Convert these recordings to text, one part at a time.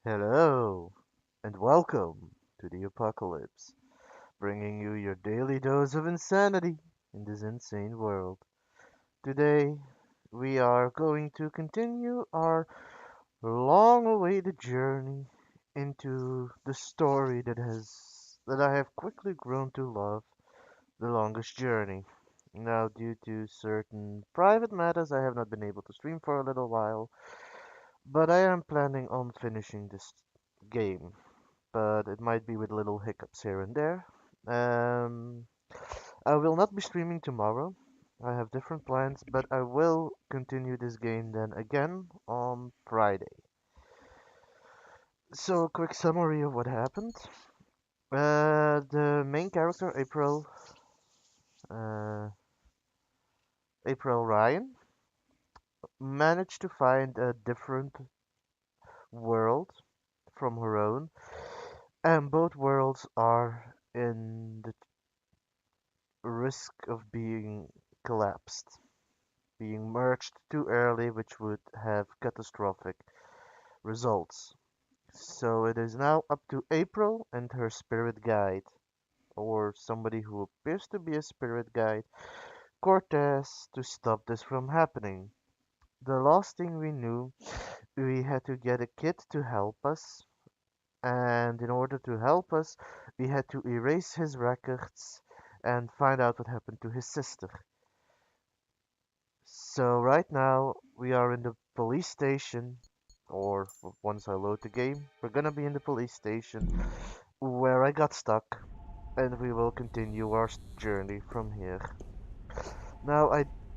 Hello, and welcome to the apocalypse, bringing you your daily dose of insanity in this insane world. Today, we are going to continue our long awaited journey into the story that I have quickly grown to love, The Longest Journey. Now, due to certain private matters, I have not been able to stream for a little while, but I am planning on finishing this game, but it might be with little hiccups here and there. Um, I will not be streaming tomorrow. I have different plans, but I will continue this game then again on Friday. So, a quick summary of what happened. The main character, uh, April Ryan, managed to find a different world from her own, and both worlds are in the risk of being collapsed, being merged too early, which would have catastrophic results. So it is now up to April and her spirit guide, or somebody who appears to be a spirit guide, Cortez, to stop this from happening. The last thing we knew, we had to get a kid to help us, and in order to help us, we had to erase his records and find out what happened to his sister. So right now we are in the police station, or once I load the game, we're gonna be in the police station where I got stuck, and we will continue our journey from here. Now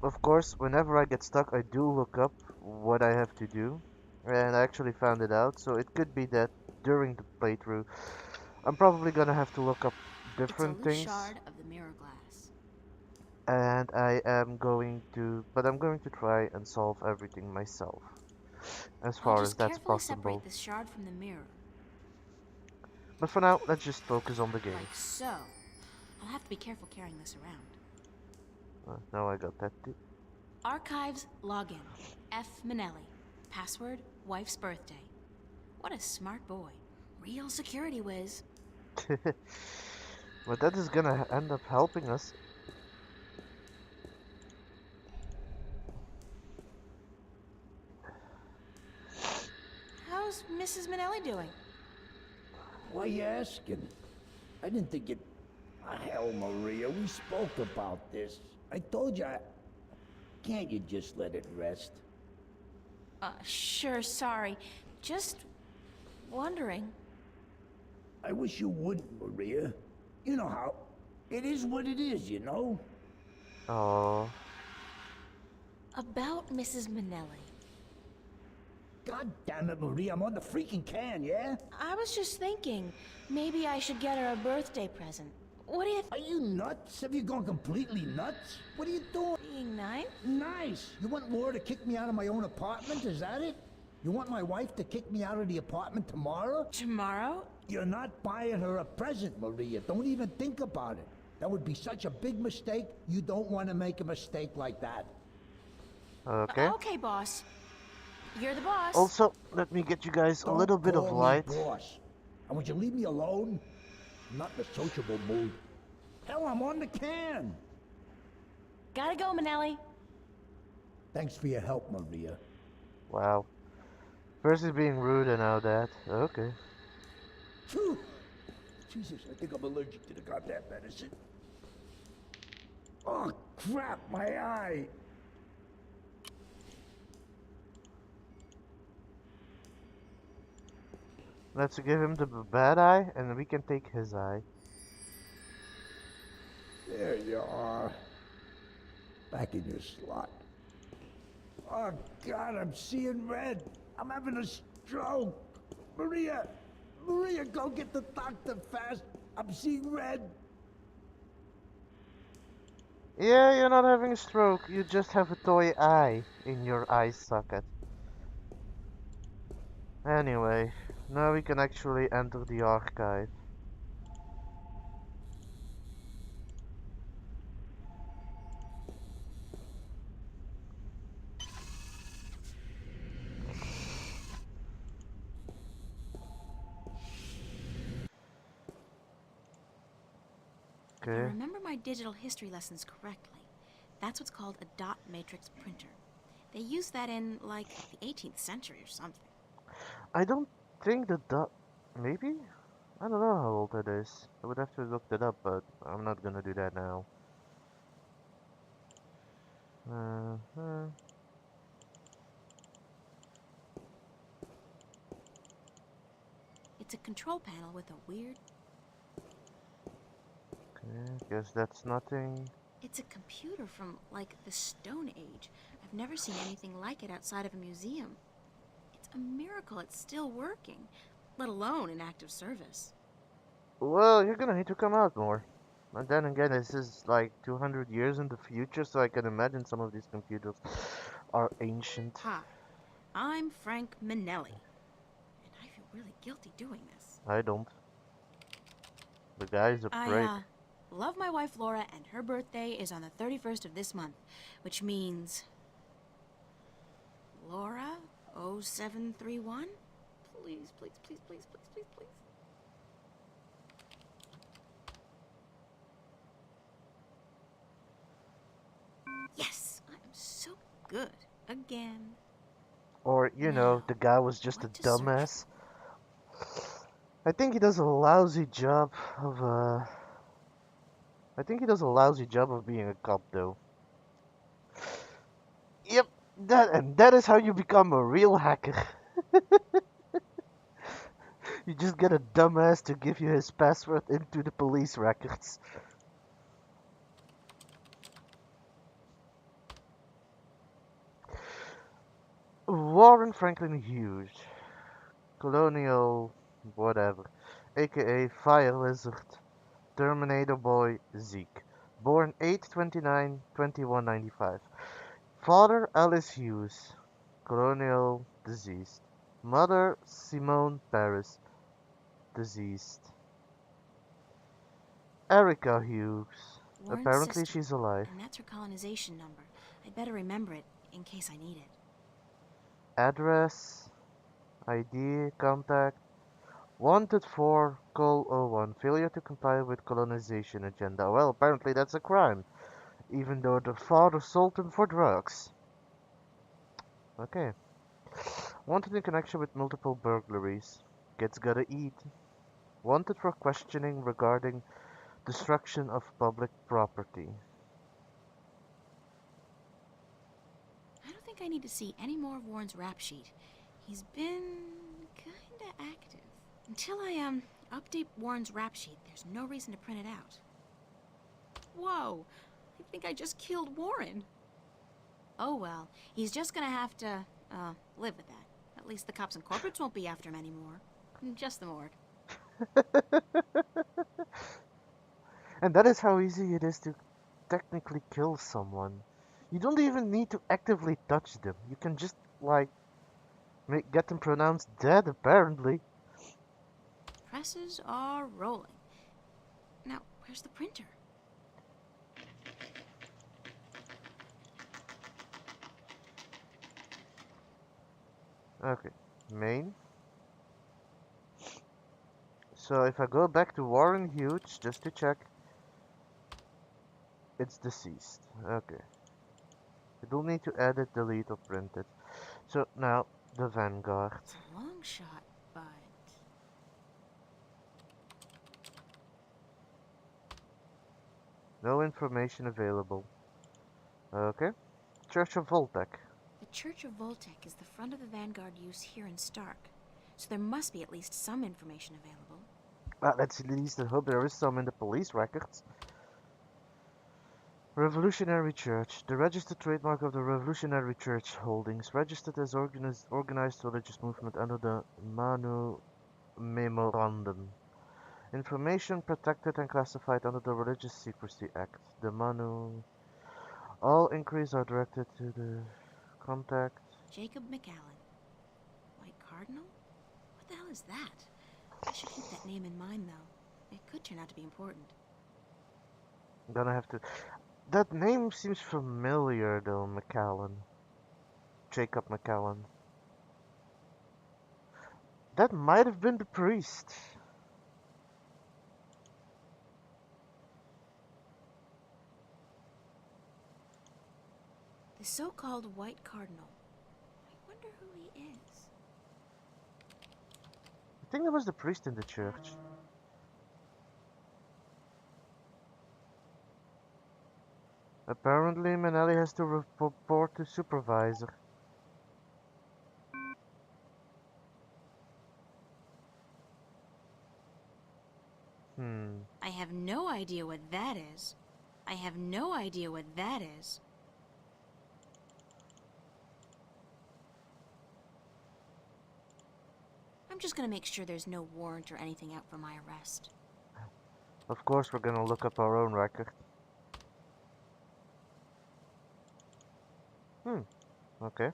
of course, whenever I get stuck, I do look up what I have to do, and I actually found it out. So it could be that during the playthrough, I'm probably gonna have to look up It's a different loose things, shard of the mirror glass. and I'm going to try and solve everything myself, as I'll far as just that's carefully separate possible. this shard from the mirror, But for now, let's just focus on the game. like so. I'll have to be careful carrying this around. Now I got that too. Archives login. F. Manelli. Password, wife's birthday. What a smart boy. Real security whiz. But that is gonna end up helping us. How's Mrs. Manelli doing? Why you asking? I didn't think you'd... hell, Maria, we spoke about this. I told you Can't you just let it rest? Sure, sorry. Just wondering. I wish you wouldn't, Maria. You know how... It is what it is, you know? Oh, About Mrs. Manelli. God damn it, Maria, I'm on the freaking can, yeah? I was just thinking, maybe I should get her a birthday present. What do you Are you nuts? Have you gone completely nuts? What are you doing? being nice? Nice. You want Laura to kick me out of my own apartment, is that it? You want my wife to kick me out of the apartment tomorrow? Tomorrow? You're not buying her a present, Maria. Don't even think about it. That would be such a big mistake. You don't want to make a mistake like that. okay. Okay, boss. You're the boss. Also, let me get you guys a Don't little bit of call me light. boss. And would you leave me alone? I'm not in a sociable mood. Hell, I'm on the can. Gotta go, Manelli. Thanks for your help, Maria. Wow. First he's being rude and now that. Okay. Phew. Jesus, I think I'm allergic to the goddamn medicine. Oh, crap, my eye. Let's give him the bad eye and we can take his eye. There you are. Back in your slot. Oh, God, I'm seeing red. I'm having a stroke. Maria! Maria, go get the doctor fast. I'm seeing red. Yeah, you're not having a stroke. You just have a toy eye in your eye socket. Anyway, now we can actually enter the archive. If I Okay. remember my digital history lessons correctly, that's what's called a dot matrix printer. They used that in, like, the 18th century or something. I don't think that. Maybe? I don't know how old that is. I would have to look that up, but I'm not gonna do that now. Uh-huh. It's a control panel with a weird... Okay, guess that's nothing. It's a computer from, like, the Stone Age. I've never seen anything like it outside of a museum. It's a miracle it's still working, let alone in active service. Well, you're gonna need to come out more. And then again, this is like 200 years in the future, so I can imagine some of these computers are ancient. Hi, I'm Frank Minelli, and I feel really guilty doing this. I don't. The guy's a I, prick. love my wife Laura, and her birthday is on the 31st of this month, which means... Laura 0731? Please, please, please, please, please, please, please. Yes, I am so good. Again. Or, Now, the guy was just a what to search dumbass. for? I think he does a lousy job of, I think he does a lousy job of being a cop, though. Yep, that is how you become a real hacker. You just get a dumbass to give you his password into the police records. Warren Franklin Hughes, Colonial whatever, aka Fire Lizard, Terminator Boy Zeke, born 8/29/2195. Father Alice Hughes, Colonial deceased. Mother Simone Paris, deceased. Erica Hughes, Warren's apparently sister, she's alive. and that's her colonization number. I'd better remember it in case I need it. Address, ID, contact. Wanted for call 01, failure to comply with colonization agenda. Well, apparently that's a crime, even though the father sold him for drugs. Okay. Wanted in connection with multiple burglaries. Kids gotta eat. Wanted for questioning regarding destruction of public property. I don't think I need to see any more of Warren's rap sheet. He's been kinda active. Until I, update Warren's rap sheet, there's no reason to print it out. Whoa! I think I just killed Warren. Oh well, he's just gonna have to, live with that. At least the cops and corporates won't be after him anymore. Just the morgue. And that is how easy it is to technically kill someone. You don't even need to actively touch them. You can just, like, get them pronounced dead, apparently. Presses are rolling. Now, where's the printer? Okay, main. So if I go back to Warren Hughes, just to check, it's deceased. Okay. I don't need to edit, delete, or print it. So now, the Vanguard. It's a long shot, but... No information available. Okay. Church of Voltec. The Church of Voltec is the front of the Vanguard use here in Stark, so there must be at least some information available. Let's at least hope there is some in the police records. Revolutionary Church. The registered trademark of the Revolutionary Church Holdings, registered as organized religious movement under the Manu Memorandum. Information protected and classified under the Religious Secrecy Act. The Manu. All inquiries are directed to the contact. Jacob McAllen. White Cardinal? What the hell is that? I should keep that name in mind, though. It could turn out to be important. I'm gonna have to. That name seems familiar, though, McAllen. Jacob McAllen. That might have been the priest. so-called White Cardinal. I wonder who he is. I think that was the priest in the church. Apparently, Manelli has to report to supervisor. I have no idea what that is. I have no idea what that is. I'm just gonna make sure there's no warrant or anything out for my arrest. Of course, we're gonna look up our own record. Okay.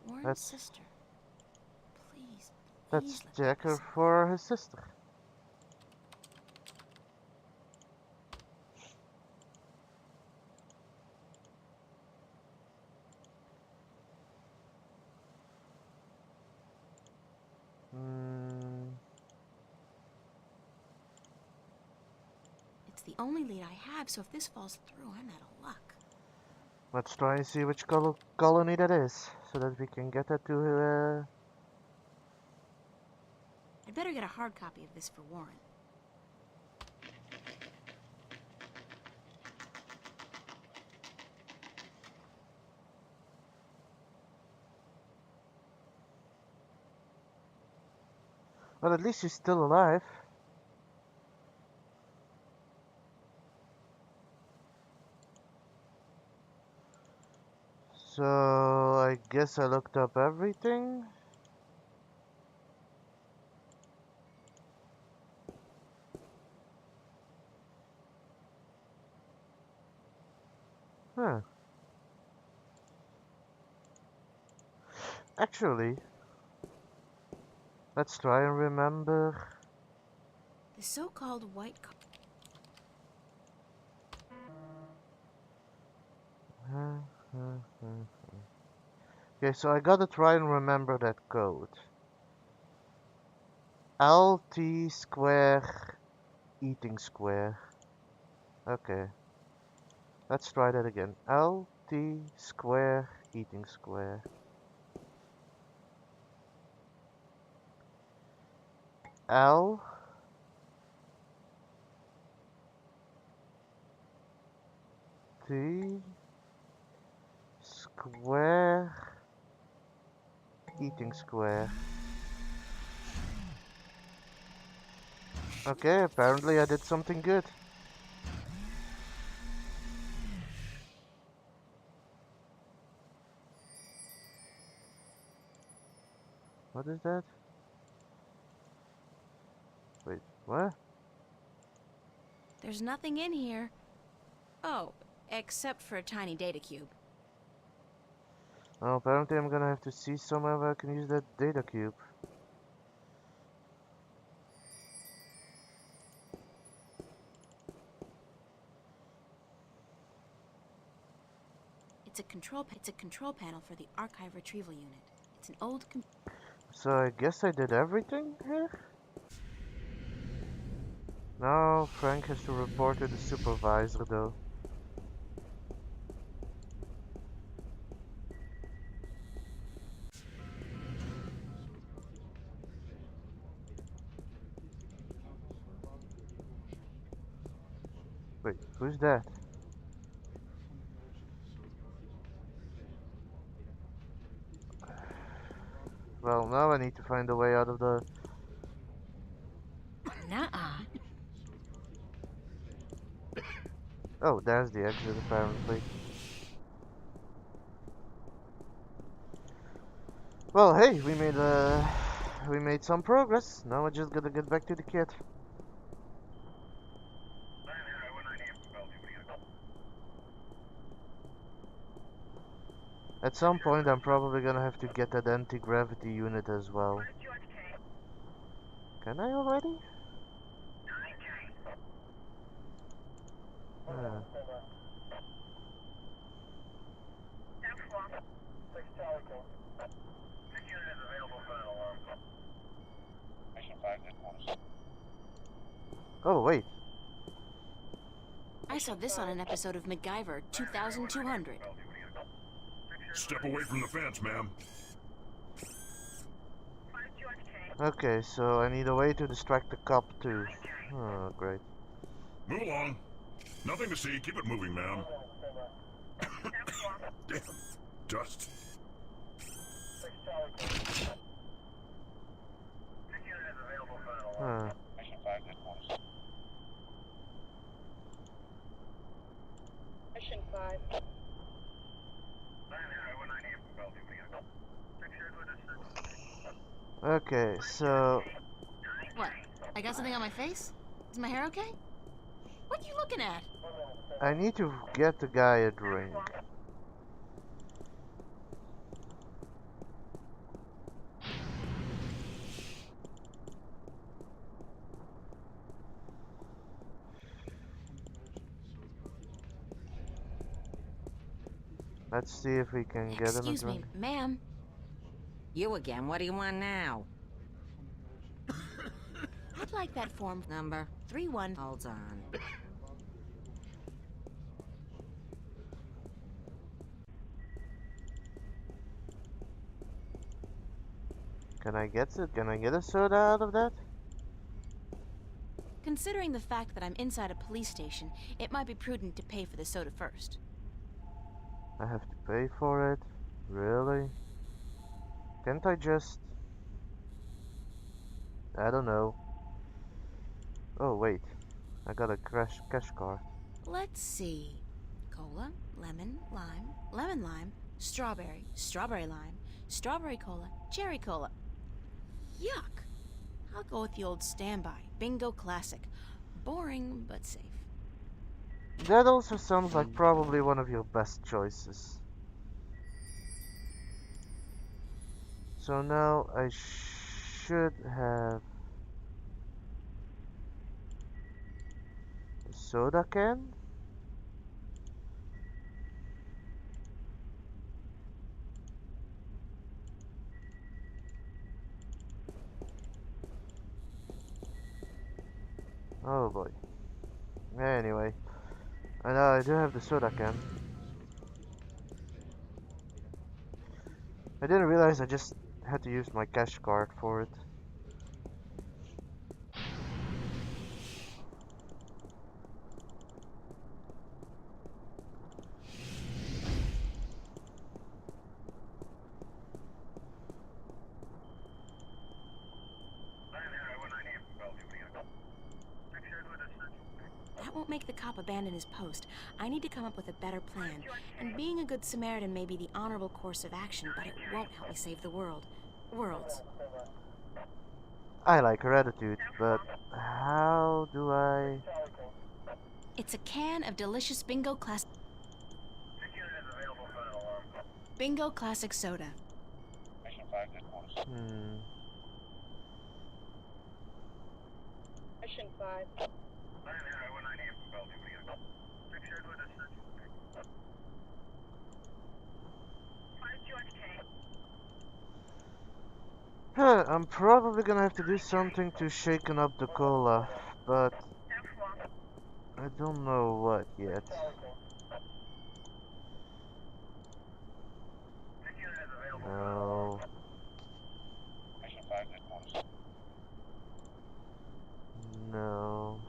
Warren's Let's sister. Please, let's please let check that be her something. for his sister. Hmm. It's the only lead I have, so if this falls through, I'm out of luck. Let's try and see which colony that is, so that we can get that to. I'd better get a hard copy of this for Warren. Well, at least she's still alive. So I guess I looked up everything. Huh. Actually, let's try and remember. The so-called White Cardinal. Okay, so I gotta try and remember that code. LT square eating square. Okay, let's try that again. LT square eating square. L T square eating square. Okay, apparently I did something good. What is that? Wait, what? There's nothing in here. Oh, except for a tiny data cube. Oh, apparently I'm gonna have to see somewhere where I can use that data cube. It's a control panel for the archive retrieval unit. It's an old So I guess I did everything here? Now Frank has to report to the supervisor though. Wait, who's that? Well, now I need to find a way out of the... Nuh-uh. Oh, there's the exit apparently. Well, hey, we made some progress. Now I just gotta get back to the kid. At some point, I'm probably gonna have to get that anti-gravity unit as well. Can I already? Yeah. Oh, wait. I saw this on an episode of MacGyver 2200. Step away from the fence, ma'am. Okay, so I need a way to distract the cop too. Oh, great. Move along. Nothing to see. Keep it moving, ma'am. Damn. Dust. Huh. Mission 5. Okay, so What? I got something on my face? Is my hair okay? What are you looking at? I need to get the guy a drink. Let's see if we can get him a Excuse me, drink. ma'am. You again. What do you want now? I'd like that form Number? 31. Hold on. Can I get it? Can I get a soda out of that? Considering the fact that I'm inside a police station, it might be prudent to pay for the soda first. I have to pay for it? Really? Can't I just... I don't know. Oh wait, I got a cash card. Let's see. Cola, lemon, lime, strawberry, strawberry lime, strawberry cola, cherry cola. Yuck. I'll go with the old standby, Bingo Classic. Boring, but safe. That also sounds like probably one of your best choices. So now I should have a soda can? Oh boy. Anyway, I know I do have the soda can. I didn't realize I just had to use my cash card for it. That won't make the cop abandon his post. I need to come up with a better plan. And being a good Samaritan may be the honorable course of action, but it won't help me save the world. Worlds. I like her attitude, but how do I... It's a can of delicious Bingo Classic. Bingo Classic soda. Hmm... Mission 5. I'm probably gonna have to do something to shaken up the cola, but I don't know what yet. No. No.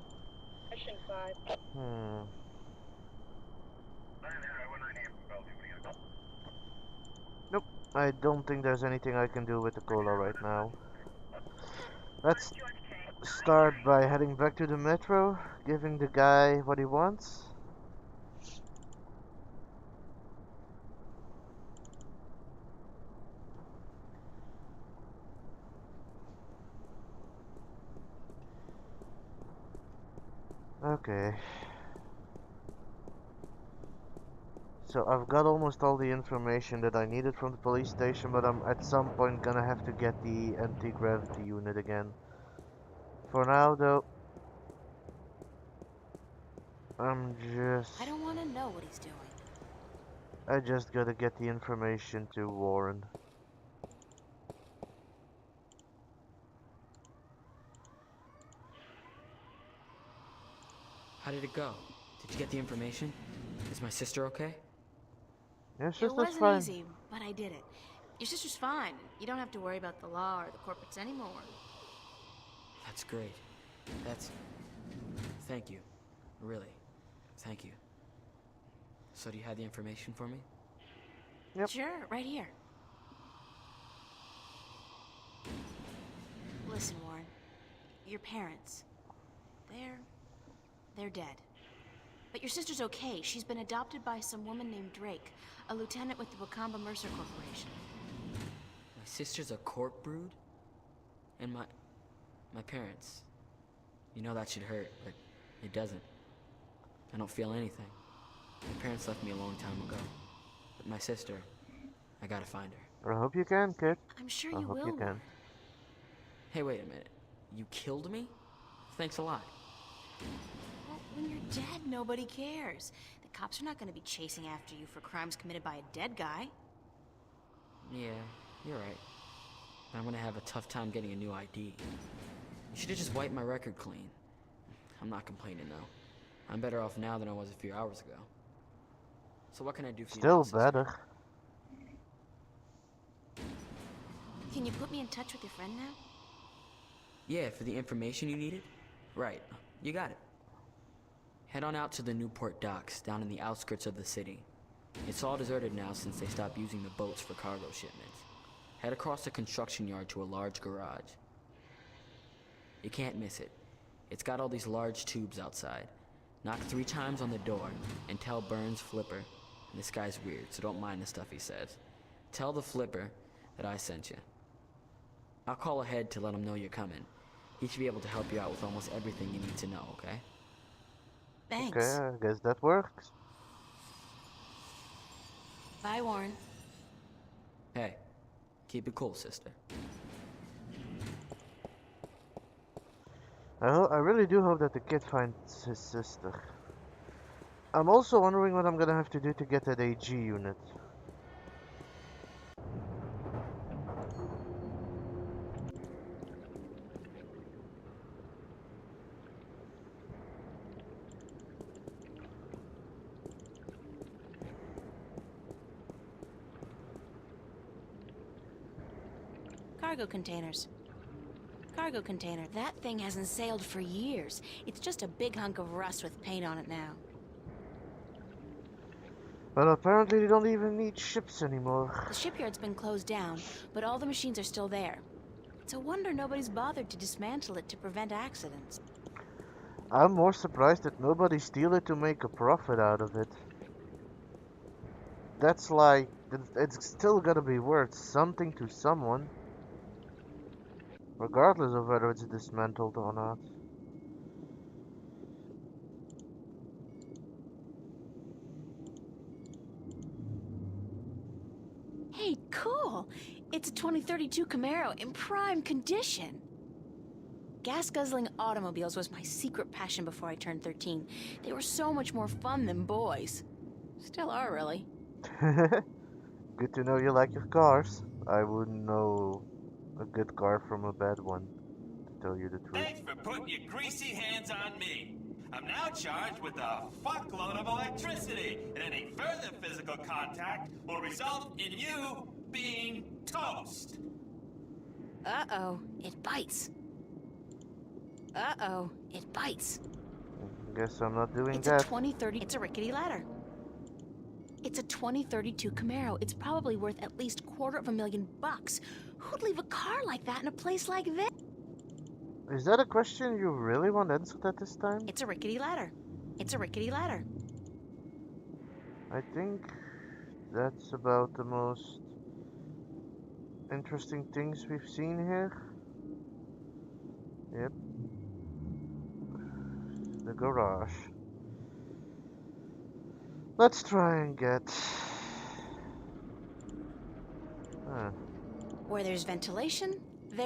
Mission 5. Hmm. Nope. I don't think there's anything I can do with the cola right now. Let's start by heading back to the metro, giving the guy what he wants. Okay. So I've got almost all the information that I needed from the police station, but I'm at some point gonna have to get the anti-gravity unit again. For now though, I'm just... I don't want to know what he's doing. I just gotta get the information to Warren. How did it go? Did you get the information? Is my sister okay? Your It sister's wasn't fine. easy, but I did it. Your sister's fine. You don't have to worry about the law or the corporates anymore. That's great. That's... Thank you. Really. Thank you. So do you have the information for me? Yep. Sure, right here. Listen, Warren. Your parents. They're dead. But your sister's okay. She's been adopted by some woman named Drake, a lieutenant with the Wakamba Mercer Corporation. My sister's a corp brood? And my parents. You know that should hurt, but it doesn't. I don't feel anything. My parents left me a long time ago. But my sister, I gotta find her. I hope you can, kid. I'm sure I you hope will, you can. Warren. Hey, wait a minute. You killed me? Thanks a lot. Well, when you're dead, nobody cares. The cops are not going to be chasing after you for crimes committed by a dead guy. Yeah, you're right. I'm gonna have a tough time getting a new ID. You should have just wiped my record clean. I'm not complaining, though. I'm better off now than I was a few hours ago. So what can I do for you Still now, sister? better. Can you put me in touch with your friend now? Yeah, for the information you needed? Right, you got it. Head on out to the Newport docks, down in the outskirts of the city. It's all deserted now since they stopped using the boats for cargo shipments. Head across the construction yard to a large garage. You can't miss it. It's got all these large tubes outside. Knock 3 times on the door and tell Burns Flipper. This guy's weird, so don't mind the stuff he says. Tell the Flipper that I sent you. I'll call ahead to let him know you're coming. He should be able to help you out with almost everything you need to know, okay? Thanks. Okay, I guess that works. Bye, Warren. Hey, keep it cool, sister. I really do hope that the kid finds his sister. I'm also wondering what I'm gonna have to do to get that AG unit. Cargo containers. Cargo container. That thing hasn't sailed for years. It's just a big hunk of rust with paint on it now. Well, apparently they don't even need ships anymore. The shipyard's been closed down, but all the machines are still there. It's a wonder nobody's bothered to dismantle it to prevent accidents. I'm more surprised that nobody steal it to make a profit out of it. That's like, it's still gonna be worth something to someone. Regardless of whether it's dismantled or not. Hey, cool! It's a 2032 Camaro in prime condition. Gas-guzzling automobiles was my secret passion before I turned 13. They were so much more fun than boys. Still are, really. Good to know you like your cars. I wouldn't know a good car from a bad one, to tell you the truth. Thanks for putting your greasy hands on me. I'm now charged with a fuckload of electricity, and any further physical contact will result in you being toast. Uh-oh, it bites. Uh-oh, it bites. Guess I'm not doing It's that. a 2030. It's a rickety ladder. It's a 2032 Camaro. It's probably worth at least $250,000. Who'd leave a car like that in a place like this? Is that a question you really want answered at this time? It's a rickety ladder. It's a rickety ladder. I think that's about the most interesting things we've seen here. Yep. The garage. Let's try and get... Where there's ventilation,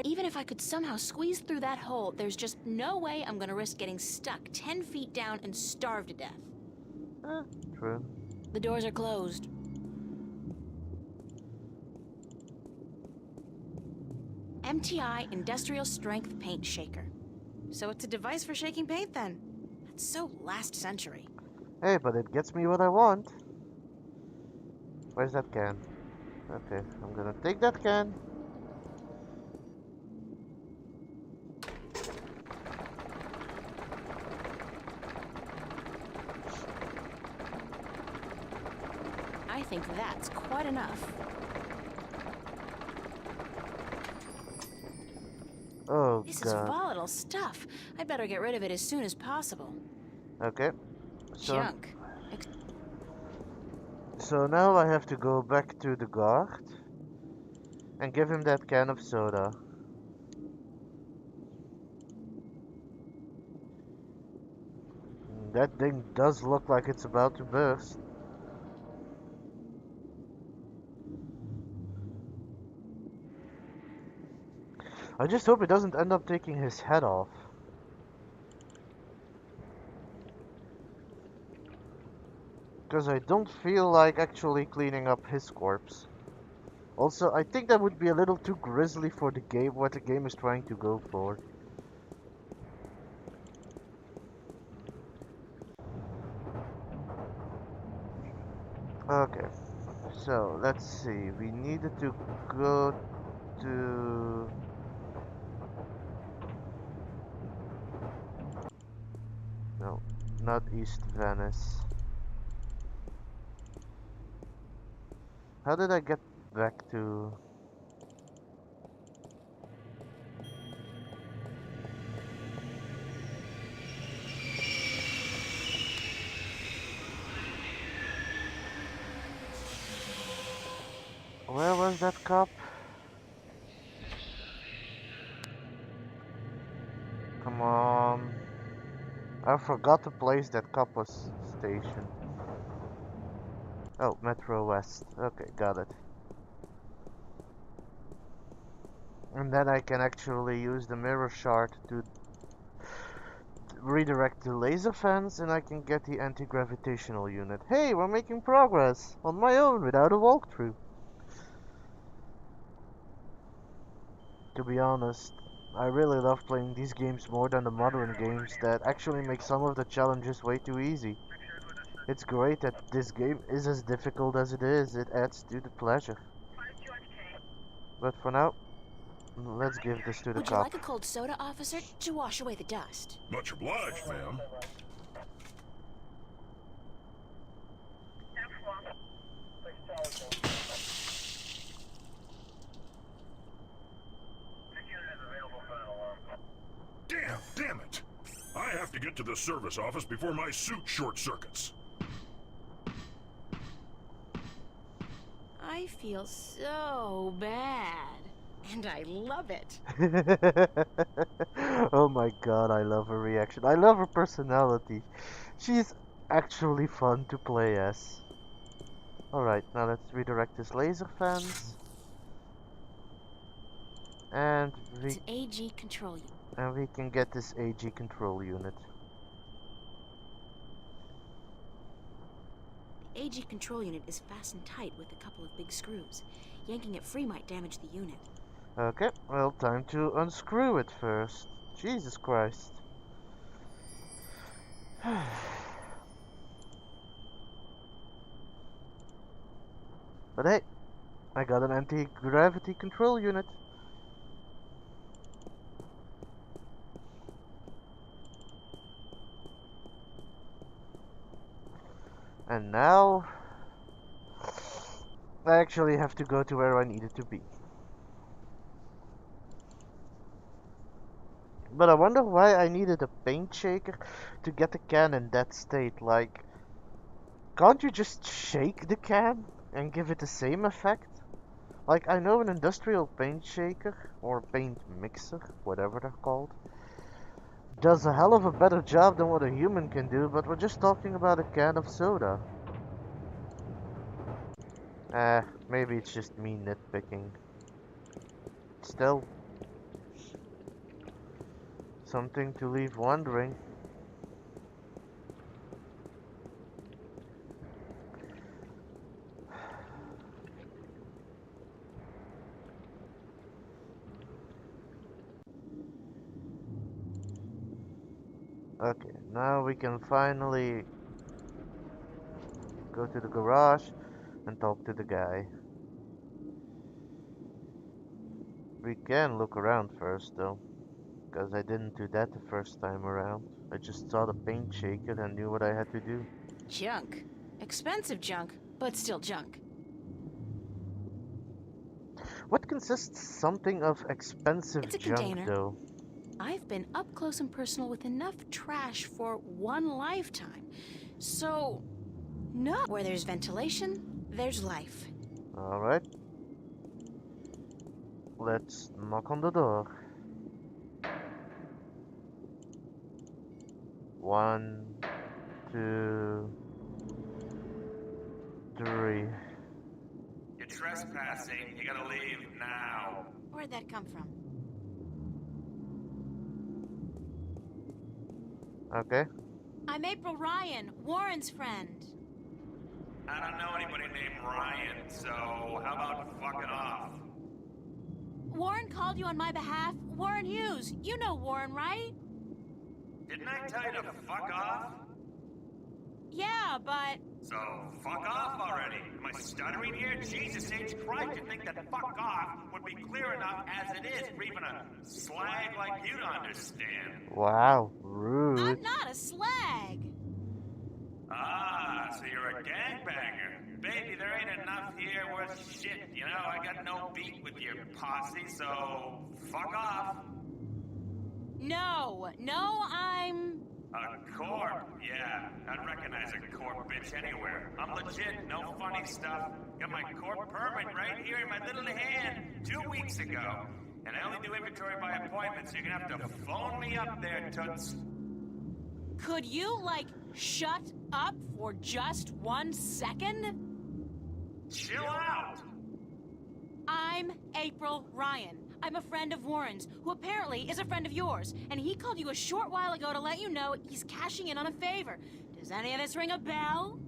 even if I could somehow squeeze through that hole, there's just no way I'm gonna risk getting stuck 10 feet down and starve to death. True. The doors are closed. MTI Industrial Strength Paint Shaker. So it's a device for shaking paint then? That's so last century. Hey, but it gets me what I want. Where's that can? Okay, I'm gonna take that can. I think that's quite enough. Oh This is god. volatile stuff. I'd better get rid of it as soon as possible. Okay. So Junk. so now I have to go back to the guard and give him that can of soda. That thing does look like it's about to burst. I just hope it doesn't end up taking his head off. Because I don't feel like actually cleaning up his corpse. Also, I think that would be a little too grisly for the game, what the game is trying to go for. Okay, so let's see. We needed to go to... No, not East Venice. How did I get back to... Where was that cop? Come on. I forgot the place that cop was stationed. Oh, Metro West. Okay, got it. And then I can actually use the mirror shard to redirect the laser fence and I can get the anti-gravitational unit. Hey, we're making progress! On my own, without a walkthrough. To be honest, I really love playing these games more than the modern games that actually make some of the challenges way too easy. It's great that this game is as difficult as it is, it adds to the pleasure. But for now, let's give this to the Would you cop. like a cold soda, officer, to wash away the dust? Much obliged, ma'am. Damn it! I have to get to the service office before my suit short circuits. I feel so bad. And I love it. Oh my god, I love her reaction. I love her personality. She's actually fun to play as. Alright, now let's redirect this laser fence. And It's an AG control unit. we can get this AG control unit. The AG control unit is fastened tight with a couple of big screws. Yanking it free might damage the unit. Okay, well, time to unscrew it first. Jesus Christ. But hey, I got an anti-gravity control unit. And now, I actually have to go to where I needed to be. But I wonder why I needed a paint shaker to get the can in that state. Like, can't you just shake the can and give it the same effect? Like, I know an industrial paint shaker, or paint mixer, whatever they're called, does a hell of a better job than what a human can do, but we're just talking about a can of soda. Maybe it's just me nitpicking. Still, something to leave wondering. Okay, now we can finally go to the garage and talk to the guy. We can look around first though, because I didn't do that the first time around. I just saw the paint shaking and knew what I had to do. Junk. Expensive junk, but still junk. What consists something of expensive It's a junk container. though? I've been up close and personal with enough trash for one lifetime. So, no. Where there's ventilation, there's life. Alright. Let's knock on the door. 1, 2, 3. You're trespassing. You gotta leave now. Where'd that come from? Okay. I'm April Ryan, Warren's friend. I don't know anybody named Ryan, so how about fucking off? Warren called you on my behalf. Warren Hughes. You know Warren, right? Didn't I tell you to fuck off? Yeah, but... So, fuck off already. Am I stuttering here? Jesus H. Christ, you'd think that fuck off would be clear enough as it is for even a slag like you to understand. Wow, rude. I'm not a slag. Ah, so you're a gangbanger. Baby, there ain't enough here worth shit. You know, I got no beat with your posse, so fuck off. No, I'm... A corp? Yeah, I'd recognize a corp bitch anywhere. I'm legit, no funny stuff. Got my corp permit right here in my little hand 2 weeks ago. And I only do inventory by appointment, so you're gonna have to phone me up there, toots. Could you, like, shut up for just 1 second? Chill out! I'm April Ryan. I'm a friend of Warren's, who apparently is a friend of yours. And he called you a short while ago to let you know he's cashing in on a favor. Does any of this ring a bell?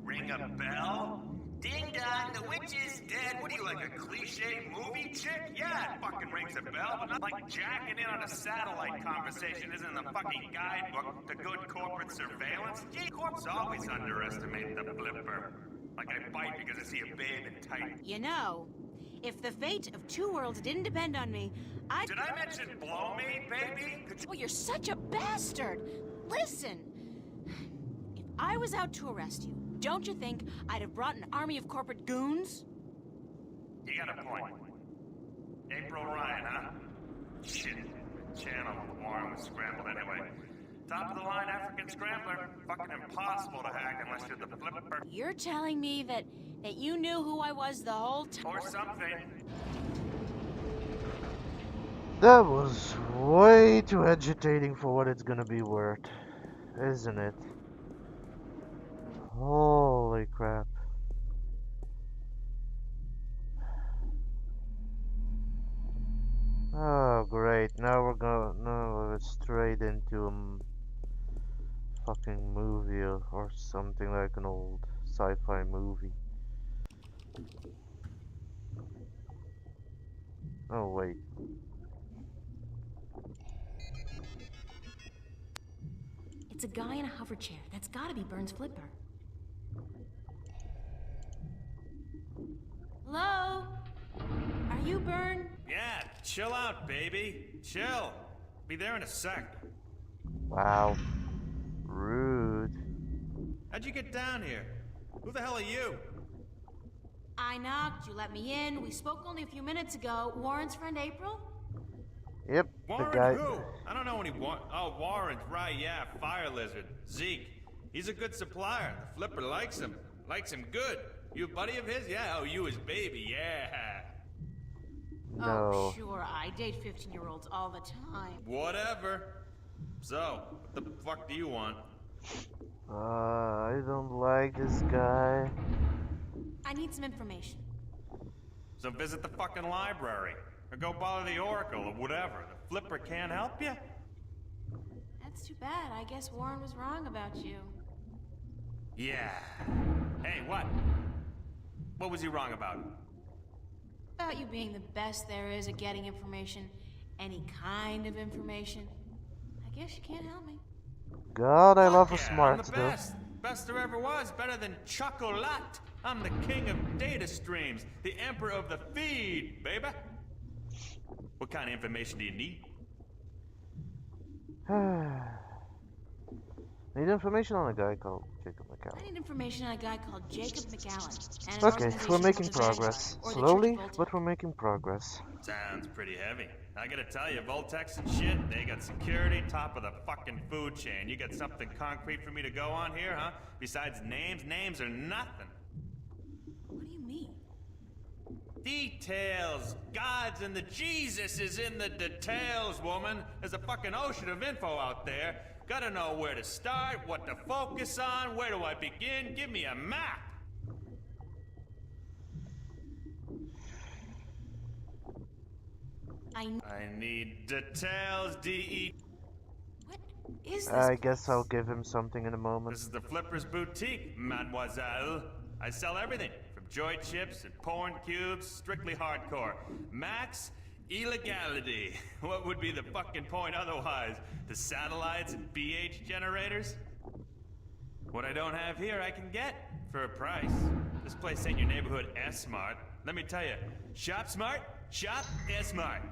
Ring a bell? Ding dong, the witch is dead. What are you, like a cliche movie chick? Yeah, it fucking rings a bell, but not like jacking in on a satellite conversation isn't in the fucking guidebook to good corporate surveillance. Gee, corps always underestimate the flipper. Like I bite because I see a babe in tight. You know, if the fate of two worlds didn't depend on me, I'd... Did I mention blow me, baby? Could you... Oh, you're such a bastard! Listen! If I was out to arrest you, don't you think I'd have brought an army of corporate goons? You got a point. April Ryan, huh? Shit. Channel Warren was scrambled anyway. Top of the line African scrambler. Fucking impossible to hack unless you're the flipper. You're telling me that you knew who I was the whole time? Or something. That was way too agitating for what it's gonna be worth, isn't it? Holy crap. Oh great, now we're straight into a fucking movie or something like an old sci-fi movie. Oh wait. It's a guy in a hover chair. That's gotta be Burns' flipper. Hello? Are you Byrne? Yeah, chill out, baby. Chill. Be there in a sec. Wow. Rude. How'd you get down here? Who the hell are you? I knocked, you let me in. We spoke only a few minutes ago. Warren's friend April? Yep, Warren the guy. who? I don't know any Oh, Warren, right, yeah, Fire Lizard. Zeke. He's a good supplier. The flipper likes him. Likes him good. You a buddy of his? Yeah, oh, you his baby, yeah. No. Oh, sure. I date 15-year-olds all the time. Whatever. So, what the fuck do you want? I don't like this guy. I need some information. So visit the fucking library. Or go bother the Oracle or whatever. The flipper can't help you? That's too bad. I guess Warren was wrong about you. Yeah. Hey, what? What was he wrong about? About you being the best there is at getting information. Any kind of information. I guess you can't help me. God, I love a Yeah, smart I'm the stuff. best. Best there ever was, better than Chocolat. I'm the king of data streams, the emperor of the feed, baby. What kind of information do you need? Need information on a guy called Jacob McCall. I need information on a guy called Jacob McAllen. And an Okay, organization we're called making the Vanguard, progress. or the Slowly, Church of Volta. but we're making progress. Sounds pretty heavy. I gotta tell you, Voltex and shit, they got security top of the fucking food chain. You got something concrete for me to go on here, huh? Besides names? Names are nothing. What do you mean? Details! Gods and the Jesus is in the details, woman. There's a fucking ocean of info out there. Gotta know where to start, what to focus on, where do I begin? Give me a map! I need details, D.E. What is this? I guess I'll give him something in a moment. This is the Flipper's Boutique, mademoiselle. I sell everything, from joy chips and porn cubes, strictly hardcore. Max illegality. What would be the fucking point otherwise? The satellites and BH generators? What I don't have here, I can get for a price. This place ain't your neighborhood S-Mart. Let me tell you, shop smart, shop S-Mart.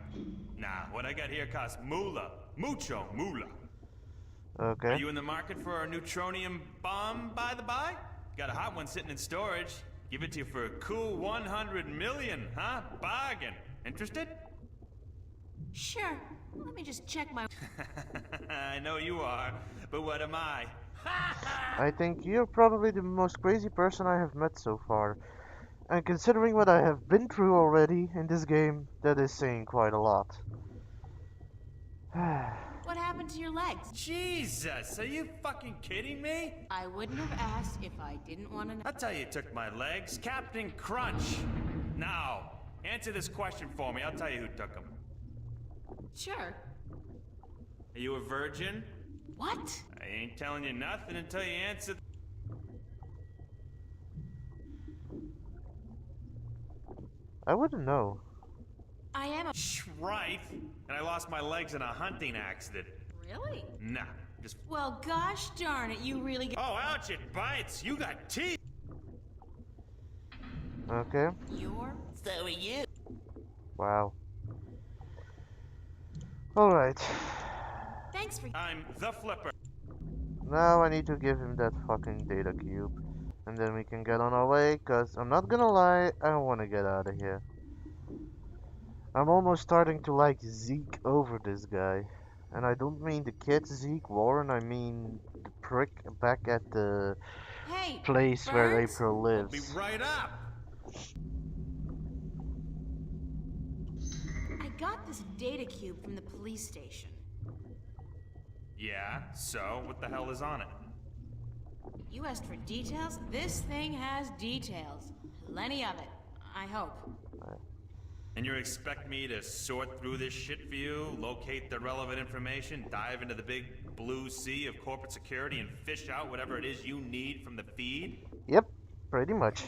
Nah, what I got here costs moolah. Mucho moolah. Okay. Are you in the market for a neutronium bomb, by the by? Got a hot one sitting in storage. Give it to you for a cool 100 million, huh? Bargain. Interested? Sure. Let me just check my... I know you are, but what am I? I think you're probably the most crazy person I have met so far. And considering what I have been through already in this game, that is saying quite a lot. What happened to your legs? Jesus, are you fucking kidding me? I wouldn't have asked if I didn't want to know. I'll tell you who took my legs. Captain Crunch. Now, answer this question for me. I'll tell you who took them. Sure. Are you a virgin? What? I ain't telling you nothing until you answer. I wouldn't know. I am a... Right. And I lost my legs in a hunting accident. Really? Nah, just... Well, gosh darn it, you really... Oh, ouch, it bites. You got teeth. Okay. You're... So are you. Wow. Alright. Thanks for... I'm the Flipper. Now I need to give him that fucking data cube. And then we can get on our way, cause I'm not gonna lie, I want to get out of here. I'm almost starting to like Zeke over this guy. And I don't mean the kid Zeke Warren, I mean the prick back at the Hey, place where Burns? April I'll be lives. right up. I got this data cube from the police station. Yeah, so what the hell is on it? You asked for details? This thing has details. Plenty of it. I hope. And you expect me to sort through this shit for you, locate the relevant information, dive into the big blue sea of corporate security, and fish out whatever it is you need from the feed? Yep, pretty much.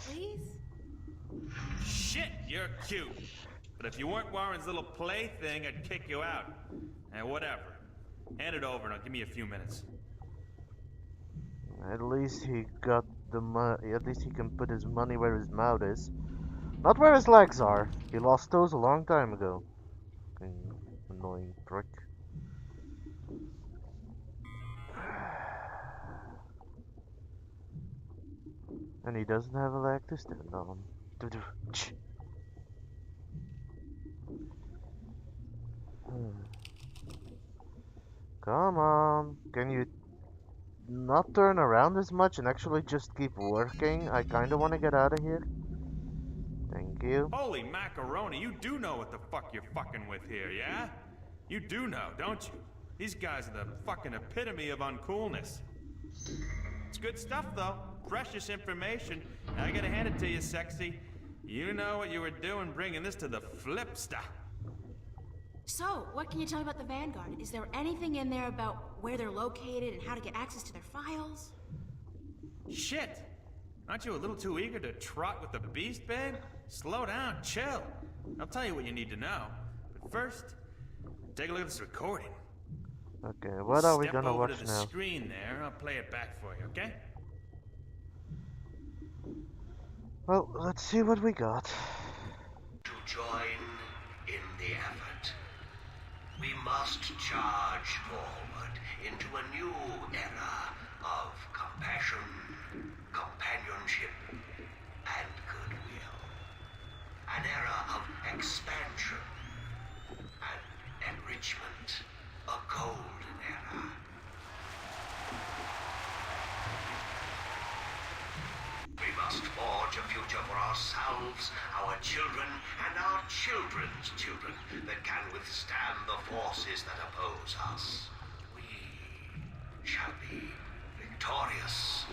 Please? Shit, you're cute. But if you weren't Warren's little plaything, I'd kick you out. And whatever. Hand it over and I'll give me a few minutes. At least he got the money. At least he can put his money where his mouth is. Not where his legs are. He lost those a long time ago. Fucking annoying prick. And he doesn't have a leg to stand on. Come on. Can you not turn around as much and actually just keep working? I kinda wanna get out of here. Thank you. Holy macaroni, you do know what the fuck you're fucking with here, yeah? You do know, don't you? These guys are the fucking epitome of uncoolness. It's good stuff, though. Precious information. I gotta hand it to you, sexy. You know what you were doing bringing this to the Flipster. So, what can you tell me about the Vanguard? Is there anything in there about where they're located and how to get access to their files? Shit! Aren't you a little too eager to trot with the beast, babe? Slow down, chill. I'll tell you what you need to know. But first, take a look at this recording. Okay, what are we Step gonna over to watch the now? screen there. I'll play it back for you, okay? Well, let's see what we got. To join in the effort, we must charge forward into a new era of compassion, companionship, and goodwill. An era of expansion and enrichment. A golden era. We must forge a future for ourselves, our children, and our children's children that can withstand the forces that oppose us. We shall be victorious.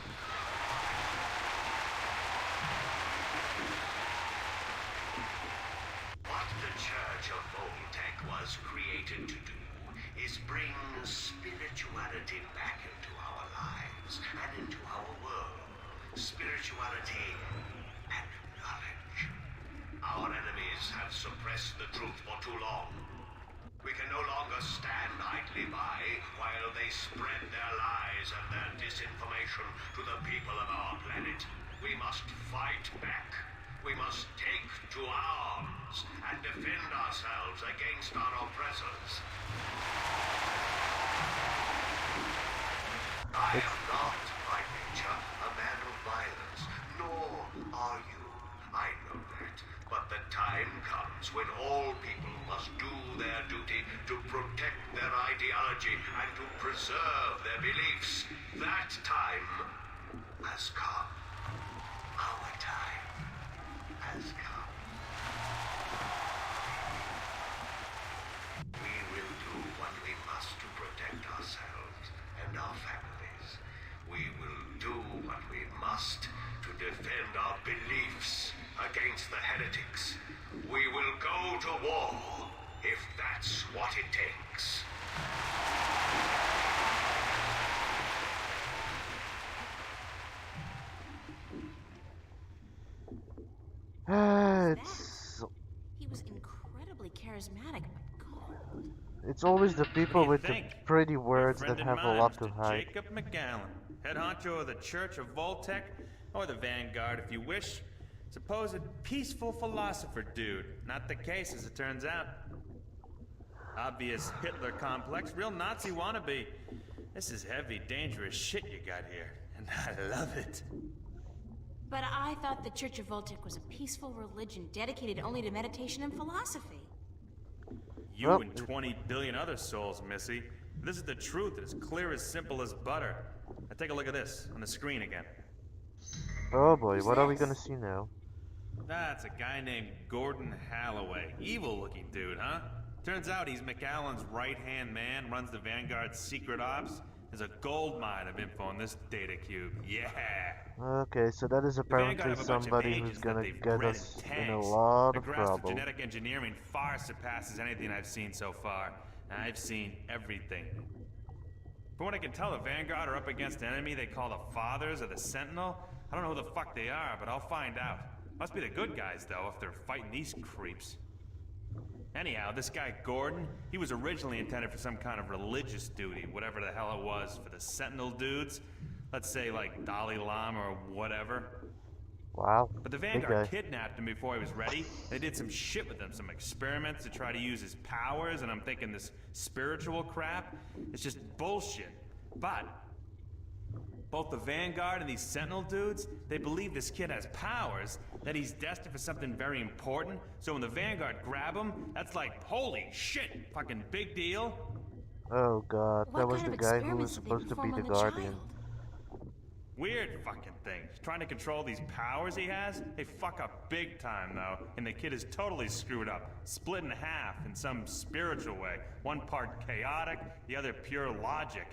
What the Church of Voltec was created to do is bring spirituality back into our lives and into our world. Spirituality and knowledge. Our enemies have suppressed the truth for too long. We can no longer stand idly by while they spread their lies and their disinformation to the people of our planet. We must fight back. We must take to arms and defend ourselves against our oppressors. I am not, by nature, a man of violence, nor are you. I know that. But the time comes when all people must do their duty to protect their ideology and to preserve their beliefs. That time has come. Our time has come. We will do what we must to protect ourselves and our families. We will do what we must to defend our beliefs against the heretics. We will go to war if that's what it takes. It's He was incredibly charismatic, but cold. it's always the people What with do the you think? pretty My words friend that and have a mine, lot to Mr. hide. Jacob McGowan, head honcho of the Church of Voltec, or the Vanguard if you wish. Supposed peaceful philosopher dude. Not the case, as it turns out. Obvious Hitler complex, real Nazi wannabe. This is heavy, dangerous shit you got here, and I love it. But I thought the Church of Voltec was a peaceful religion dedicated only to meditation and philosophy. You Well, and 20 billion other souls, Missy. This is the truth, it's clear as simple as butter. Now take a look at this, on the screen again. Oh boy, Who's what are we this? gonna see now? That's a guy named Gordon Halloway. Evil looking dude, huh? Turns out he's McAllen's right-hand man, runs the Vanguard's secret ops. There's a gold mine of info in this data cube. Yeah! Okay, so that is The Vanguard apparently have a bunch of somebody who's agents that gonna they've get bred us in in a tanks. lot Their of grasp of trouble. genetic engineering far surpasses anything I've seen so far. I've seen everything. From what I can tell, the Vanguard are up against an enemy they call the Fathers or the Sentinel. I don't know who the fuck they are, but I'll find out. Must be the good guys, though, if they're fighting these creeps. Anyhow, this guy Gordon, he was originally intended for some kind of religious duty, whatever the hell it was, for the Sentinel dudes. Let's say, like, Dalai Lama or whatever. Wow, But the big guy. Vanguard kidnapped him before he was ready. They did some shit with him, some experiments to try to use his powers, and I'm thinking this spiritual crap is just bullshit. But both the Vanguard and these Sentinel dudes, they believe this kid has powers, that he's destined for something very important. So when the Vanguard grab him, that's like, holy shit, fucking big deal. Oh god, What that was kind the of guy who experiments was did they supposed to be perform the on Guardian. child? Weird fucking thing. He's trying to control these powers he has. They fuck up big time, though. And the kid is totally screwed up. Split in half in some spiritual way. One part chaotic, the other pure logic.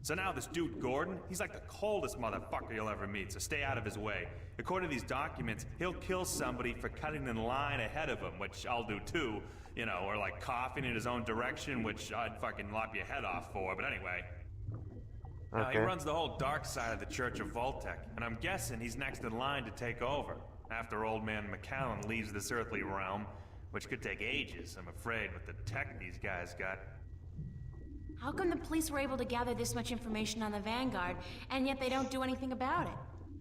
So now this dude Gordon, he's like the coldest motherfucker you'll ever meet, so stay out of his way. According to these documents, he'll kill somebody for cutting in line ahead of him, which I'll do too. You know, or like coughing in his own direction, which I'd fucking lop your head off for, but anyway. Now, he Okay. runs the whole dark side of the Church of Voltec, and I'm guessing he's next in line to take over, after old man McAllen leaves this earthly realm, which could take ages, I'm afraid, with the tech these guys got. How come the police were able to gather this much information on the Vanguard, and yet they don't do anything about it?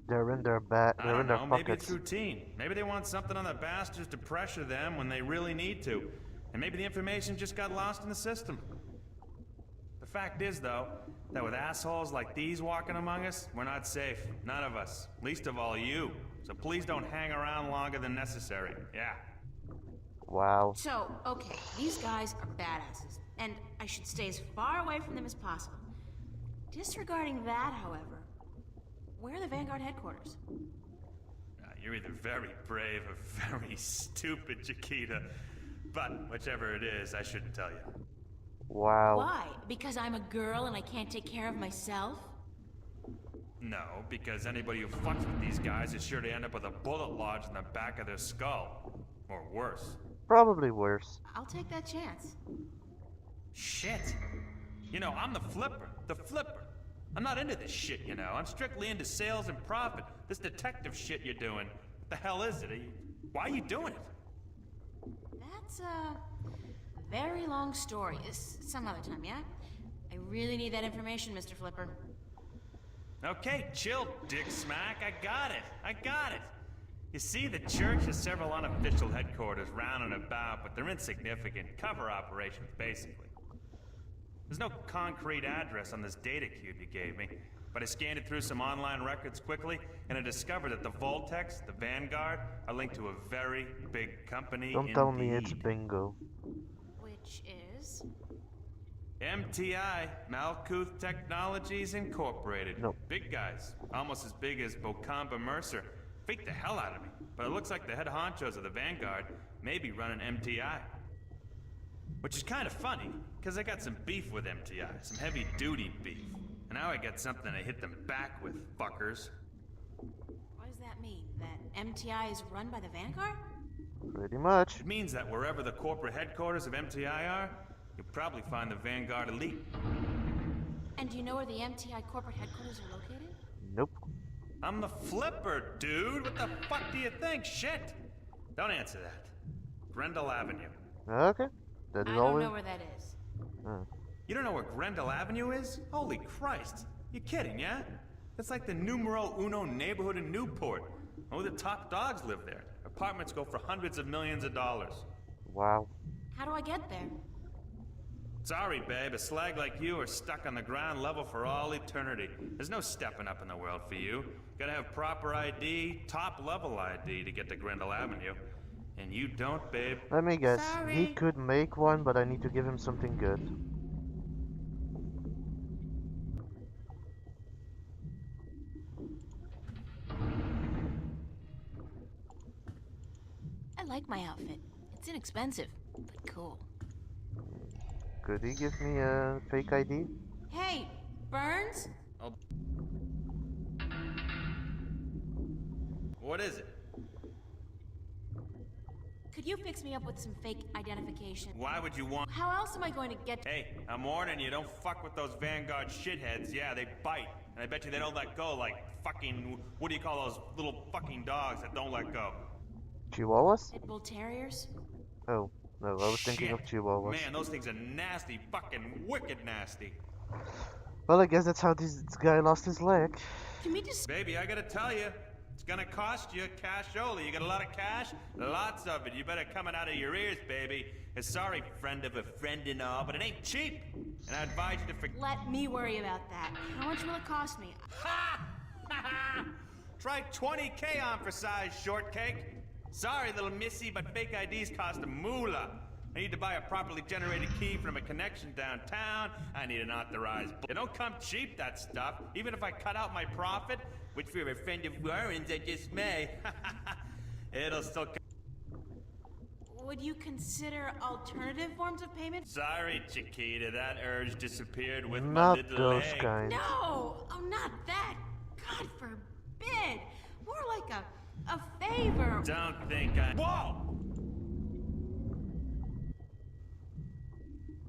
They're in their I they're in don't their know, maybe it's pockets. routine. Maybe they want something on the bastards to pressure them when they really need to. And maybe the information just got lost in the system. The fact is, though, that with assholes like these walking among us, we're not safe. None of us. Least of all you. So please don't hang around longer than necessary. Yeah. Wow. So, okay, these guys are badasses, and I should stay as far away from them as possible. Disregarding that, however, where are the Vanguard headquarters? You're either very brave or very stupid, Chiquita. But whichever it is, I shouldn't tell you. Wow. Why? Because I'm a girl and I can't take care of myself? No, because anybody who fucks with these guys is sure to end up with a bullet lodged in the back of their skull. Or worse. Probably worse. I'll take that chance. Shit. You know, I'm the flipper. The flipper. I'm not into this shit, you know. I'm strictly into sales and profit. This detective shit you're doing. What the hell is it? Why are you doing it? That's a very long story. Some other time, yeah? I really need that information, Mr. Flipper. Okay, chill, Dick Smack. I got it. I got it. You see, the church has several unofficial headquarters round and about, but they're insignificant. Cover operations, basically. There's no concrete address on this data cube you gave me, but I scanned it through some online records quickly, and I discovered that the Voltex, the Vanguard, are linked to a very big company. Don't tell me it's indeed. bingo. Which is? MTI, Malkuth Technologies Incorporated. Nope. Big guys, almost as big as Bocamba Mercer. Freaked the hell out of me, but it looks like the head honchos of the Vanguard may be running MTI. Which is kind of funny, because I got some beef with MTI, some heavy-duty beef. And now I got something to hit them back with, fuckers. What does that mean? That MTI is run by the Vanguard? Pretty much. It means that wherever the corporate headquarters of MTI are, you'll probably find the Vanguard elite. And do you know where the MTI corporate headquarters are located? Nope. I'm the flipper, dude! What the fuck do you think? Shit! Don't answer that. Grendel Avenue. Okay. That is I don't always. know where that is. You don't know where Grendel Avenue is? Holy Christ. You kidding, yeah? It's like the numero uno neighborhood in Newport. Only the top dogs live there. Apartments go for hundreds of millions of dollars. Wow. How do I get there? Sorry, babe. A slag like you are stuck on the ground level for all eternity. There's no stepping up in the world for you. Gotta have proper ID, top level ID to get to Grendel Avenue. And you don't, babe. Let me guess. Sorry. He could make one, but I need to give him something good. I like my outfit. It's inexpensive, but cool. Could he give me a fake ID? Hey, Burns? What is it? Could you fix me up with some fake identification? Why would you want... How else am I going to get... Hey, I'm warning you, don't fuck with those Vanguard shitheads. Yeah, they bite. And I bet you they don't let go like fucking... What do you call those little fucking dogs that don't let go? Chihuahuas? Pit Bull Terriers? Oh, no, I was thinking of Shit. Chihuahuas. Man, those things are nasty, fucking wicked nasty. Well, I guess that's how this guy lost his leg. Can we just... Baby, I gotta tell you, it's gonna cost you cashola. You got a lot of cash? Lots of it. You better come it out of your ears, baby. Sorry, friend of a friend and all, but it ain't cheap. And I advise you to forget... Let me worry about that. How much will it cost me? Ha! Try 20K on for size, shortcake. Sorry, little missy, but fake IDs cost a moolah. I need to buy a properly generated key from a connection downtown. I need an authorized... It don't come cheap, that stuff. Even if I cut out my profit, which for a friend of Warren's I just may. It'll still come... Would you consider alternative forms of payment? Sorry, Chiquita, that urge disappeared with my Not little those leg. kinds. No! Oh, not that! God forbid! More like a favor. Don't think I... Whoa!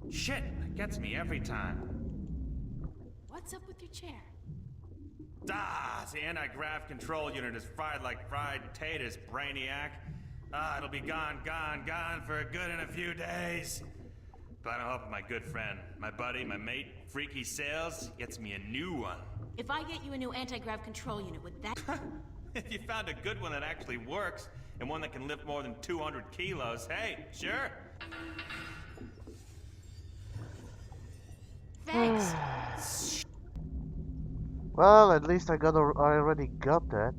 Shit, that gets me every time. What's up with your chair? Ah, the anti-grav control unit is fried like fried taters, brainiac. Ah, it'll be gone for good in a few days. But I don't hope my good friend, my buddy, my mate, Freaky Sales, gets me a new one. If I get you a new anti-grav control unit, would that... If you found a good one that actually works, and one that can lift more than 200 kilos, hey, sure. Thanks. Well, at least I already got that.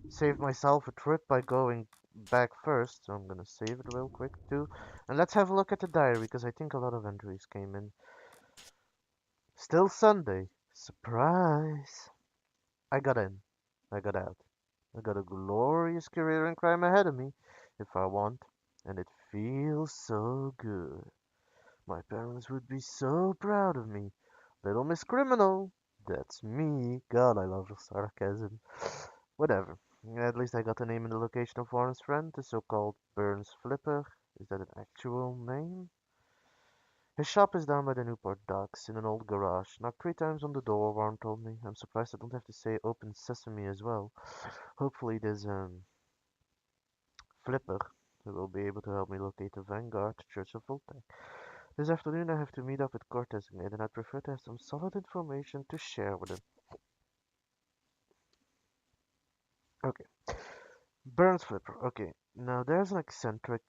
Saved myself a trip by going back first, so I'm gonna save it real quick too. And let's have a look at the diary, because I think a lot of entries came in. Still Sunday. Surprise! I got in. I got out. I got a glorious career in crime ahead of me, if I want. And it feels so good. My parents would be so proud of me. Little Miss Criminal. That's me. God, I love sarcasm. Whatever. At least I got the name and the location of Warren's friend, the so-called Burns Flipper. Is that an actual name? His shop is down by the Newport docks, in an old garage. Knocked 3 times on the door, Warren told me. I'm surprised I don't have to say open sesame as well. Hopefully this, Flipper will be able to help me locate the Vanguard Church of Voltaire. This afternoon I have to meet up with Cortez again, and I'd prefer to have some solid information to share with him. Okay. Burns Flipper. Okay. Now there's an eccentric,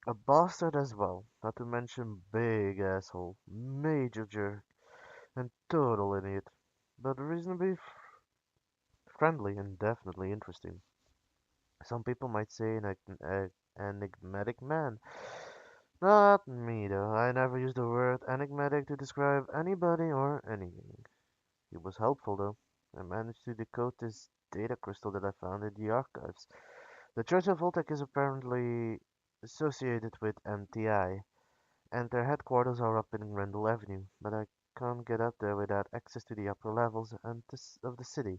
a bastard as well, not to mention big asshole, major jerk, and total idiot, but reasonably friendly and definitely interesting. Some people might say an enigmatic man. Not me though, I never use the word enigmatic to describe anybody or anything. He was helpful though. I managed to decode this data crystal that I found in the archives. The Church of Voltec is apparently associated with MTI, and their headquarters are up in Randall Avenue, but I can't get up there without access to the upper levels of the city.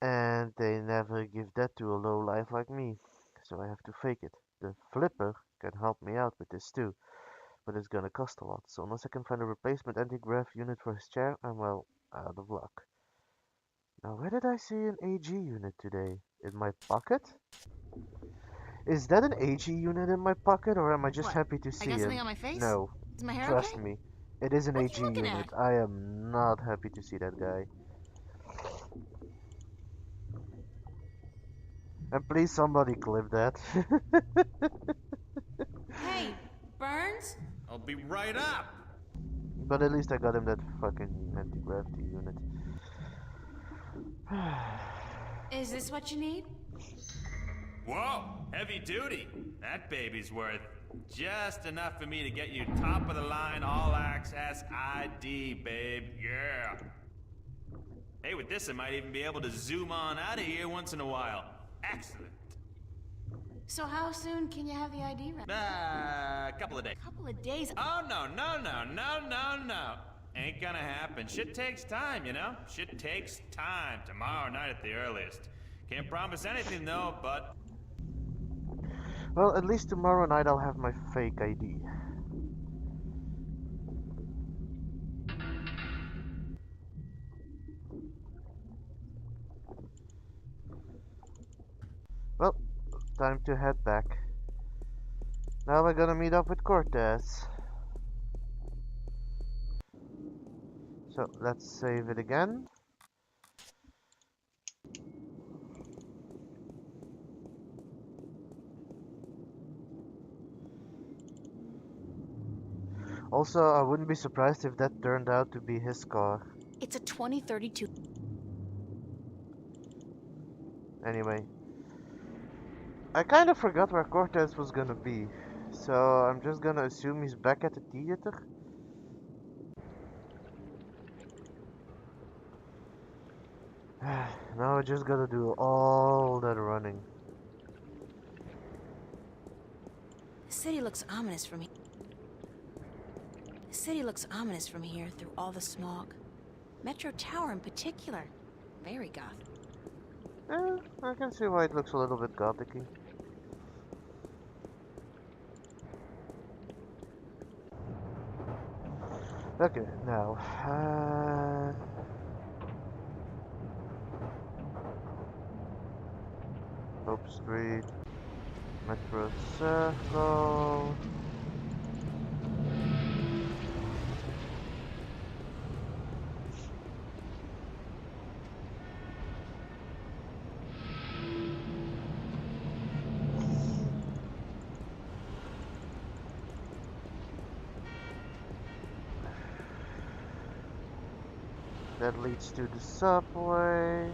And they never give that to a low life like me, so I have to fake it. The Flipper can help me out with this too, but it's gonna cost a lot, so unless I can find a replacement anti-grav unit for his chair, I'm well out of luck. Now where did I see an AG unit today? In my pocket? Is that an AG unit in my pocket, or am I just What? happy to I see got him? something on my face? No, Is my hair trust okay? me. It is an What are AG you looking unit. at? I am not happy to see that guy. And please somebody clip that. Hey, Burns? I'll be right up. But at least I got him that fucking anti-gravity unit. Is this what you need? Whoa, heavy duty. That baby's worth just enough for me to get you top of the line all access ID, babe. Yeah. Hey, with this, I might even be able to zoom on out of here once in a while. Excellent. So how soon can you have the ID ready? A couple of days. Couple of days. Oh, no. Ain't gonna happen. Shit takes time, you know? Shit takes time. Tomorrow night at the earliest. Can't promise anything, though, but... Well, at least tomorrow night I'll have my fake ID. Well, time to head back. Now we're gonna meet up with Cortez. So let's save it again. Also, I wouldn't be surprised if that turned out to be his car. It's a 2032. Anyway, I kind of forgot where Cortez was gonna be, so I'm just gonna assume he's back at the theater. Now I just gotta do all that running. The city looks ominous from here. The city looks ominous from here through all the smog. Metro Tower in particular. Very goth. I can see why it looks a little bit gothic-y. Okay, now, Hope Street, Metro Circle. That leads to the subway.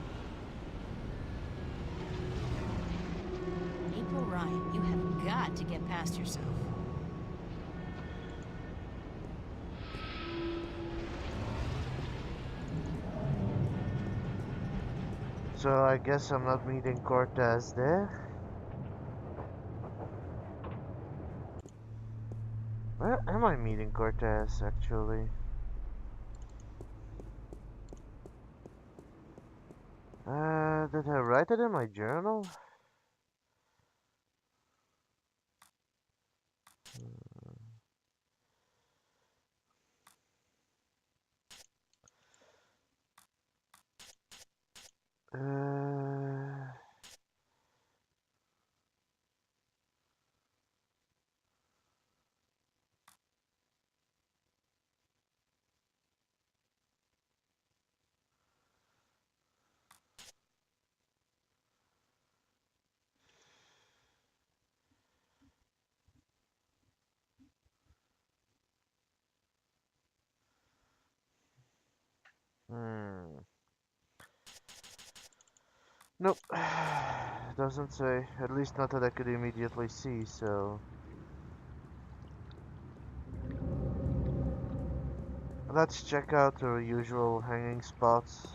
April Ryan, you have got to get past yourself. So I guess I'm not meeting Cortez there. Where am I meeting Cortez actually? Did I write it in my journal? Uh, hmm. Nope. Doesn't say. At least not that I could immediately see, so. Let's check out our usual hanging spots.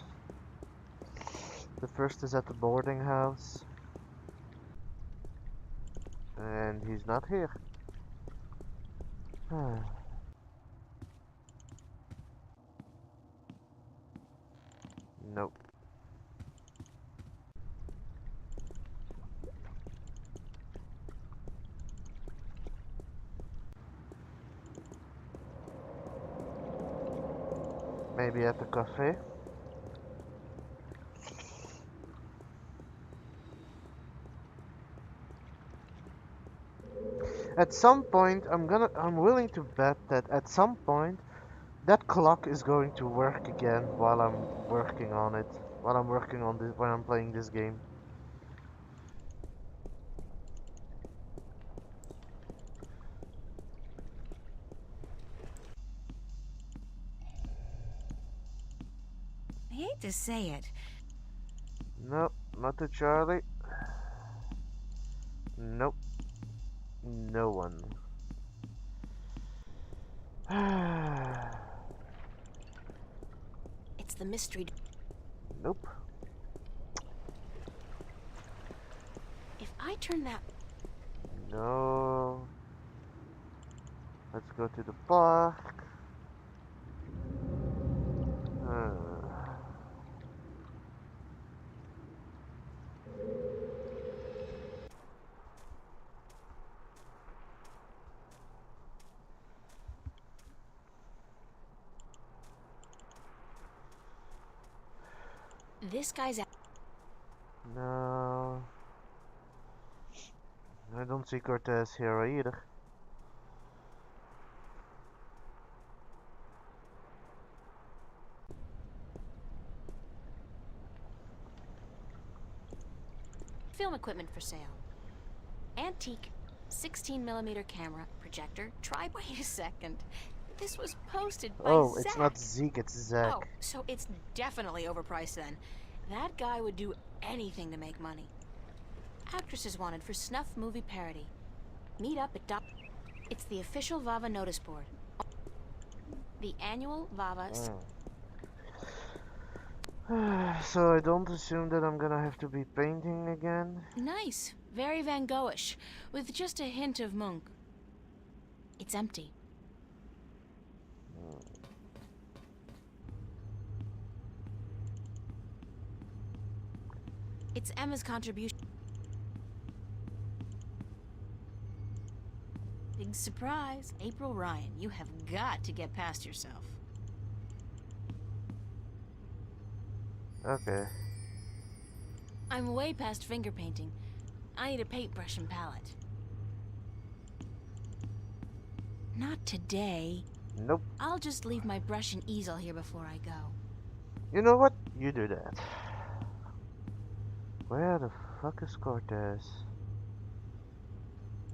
The first is at the boarding house. And he's not here. Nope. Maybe at the cafe. At some point, I'm willing to bet that at some point, that clock is going to work again while I'm working on it. While I'm working on this, when I'm playing this game. I hate to say it. Nope, not to Charlie. Nope, no one. It's the mystery. Nope. If I turn that... No. Let's go to the park. This guy's... No. I don't see Cortez here either. Film equipment for sale. Antique 16mm camera, projector, wait a second. This was posted by Oh, Zach. it's not Zeke, it's Zach. Oh, so it's definitely overpriced then. That guy would do anything to make money. Actresses wanted for snuff movie parody. Meet up at It's the official Vava notice board. The annual Vava... So I don't assume that I'm gonna have to be painting again? Nice. Very Van Goghish, with just a hint of Munch. It's empty. It's Emma's contribution. Big surprise. April Ryan, you have got to get past yourself. Okay. I'm way past finger painting. I need a paintbrush and palette. Not today. Nope. I'll just leave my brush and easel here before I go. You know what? You do that. Where the fuck is Cortez?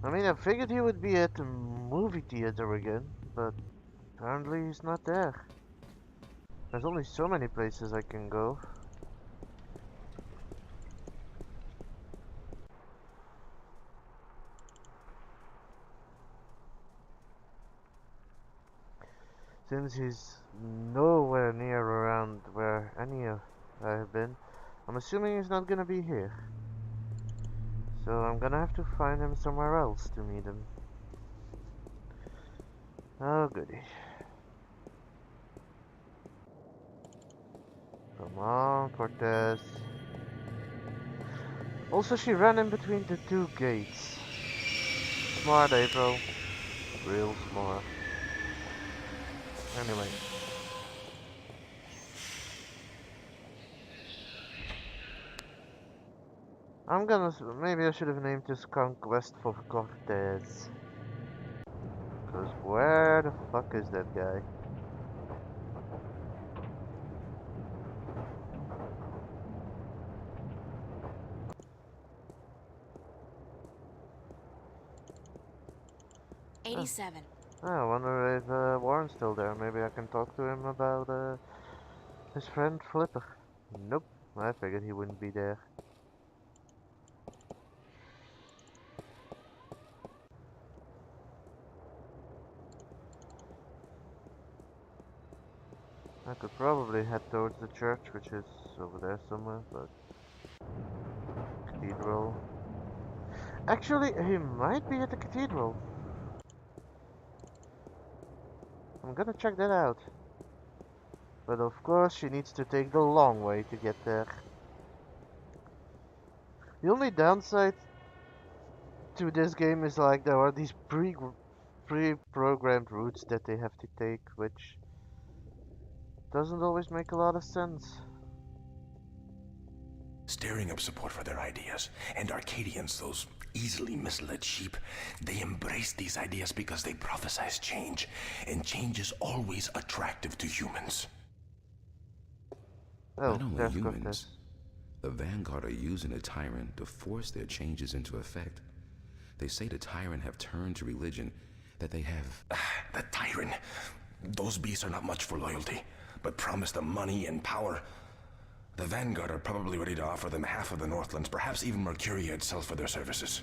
I mean, I figured he would be at the movie theater again, but apparently he's not there. There's only so many places I can go. Since he's nowhere near around where any of I have been, I'm assuming he's not gonna be here. So I'm gonna have to find him somewhere else to meet him. Oh goody. Come on, Cortez. Also, she ran in between the two gates. Smart, April. Real smart. Anyway. Maybe I should have named this Conquest for Cortez. Cause where the fuck is that guy? Oh. 87. I wonder if Warren's still there. Maybe I can talk to him about his friend Flipper. Nope, I figured he wouldn't be there. I could probably head towards the church, which is over there somewhere, but... Cathedral. Actually, he might be at the cathedral. I'm gonna check that out. But of course, she needs to take the long way to get there. The only downside to this game is like there are these pre-programmed routes that they have to take, which doesn't always make a lot of sense. Stirring up support for their ideas. And Arcadians, those easily misled sheep, they embrace these ideas because they prophesize change. And change is always attractive to humans. Oh, not only there's humans, Cortez. the Vanguard are using the Tyrant to force their changes into effect. They say the Tyrant have turned to religion, that they have... The Tyrant. Those beasts are not much for loyalty, but promise them money and power. The Vanguard are probably ready to offer them half of the Northlands, perhaps even Mercuria itself for their services.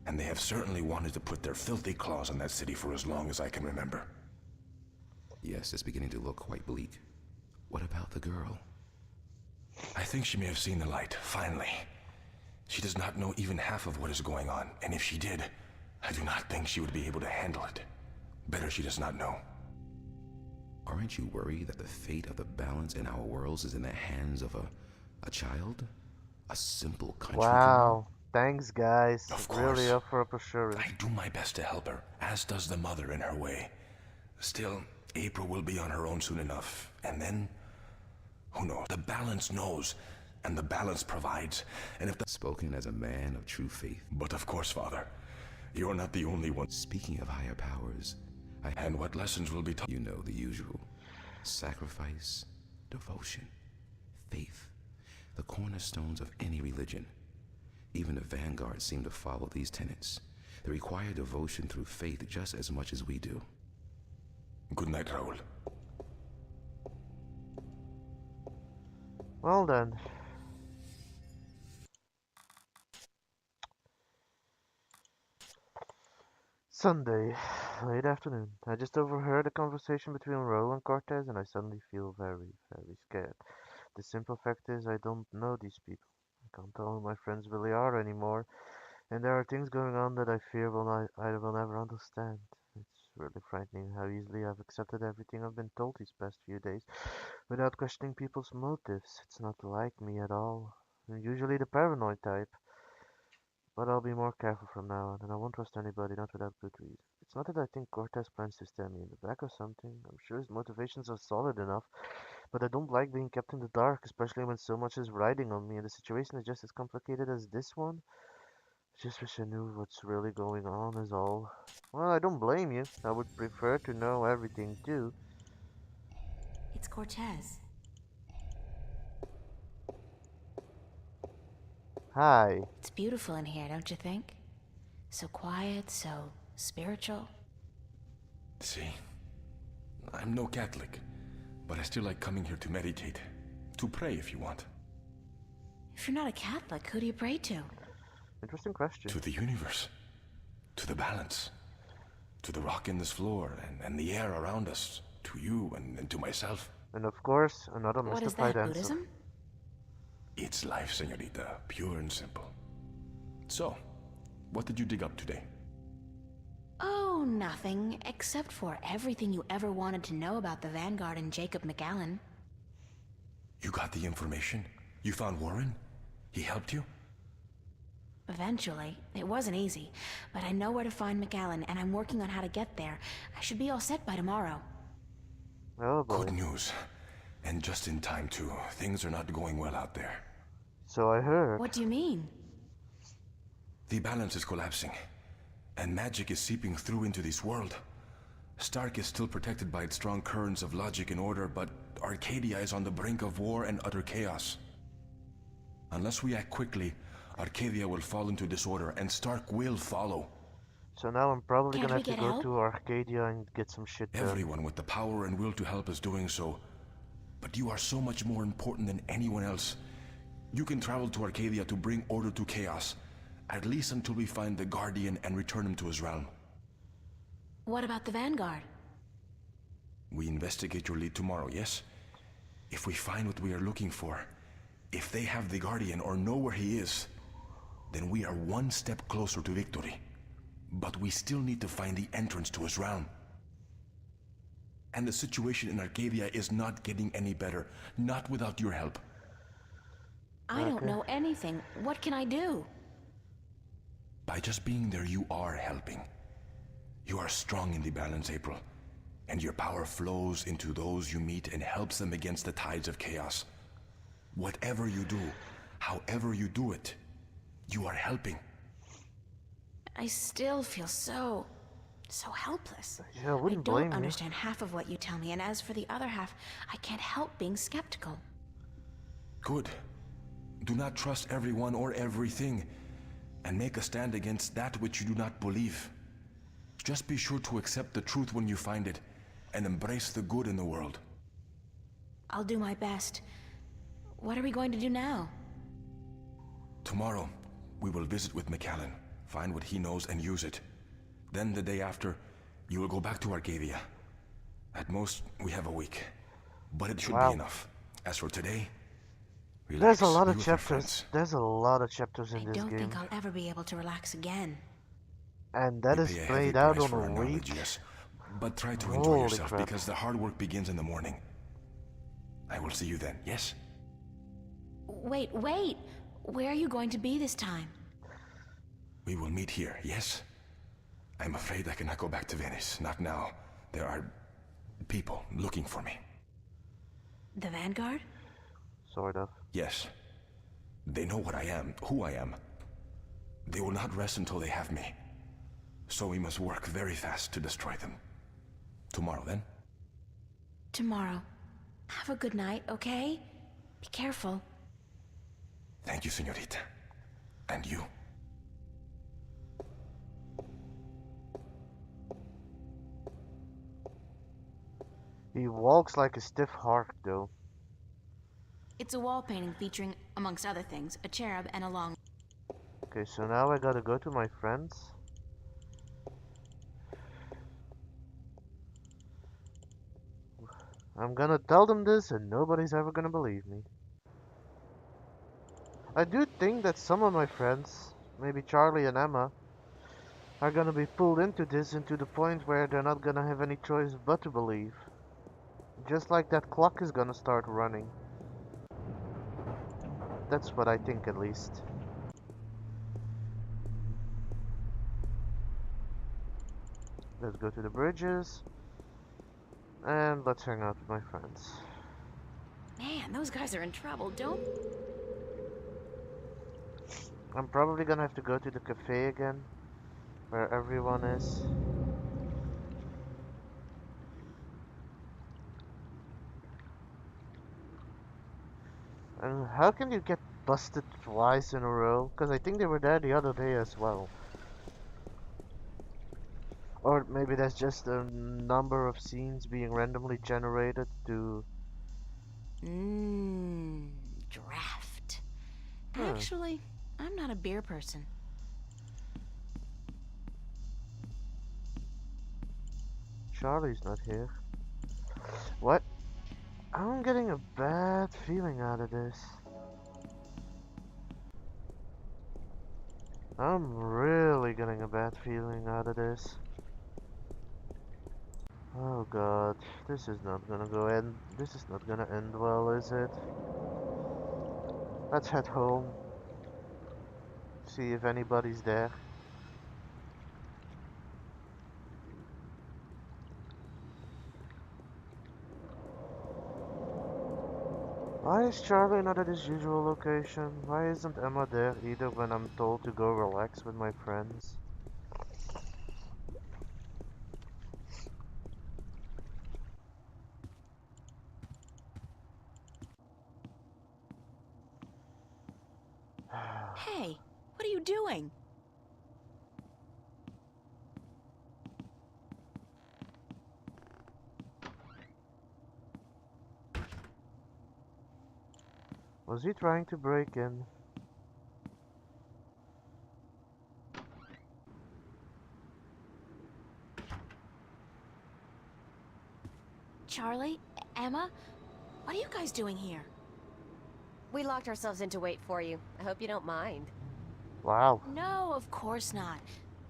And they have certainly wanted to put their filthy claws on that city for as long as I can remember. Yes, it's beginning to look quite bleak. What about the girl? I think she may have seen the light, finally. She does not know even half of what is going on, and if she did, I do not think she would be able to handle it. Better she does not know. Aren't you worried that the fate of the balance in our worlds is in the hands of a child? A simple country? Wow, thanks guys. Of course. Really up for assurance. I do my best to help her, as does the mother in her way. Still, April will be on her own soon enough, and then... who knows? The balance knows, and the balance provides, and if the... Spoken as a man of true faith. But of course, Father, you're not the only one. Speaking of higher powers, And what lessons will be taught? You know the usual. Sacrifice, devotion, faith, the cornerstones of any religion. Even the Vanguard seem to follow these tenets. They require devotion through faith just as much as we do. Good night, Raul. Well then. Sunday, late afternoon. I just overheard a conversation between Raul and Cortez and I suddenly feel very, very scared. The simple fact is I don't know these people. I can't tell who my friends really are anymore. And there are things going on that I fear I will never understand. It's really frightening how easily I've accepted everything I've been told these past few days without questioning people's motives. It's not like me at all. I'm usually the paranoid type. But I'll be more careful from now on, and I won't trust anybody, not without good reason. It's not that I think Cortez plans to stab me in the back or something. I'm sure his motivations are solid enough, but I don't like being kept in the dark, especially when so much is riding on me, and the situation is just as complicated as this one. I just wish I knew what's really going on is all. Well, I don't blame you. I would prefer to know everything too. It's Cortez. Hi. It's beautiful in here, don't you think? So quiet, so spiritual. See, I'm no Catholic, but I still like coming here to meditate. To pray if you want. If you're not a Catholic, who do you pray to? Interesting question. To the universe. To the balance. To the rock in this floor and the air around us. To you and to myself. And of course, another What is mystified that, answer. Buddhism? It's life, señorita. Pure and simple. So, what did you dig up today? Oh, nothing, except for everything you ever wanted to know about the Vanguard and Jacob McAllen. You got the information? You found Warren? He helped you? Eventually. It wasn't easy, but I know where to find McAllen, and I'm working on how to get there. I should be all set by tomorrow. Oh boy. Good news. And just in time, too. Things are not going well out there. So I heard. What do you mean? The balance is collapsing, and magic is seeping through into this world. Stark is still protected by its strong currents of logic and order, but Arcadia is on the brink of war and utter chaos. Unless we act quickly, Arcadia will fall into disorder, and Stark will follow. So now I'm probably Can't gonna we have to get go help? to Arcadia and get some shit done. Everyone with the power and will to help is doing so. But you are so much more important than anyone else. You can travel to Arcadia to bring order to chaos, at least until we find the Guardian and return him to his realm. What about the Vanguard? We investigate your lead tomorrow, yes? If we find what we are looking for, if they have the Guardian or know where he is, then we are one step closer to victory. But we still need to find the entrance to his realm. And the situation in Arcadia is not getting any better, not without your help. I don't know anything. What can I do? By just being there, you are helping. You are strong in the balance, April, and your power flows into those you meet and helps them against the tides of chaos. Whatever you do, however you do it, you are helping. I still feel so helpless. Yeah, I wouldn't blame don't you. understand half of what you tell me, and as for the other half, I can't help being skeptical. Good. Do not trust everyone or everything, and make a stand against that which you do not believe. Just be sure to accept the truth when you find it, and embrace the good in the world. I'll do my best. What are we going to do now? Tomorrow, we will visit with McAllen, find what he knows and use it. Then the day after, you will go back to Arcadia. At most, we have a week. But it should be enough. As for today, relax. There's a lot Be of with your chapters. friends. There's a lot of chapters in I this don't game. think I'll ever be able to relax again. And that We is pay a heavy played out price on for our a knowledge, week. yes. But try to enjoy Holy yourself crap. because the hard work begins in the morning. I will see you then, yes? Wait. Where are you going to be this time? We will meet here, yes? I'm afraid I cannot go back to Venice. Not now. There are people looking for me. The Vanguard? Sort of. Yes. They know what I am, who I am. They will not rest until they have me. So we must work very fast to destroy them. Tomorrow, then? Tomorrow. Have a good night, okay? Be careful. Thank you, señorita. And you. He walks like a stiff hark, though. It's a wall painting featuring, amongst other things, a cherub and a long... Okay, so now I gotta go to my friends. I'm gonna tell them this and nobody's ever gonna believe me. I do think that some of my friends, maybe Charlie and Emma, are gonna be pulled into this into the point where they're not gonna have any choice but to believe. Just like that clock is gonna start running. That's what I think, at least. Let's go to the bridges. And let's hang out with my friends. Man, those guys are in trouble. Don't... I'm probably gonna have to go to the cafe again, where everyone is. And how can you get busted twice in a row? Because I think they were there the other day as well. Or maybe that's just a number of scenes being randomly generated to Draft. Huh. Actually, I'm not a beer person. Charlie's not here. What? I'm getting a bad feeling out of this. I'm really getting a bad feeling out of this. Oh god, this is not gonna go end. This is not gonna end well, is it? Let's head home. See if anybody's there. Why is Charlie not at his usual location? Why isn't Emma there either when I'm told to go relax with my friends? Hey, what are you doing? Was he trying to break in? Charlie? Emma? What are you guys doing here? We locked ourselves in to wait for you. I hope you don't mind. Wow. No, of course not.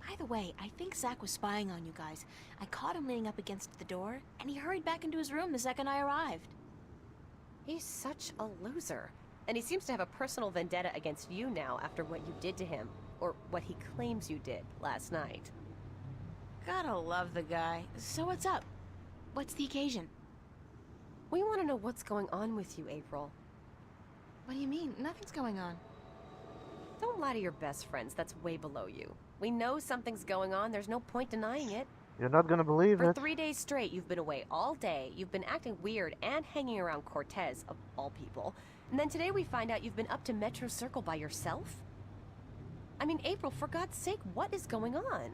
By the way, I think Zach was spying on you guys. I caught him leaning up against the door, and he hurried back into his room the second I arrived. He's such a loser. And he seems to have a personal vendetta against you now after what you did to him. Or what he claims you did last night. Gotta love the guy. So what's up? What's the occasion? We want to know what's going on with you, April. What do you mean? Nothing's going on. Don't lie to your best friends. That's way below you. We know something's going on. There's no point denying it. You're not gonna believe For it. 3 days straight, you've been away all day. You've been acting weird and hanging around Cortez, of all people. And then today we find out you've been up to Metro Circle by yourself? I mean, April, for God's sake, what is going on?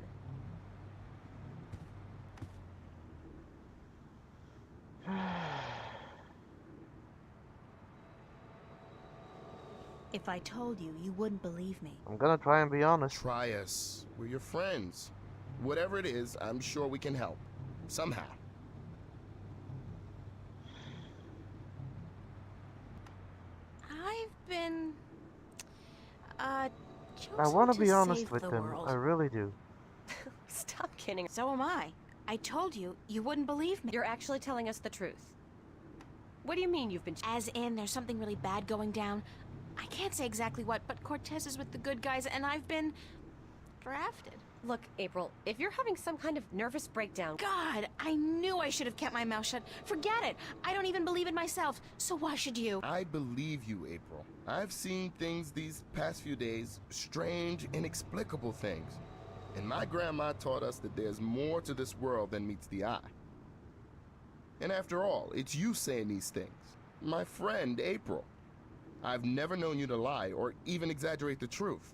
If I told you, you wouldn't believe me. I'm gonna try and be honest. Try us. We're your friends. Whatever it is, I'm sure we can help. Somehow. I've been... I chosen want to be to honest save with the them. world. I really do. Stop kidding. So am I. I told you, you wouldn't believe me. You're actually telling us the truth. What do you mean you've been... As in, there's something really bad going down. I can't say exactly what, but Cortez is with the good guys, and I've been... drafted. Look, April, if you're having some kind of nervous breakdown... God, I knew I should have kept my mouth shut. Forget it. I don't even believe in myself, so why should you? I believe you, April. I've seen things these past few days, strange, inexplicable things. And my grandma taught us that there's more to this world than meets the eye. And after all, it's you saying these things. My friend, April. I've never known you to lie or even exaggerate the truth.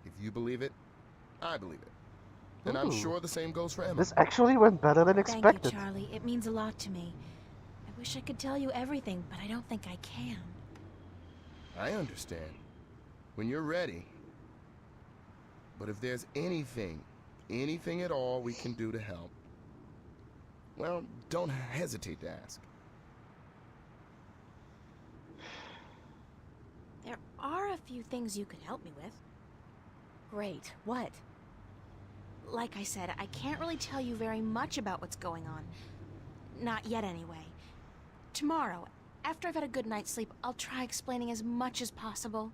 If you believe it, I believe it. And I'm Ooh. sure the same goes for Emma. This actually went better than expected. Thank you, Charlie. It means a lot to me. I wish I could tell you everything, but I don't think I can. I understand. When you're ready. But if there's anything at all we can do to help, well, don't hesitate to ask. There are a few things you could help me with. Great. What? Like I said, I can't really tell you very much about what's going on. Not yet, anyway. Tomorrow, after I've had a good night's sleep, I'll try explaining as much as possible.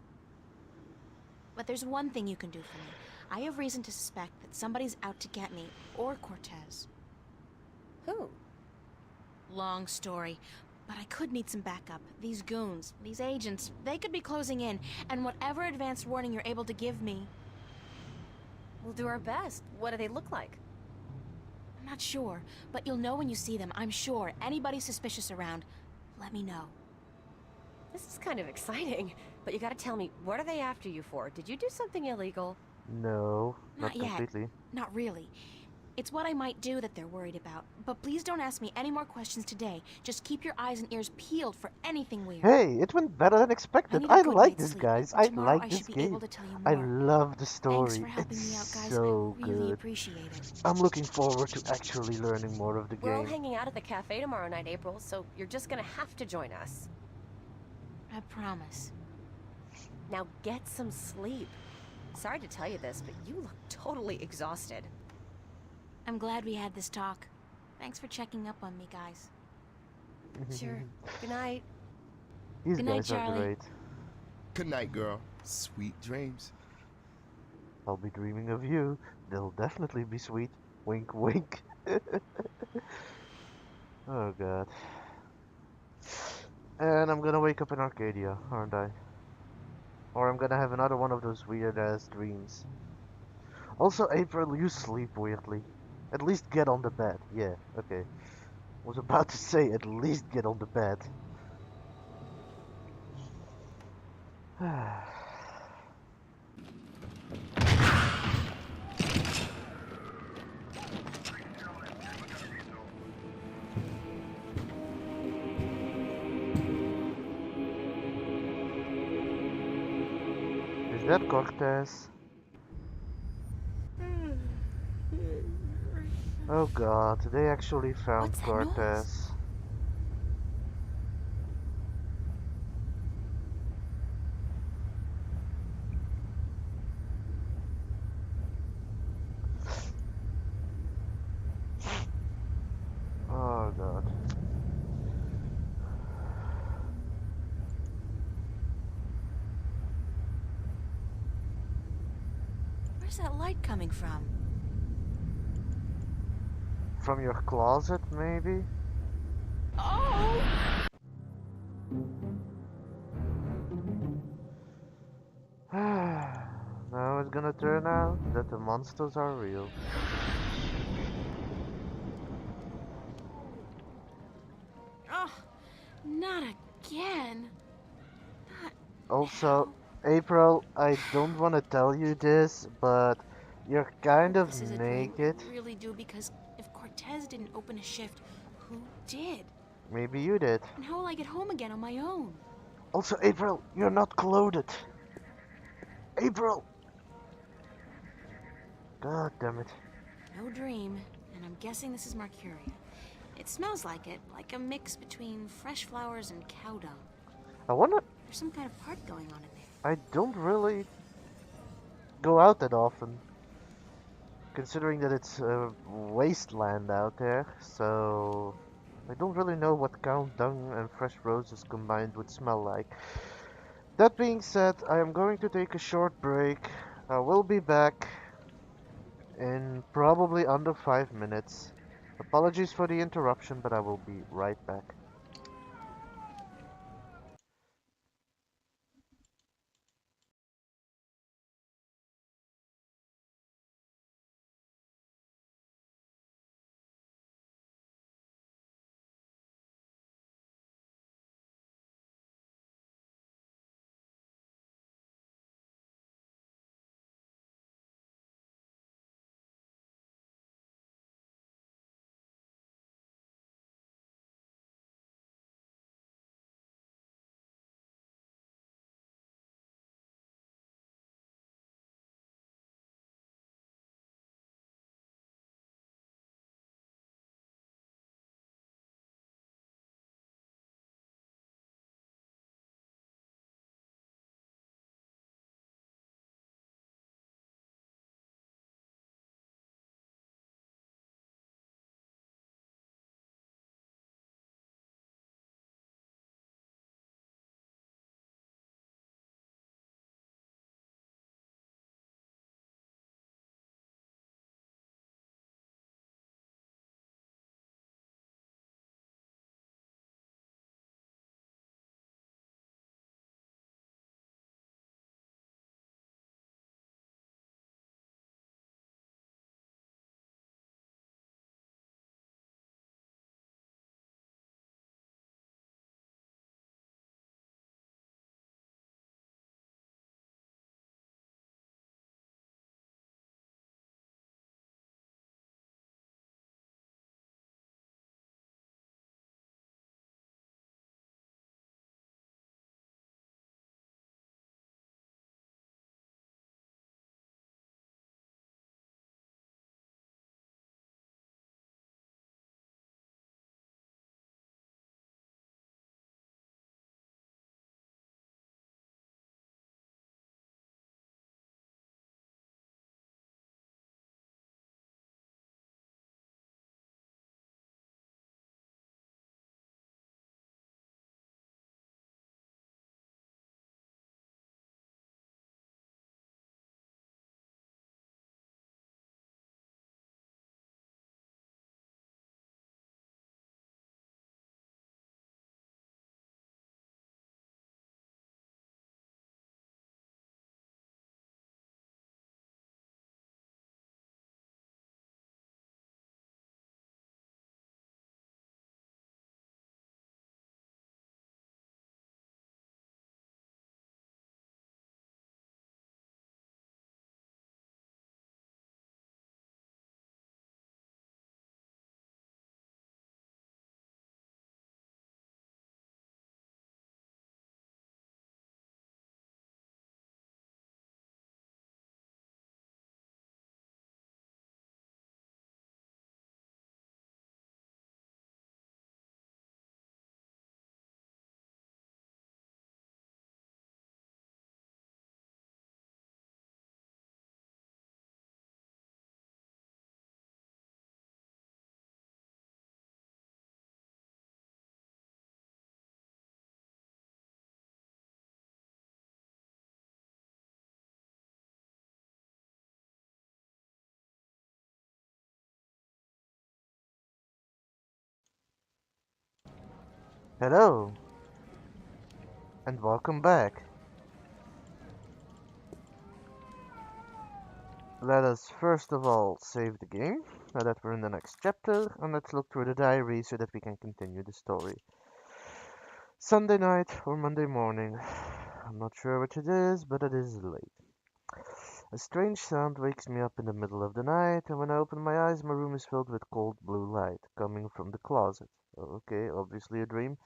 But there's one thing you can do for me. I have reason to suspect that somebody's out to get me, or Cortez. Who? Long story, but I could need some backup. These goons, these agents, they could be closing in, and whatever advanced warning you're able to give me... We'll do our best. What do they look like? I'm not sure, but you'll know when you see them, I'm sure. Anybody suspicious around, let me know. This is kind of exciting, but you gotta tell me, what are they after you for? Did you do something illegal? No, not Not yet. completely. Not really. It's what I might do that they're worried about. But please don't ask me any more questions today. Just keep your eyes and ears peeled for anything weird. Hey, it went better than I expected. need a I good like night's this, sleep. guys. And I tomorrow like I this should be game. able to tell you I more. love the Thanks for story. helping It's me out, guys. so I really good. appreciate it. I'm looking forward to actually learning more of the We're all game. hanging out at the cafe tomorrow night, April, so you're just gonna have to join us. I promise. Now get some sleep. Sorry to tell you this, but you look totally exhausted. I'm glad we had this talk. Thanks for checking up on me, guys. Sure. Good night. These Good night, guys are Charlie. great. Good night, girl. Sweet dreams. I'll be dreaming of you. They'll definitely be sweet. Wink, wink. Oh god. And I'm gonna wake up in Arcadia, aren't I? Or I'm gonna have another one of those weird ass dreams. Also, April, you sleep weirdly. At least get on the bed. Yeah, okay. Was about to say, at least get on the bed. Is that Cortez? Oh god, they actually found What's that Cortez. noise? Oh god. Where's that light coming from? From your closet, maybe? Oh! Now it's gonna turn out that the monsters are real. Oh, not again. Not Also, April, I don't want to tell you this, but you're kind of This is a naked. dream. I really do, because if Cortez didn't open a shift, who did? Maybe you did. And how will I get home again on my own? Also, April, you're not clothed. April! God damn it. No dream, and I'm guessing this is Mercuria. It smells like it, like a mix between fresh flowers and cow dung. I wanna... There's some kind of part going on in there. I don't really go out that often. Considering that it's a wasteland out there, so... I don't really know what cow dung and fresh roses combined would smell like. That being said, I am going to take a short break. I will be back in probably under 5 minutes. Apologies for the interruption, but I will be right back. Hello, and welcome back. Let us first of all save the game, now that we're in the next chapter, and let's look through the diary so that we can continue the story. Sunday night or Monday morning. I'm not sure which it is, but it is late. A strange sound wakes me up in the middle of the night, and when I open my eyes, my room is filled with cold blue light coming from the closet. Okay, obviously a dream.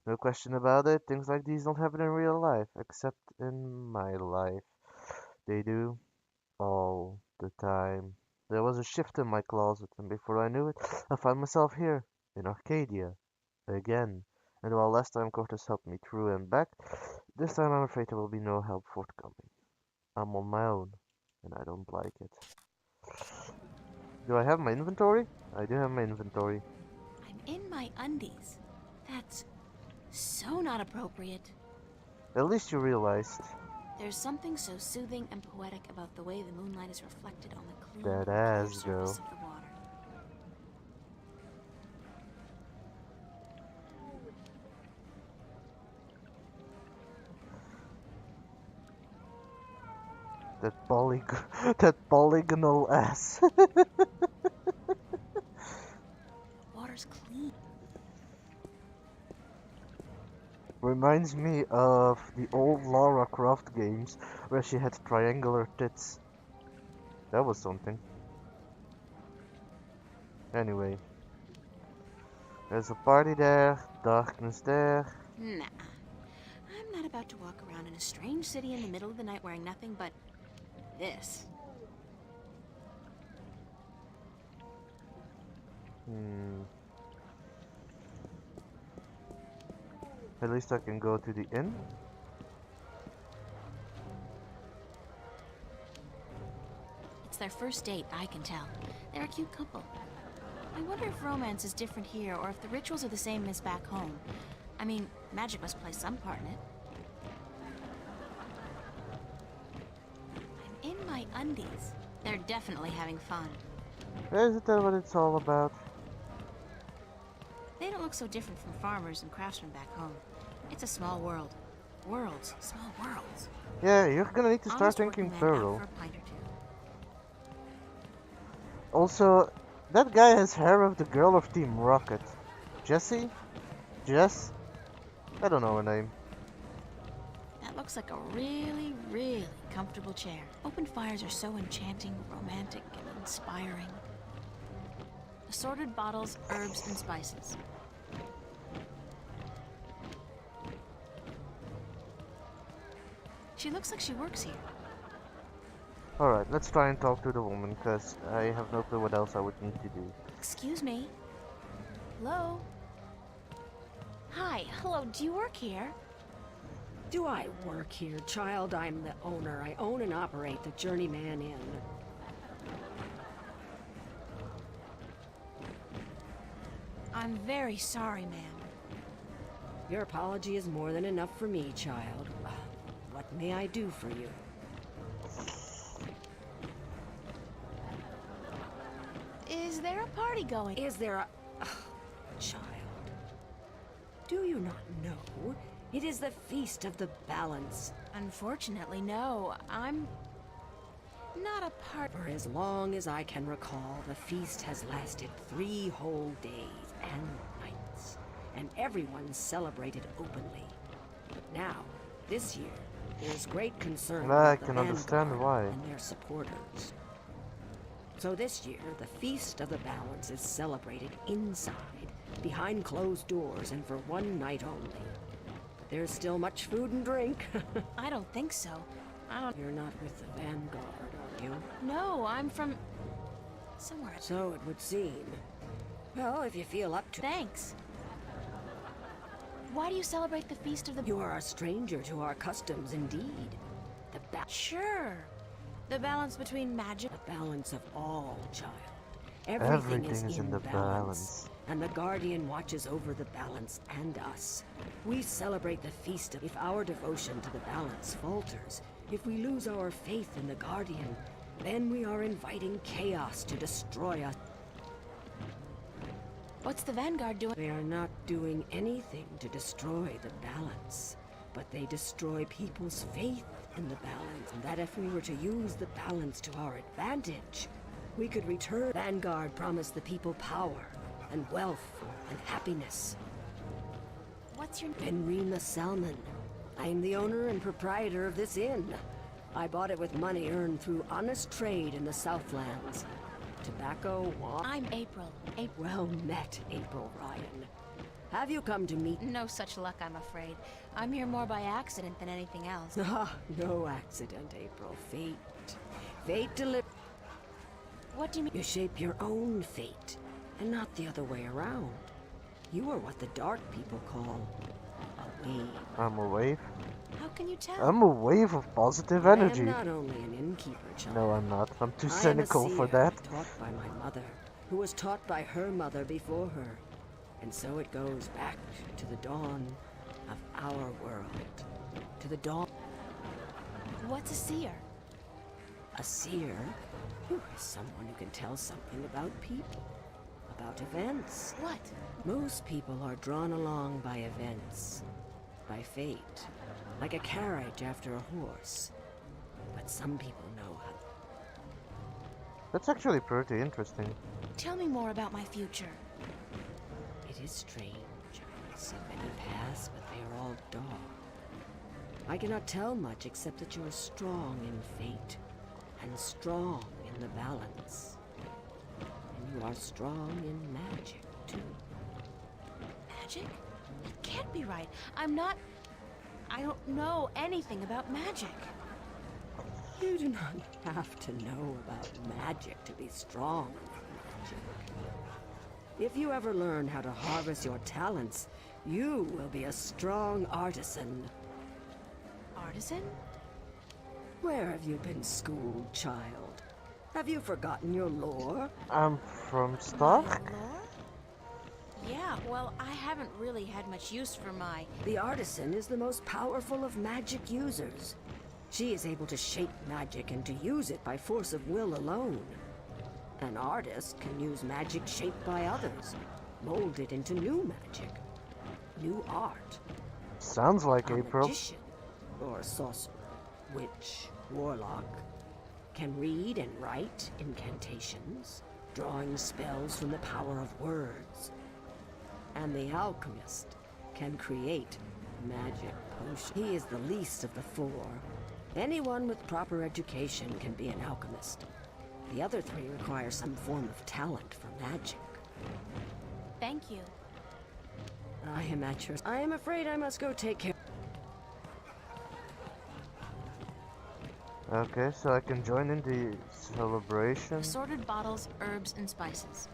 No question about it. Things like these don't happen in real life, except in my life. They do all the time. There was a shift in my closet, and before I knew it, I found myself here, in Arcadia, again. And while last time Cortez helped me through and back, this time I'm afraid there will be no help forthcoming. I'm on my own, and I don't like it. Do I have my inventory? I do have my inventory. I'm in my undies. That's so not appropriate. At least you realized. There's something so soothing and poetic about the way the moonlight is reflected on the clean, That clear ass, surface girl. of the water. That polygonal ass. Water's clean. Reminds me of the old Lara Croft games where she had triangular tits. That was something. Anyway. There's a party there, darkness there. Nah. I'm not about to walk around in a strange city in the middle of the night wearing nothing but this. At least I can go to the inn. It's their first date, I can tell. They're a cute couple. I wonder if romance is different here or if the rituals are the same as back home. I mean, magic must play some part in it. I'm in my undies. They're definitely having fun. Isn't that what it's all about? They don't look so different from farmers and craftsmen back home. It's a small world. Worlds. Small worlds. Yeah, you're gonna need to start Almost thinking working men out thorough. for a pint or two. Also, that guy has hair of the girl of Team Rocket. Jessie? Jess? I don't know her name. That looks like a really, really comfortable chair. Open fires are so enchanting, romantic, and inspiring. Assorted bottles, herbs, and spices. She looks like she works here. Alright, let's try and talk to the woman, because I have no clue what else I would need to do. Excuse me. Hello? Hi, hello, do you work here? Do I work here, child? I'm the owner. I own and operate the Journeyman Inn. I'm very sorry, ma'am. Your apology is more than enough for me, child. What may I do for you? Is there a party going? Is there a... child. Do you not know? It is the Feast of the Balance. Unfortunately, no. I'm not a part... For as long as I can recall, the feast has lasted 3 whole days and nights, and everyone celebrated openly. But now, this year, there's great concern I about the can understand Vanguard why. and their supporters. So this year, the Feast of the Balance is celebrated inside, behind closed doors, and for 1 night only. But there's still much food and drink. I don't think so. You're not with the Vanguard, are you? No, I'm from... somewhere. So it would seem. Well, if you feel up to... Thanks. Why do you celebrate the Feast of the... You are a stranger to our customs, indeed. Sure. The balance between magic... The balance of all, child. Everything is in the balance. And the Guardian watches over the balance and us. We celebrate the feast of... If our devotion to the balance falters, if we lose our faith in the Guardian, then we are inviting chaos to destroy us. What's the Vanguard doing? They are not doing anything to destroy the balance, but they destroy people's faith in the balance, and that if we were to use the balance to our advantage, we could return. Vanguard promised the people power and wealth and happiness. What's your Benrima Salmon. I am the owner and proprietor of this inn. I bought it with money earned through honest trade in the Southlands. Tobacco, wine. I'm April. Well met, April Ryan. Have you come to meet? No such luck, I'm afraid. I'm here more by accident than anything else. Ah, no accident, April. Fate. Fate deliver. What do you mean? You shape your own fate, and not the other way around. You are what the dark people call a wave. I'm a wave. How can you tell? I'm a wave of positive I energy. am not only an innkeeper, child. No, I'm not. I'm too I am a cynical for seer, that. Taught by my mother, who was taught by her mother before her. And so it goes back to the dawn of our world. To the dawn. What's a seer? A seer is someone who can tell something about people, about events. What? Most people are drawn along by events, by fate, like a carriage after a horse. But some people know how. That's actually pretty interesting. Tell me more about my future. It is strange. So many paths, but they are all dark. I cannot tell much except that you are strong in fate, and strong in the balance. And you are strong in magic, too. Magic? That can't be right. I don't know anything about magic. You do not have to know about magic to be strong in magic. If you ever learn how to harvest your talents, you will be a strong artisan. Artisan? Where have you been schooled, child? Have you forgotten your lore? I'm from Stark? Lore? Yeah, well, I haven't really had much use for my... The artisan is the most powerful of magic users. She is able to shape magic and to use it by force of will alone. An artist can use magic shaped by others, mold it into new magic, new art. Sounds like A April. magician, or sorcerer, witch, warlock, can read and write incantations, drawing spells from the power of words. And the alchemist can create magic potions. He is the least of the four. Anyone with proper education can be an alchemist. The other three require some form of talent for magic. Thank you. I am at your... I am afraid I must go take care... Okay, so I can join in the celebration. Assorted bottles, herbs, and spices.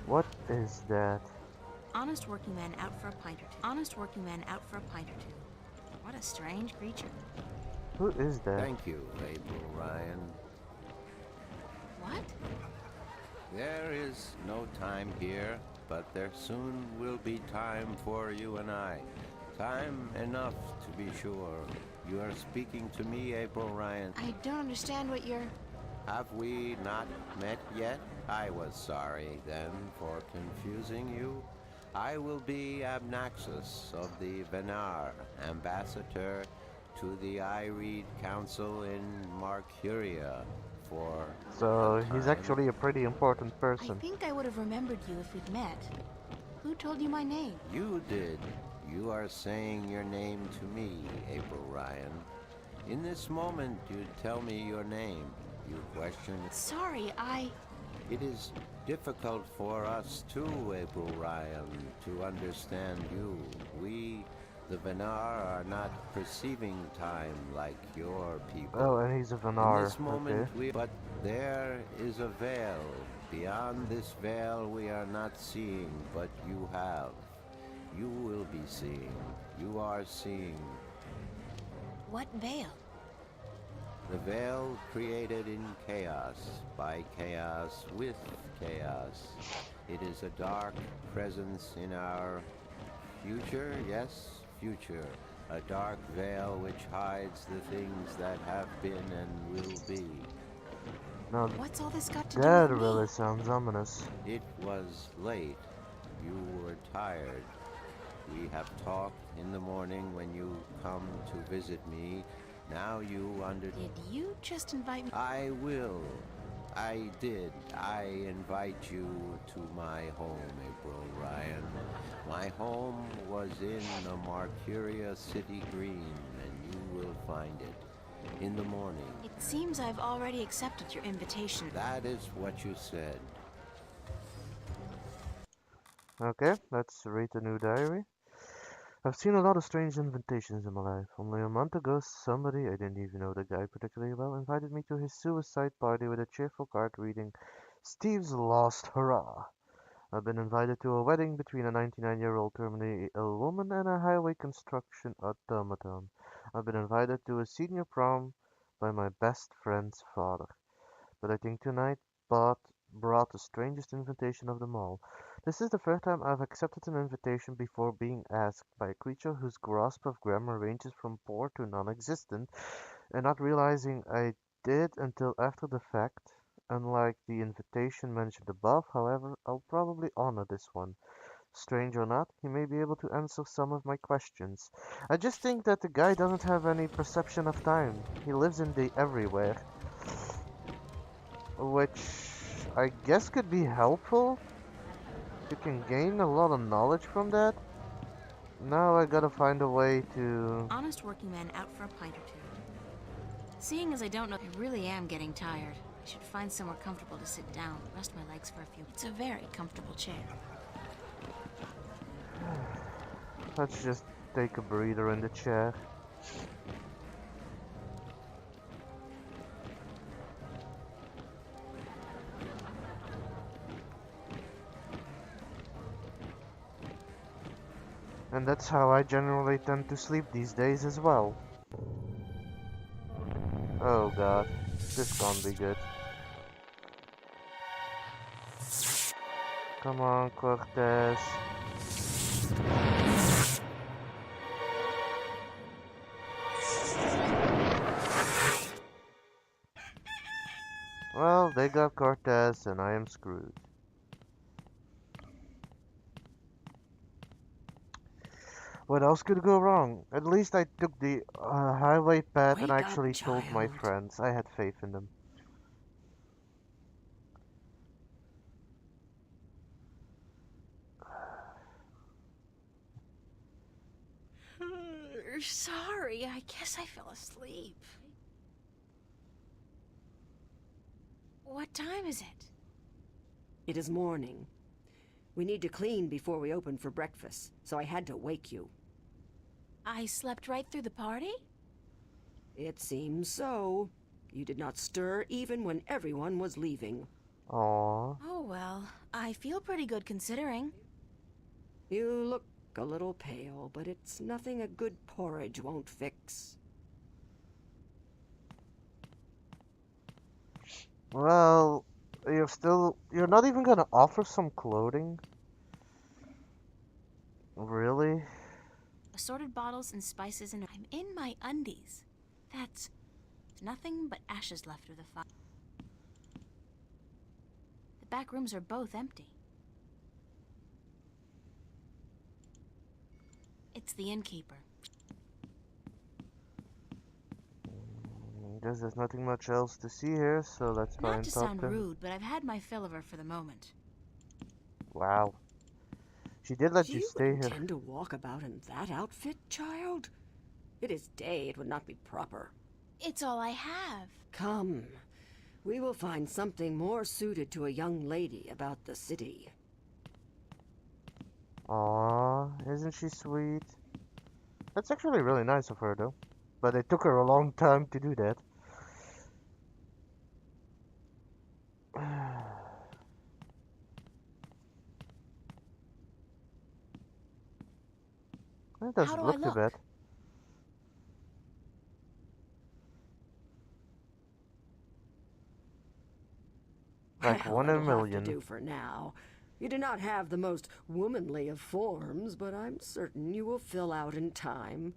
What is that? Honest working man out for a pint or two. Honest working man out for a pint or two. What a strange creature. Who is that? Thank you, April Ryan. What? There is no time here, but there soon will be time for you and I. Time enough to be sure. You are speaking to me, April Ryan. I don't understand what you're... Have we not met yet? I was sorry then for confusing you. I will be Abnaxus of the Venar, ambassador to the Ireed Council in Marcuria for... So he's actually a pretty important I person. think I would have remembered you if we'd met. Who told you my name? You did. You are saying your name to me, April Ryan. In this moment, you tell me your name. You question... Sorry, It is difficult for us too, April Ryan, to understand you. We, the Venar, are not perceiving time like your people. Oh, and he's a Venar. In this moment, Okay. but there is a veil. Beyond this veil we are not seeing, but you have. You will be seeing. You are seeing. What veil? The veil created in chaos, by chaos, with chaos. It is a dark presence in our future, yes, future. A dark veil which hides the things that have been and will be. Now What's all this got to do that with really me? sounds ominous. It was late. You were tired. We have talked in the morning when you come to visit me. Now you Did you just invite me? I will. I did. I invite you to my home, April Ryan. My home was in the Marcuria City Green, and you will find it in the morning. It seems I've already accepted your invitation. That is what you said. Okay, let's read the new diary. I've seen a lot of strange invitations in my life. Only a month ago, somebody, I didn't even know the guy particularly well, invited me to his suicide party with a cheerful card reading, Steve's Lost Hurrah. I've been invited to a wedding between a 99-year-old terminally ill woman and a highway construction automaton. I've been invited to a senior prom by my best friend's father. But I think tonight brought the strangest invitation of them all. This is the first time I've accepted an invitation before being asked by a creature whose grasp of grammar ranges from poor to non-existent, and not realizing I did until after the fact. Unlike the invitation mentioned above, however, I'll probably honor this one. Strange or not, he may be able to answer some of my questions. I just think that the guy doesn't have any perception of time. He lives in the everywhere, which I guess could be helpful. You can gain a lot of knowledge from that. Now I gotta find a way to... Honest working man out for a pint or two. Seeing as I don't know, I really am getting tired. I should find somewhere comfortable to sit down, rest my legs for a few. It's a very comfortable chair. Let's just take a breather in the chair. And that's how I generally tend to sleep these days as well. Oh god, this can't be good. Come on, Cortez. Well, they got Cortez and I am screwed. What else could go wrong? At least I took the highway path and actually told my friends. I had faith in them. Sorry, I guess I fell asleep. What time is it? It is morning. We need to clean before we open for breakfast, so I had to wake you. I slept right through the party? It seems so. You did not stir even when everyone was leaving. Aww. Oh well, I feel pretty good considering. You look a little pale, but it's nothing a good porridge won't fix. Well, you're not even gonna offer some clothing? Really? Assorted bottles and spices, and I'm in my undies. That's nothing but ashes left of the fire. The back rooms are both empty. It's the innkeeper. Guess there's nothing much else to see here, so let's try Not and to talk sound to him. rude, but I've had my fill of her for the moment. Wow. She did let you stay here. Do you intend to walk about in that outfit, child? It is day, it would not be proper. It's all I have. Come. We will find something more suited to a young lady about the city. Aww, isn't she sweet? That's actually really nice of her, though. But it took her a long time to do that. That doesn't look too bad. Like Well, one in a it'll have million. to do for now. You do not have the most womanly of forms, but I'm certain you will fill out in time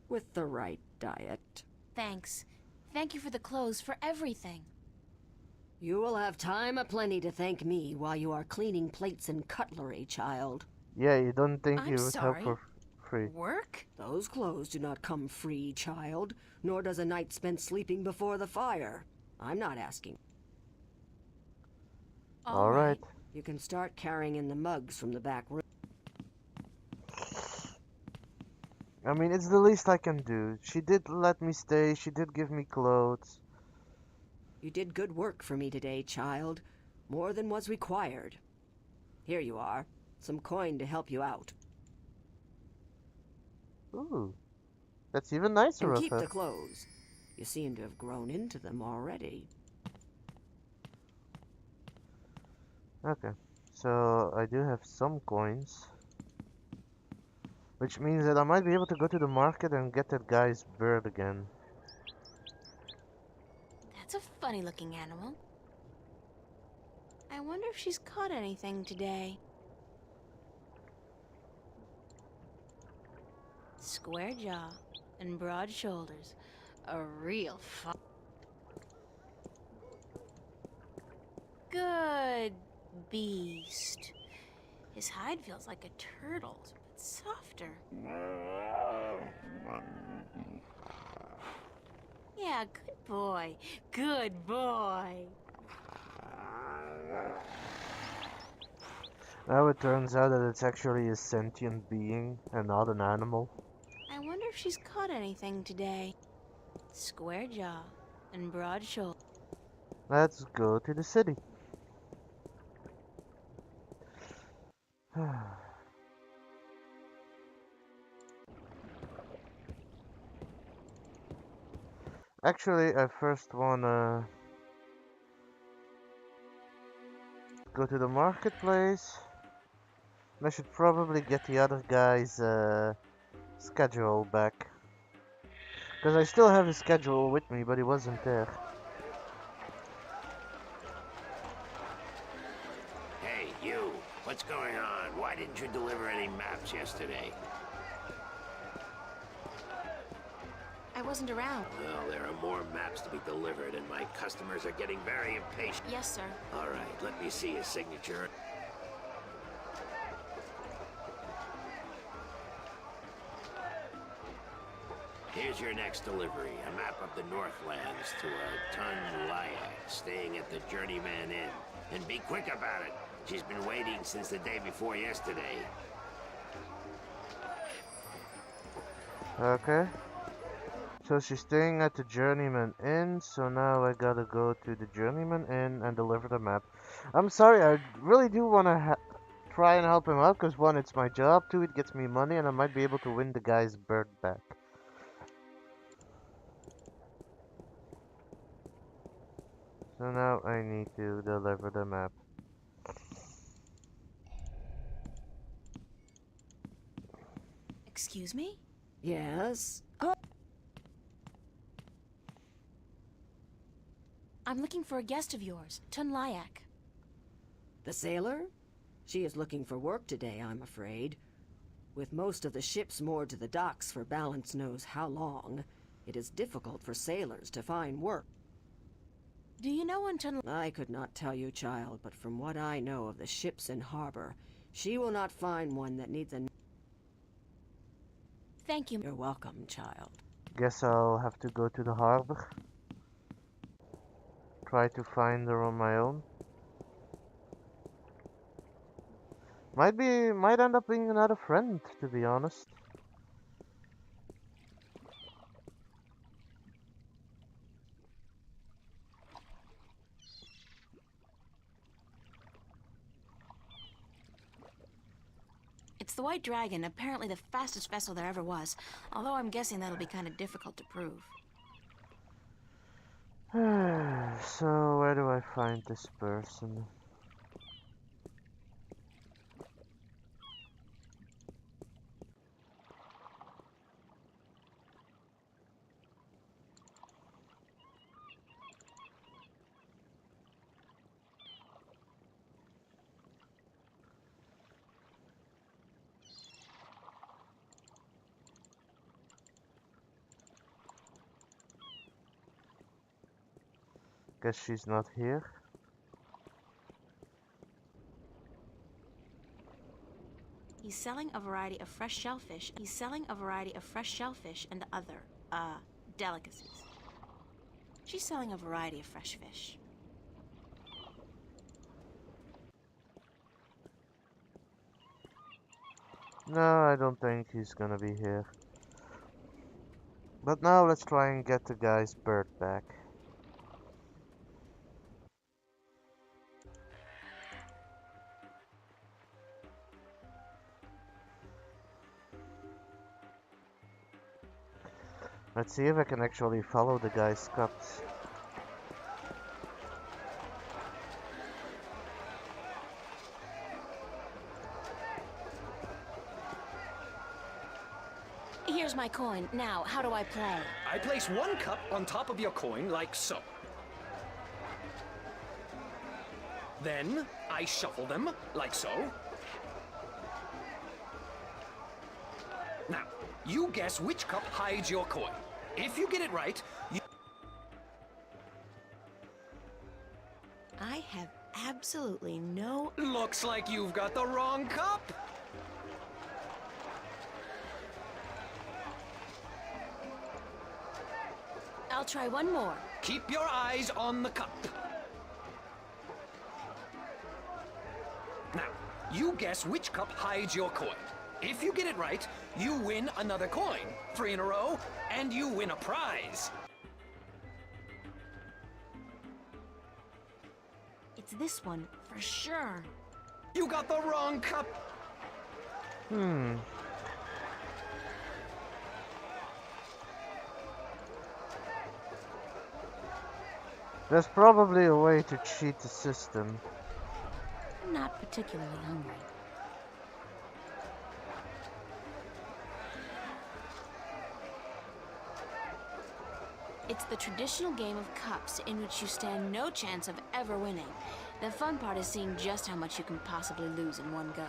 with the right diet. Thanks. Thank you for the clothes, for everything. You will have time aplenty to thank me while you are cleaning plates and cutlery, child. Yeah, you don't think I'm you would help sorry. for free? Work? Those clothes do not come free, child, nor does a night spent sleeping before the fire. I'm not asking. All right. You can start carrying in the mugs from the back room. I mean, it's the least I can do. She did let me stay. She did give me clothes. You did good work for me today, child. More than was required. Here you are. Some coin to help you out. Ooh. That's even nicer And of keep her. the clothes. You seem to have grown into them already. Okay. So, I do have some coins. Which means that I might be able to go to the market and get that guy's bird again. That's a funny looking animal. I wonder if she's caught anything today. Square jaw and broad shoulders. A real Good beast. His hide feels like a turtle's, but softer. Yeah, good boy. Good boy. Now it turns out that it's actually a sentient being and not an animal. I wonder if she's caught anything today. Square jaw and broad shoulder. Let's go to the city. Actually, I first wanna go to the marketplace. And I should probably get the other guy's schedule back. Because I still have his schedule with me, but he wasn't there. Hey, you! What's going on? Why didn't you deliver any maps yesterday? I wasn't around. Well, there are more maps to be delivered, and my customers are getting very impatient. Yes, sir. All right, let me see his signature. Here's your next delivery, a map of the Northlands to a Tun Lyak, staying at the Journeyman Inn. And be quick about it. She's been waiting since the day before yesterday. Okay. So she's staying at the Journeyman Inn, so now I gotta go to the Journeyman Inn and deliver the map. I'm sorry, I really do wanna try and help him out, because one, it's my job, two, it gets me money, and I might be able to win the guy's bird back. So now I need to deliver the map. Excuse me? Yes? Oh, I'm looking for a guest of yours, Tun Lyak. the sailor? She is looking for work today, I'm afraid. With most of the ships moored to the docks for balance knows how long, it is difficult for sailors to find work. Do you know when Tun... I could not tell you, child, but from what I know of the ships in harbor, she will not find one that needs a... Thank you. You're welcome, child. Guess I'll have to go to the harbor. Try to find her on my own. Might end up being another friend, to be honest. It's the White Dragon, apparently the fastest vessel there ever was. Although I'm guessing that'll be kind of difficult to prove. So, where do I find this person? Guess she's not here. selling a variety of fresh shellfish. He's selling a variety of fresh shellfish and other, delicacies. She's selling a variety of fresh fish. No, I don't think he's gonna be here. But now let's try and get the guy's bird back. Let's see if I can actually follow the guy's cups. Here's my coin. Now, how do I play? I place one cup on top of your coin like so. Then I shuffle them like so. Now, you guess which cup hides your coin. If you get it right, you... I have absolutely no... Looks like you've got the wrong cup. I'll try one more. Keep your eyes on the cup. Now, you guess which cup hides your coin. If you get it right, you win another coin, 3 in a row, and you win a prize. It's this one, for sure. You got the wrong cup. There's probably a way to cheat the system. I'm not particularly hungry. It's the traditional game of cups in which you stand no chance of ever winning. The fun part is seeing just how much you can possibly lose in one go.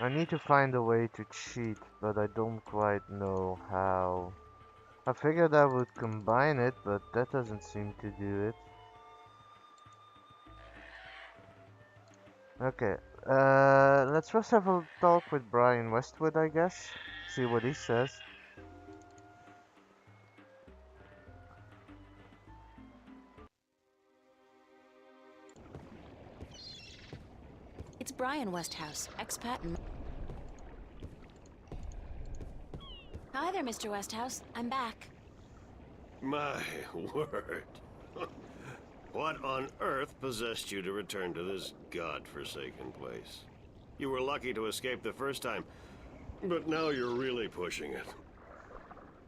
I need to find a way to cheat, but I don't quite know how. I figured I would combine it, but that doesn't seem to do it. Okay, let's first have a talk with Brian Westwood, I guess. See what he says. It's Brian Westhouse, expat and... Hi there, Mr. Westhouse. I'm back. My word. What on earth possessed you to return to this godforsaken place? You were lucky to escape the first time, but now you're really pushing it.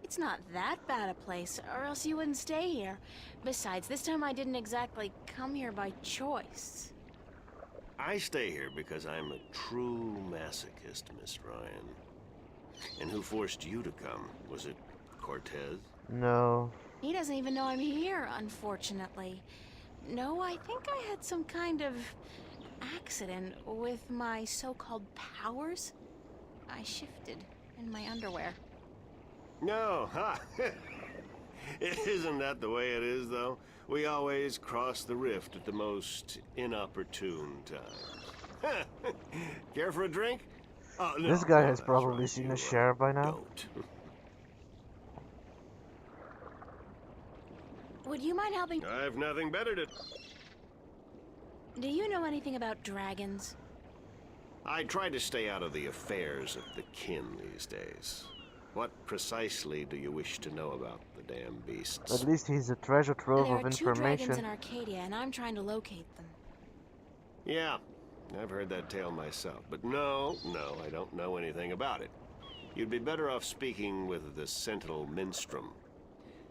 It's not that bad a place, or else you wouldn't stay here. Besides, this time I didn't exactly come here by choice. I stay here because I'm a true masochist, Miss Ryan. And who forced you to come? Was it Cortez? No. He doesn't even know I'm here, unfortunately. No, I think I had some kind of accident with my so-called powers. I shifted in my underwear. No, ha! Isn't that the way it is, though? We always cross the rift at the most inopportune times. Care for a drink? Oh, no. This guy has probably seen a sheriff by now. Don't. Would you mind helping? I've nothing better to... Do you know anything about dragons? I try to stay out of the affairs of the kin these days. What precisely do you wish to know about the damn beasts? At least he's a treasure trove There of are 2 dragons information. in Arcadia, and I'm trying to locate them. Yeah, I've heard that tale myself. But no, I don't know anything about it. You'd be better off speaking with the Sentinel Minstrom.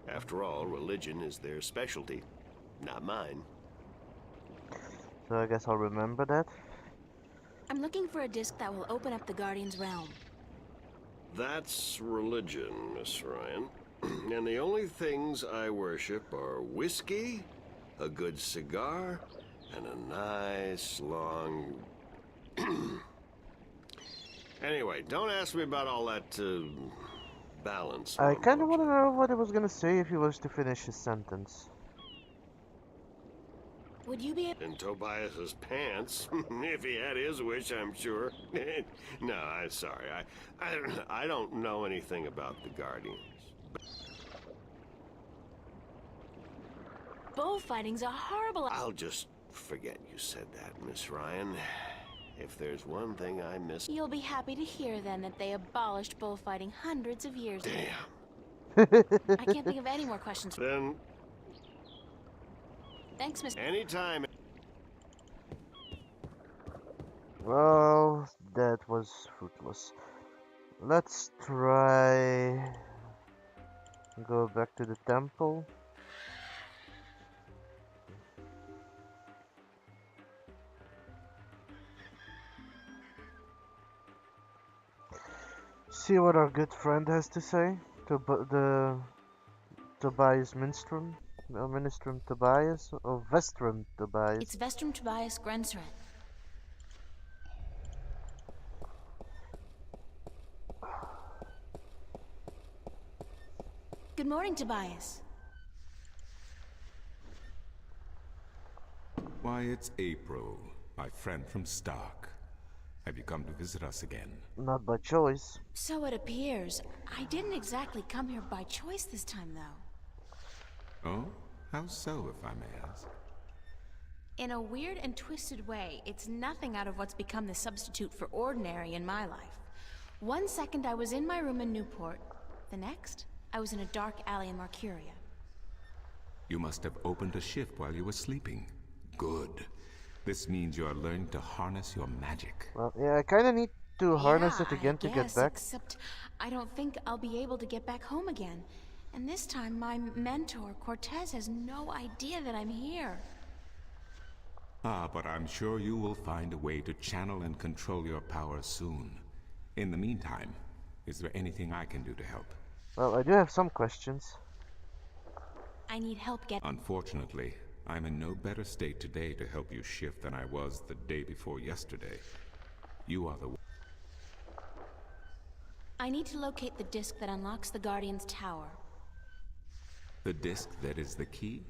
After all, religion is their specialty, not mine. So I guess I'll remember that. I'm looking for a disc that will open up the Guardian's realm. That's religion, Miss Ryan. And the only things I worship are whiskey, a good cigar, and a nice long... Anyway, don't ask me about all that balance. I kind of want to know what he was gonna say if he was to finish his sentence. Would you be In Tobias's pants, if he had his wish, I'm sure. No, I'm sorry. I don't know anything about the Guardians. Bullfighting's a horrible... I'll just forget you said that, Miss Ryan. If there's one thing I miss... You'll be happy to hear, then, that they abolished bullfighting hundreds of years ago. I can't think of any more questions. Then... Thanks, Mr. Anytime. Well, that was fruitless. Let's try... Go back to the temple. See what our good friend has to say. Tobias Minstrom. Ministrum Tobias or Vestrum Tobias? It's Vestrum Tobias Grensred. Good morning, Tobias. Why, it's April, my friend from Stark. Have you come to visit us again? Not by choice. So it appears. I didn't exactly come here by choice this time, though. Oh? How so, if I may ask? In a weird and twisted way, it's nothing out of what's become the substitute for ordinary in my life. One second I was in my room in Newport. The next, I was in a dark alley in Marcuria. You must have opened a shift while you were sleeping. Good. This means you are learning to harness your magic. Well, yeah, I kind of need to harness it again to get back. Except I don't think I'll be able to get back home again. And this time, my mentor, Cortez, has no idea that I'm here. Ah, but I'm sure you will find a way to channel and control your power soon. In the meantime, is there anything I can do to help? Well, I do have some questions. I need help Unfortunately, I'm in no better state today to help you shift than I was the day before yesterday. You are the... I need to locate the disc that unlocks the Guardian's tower. The disc that is the key?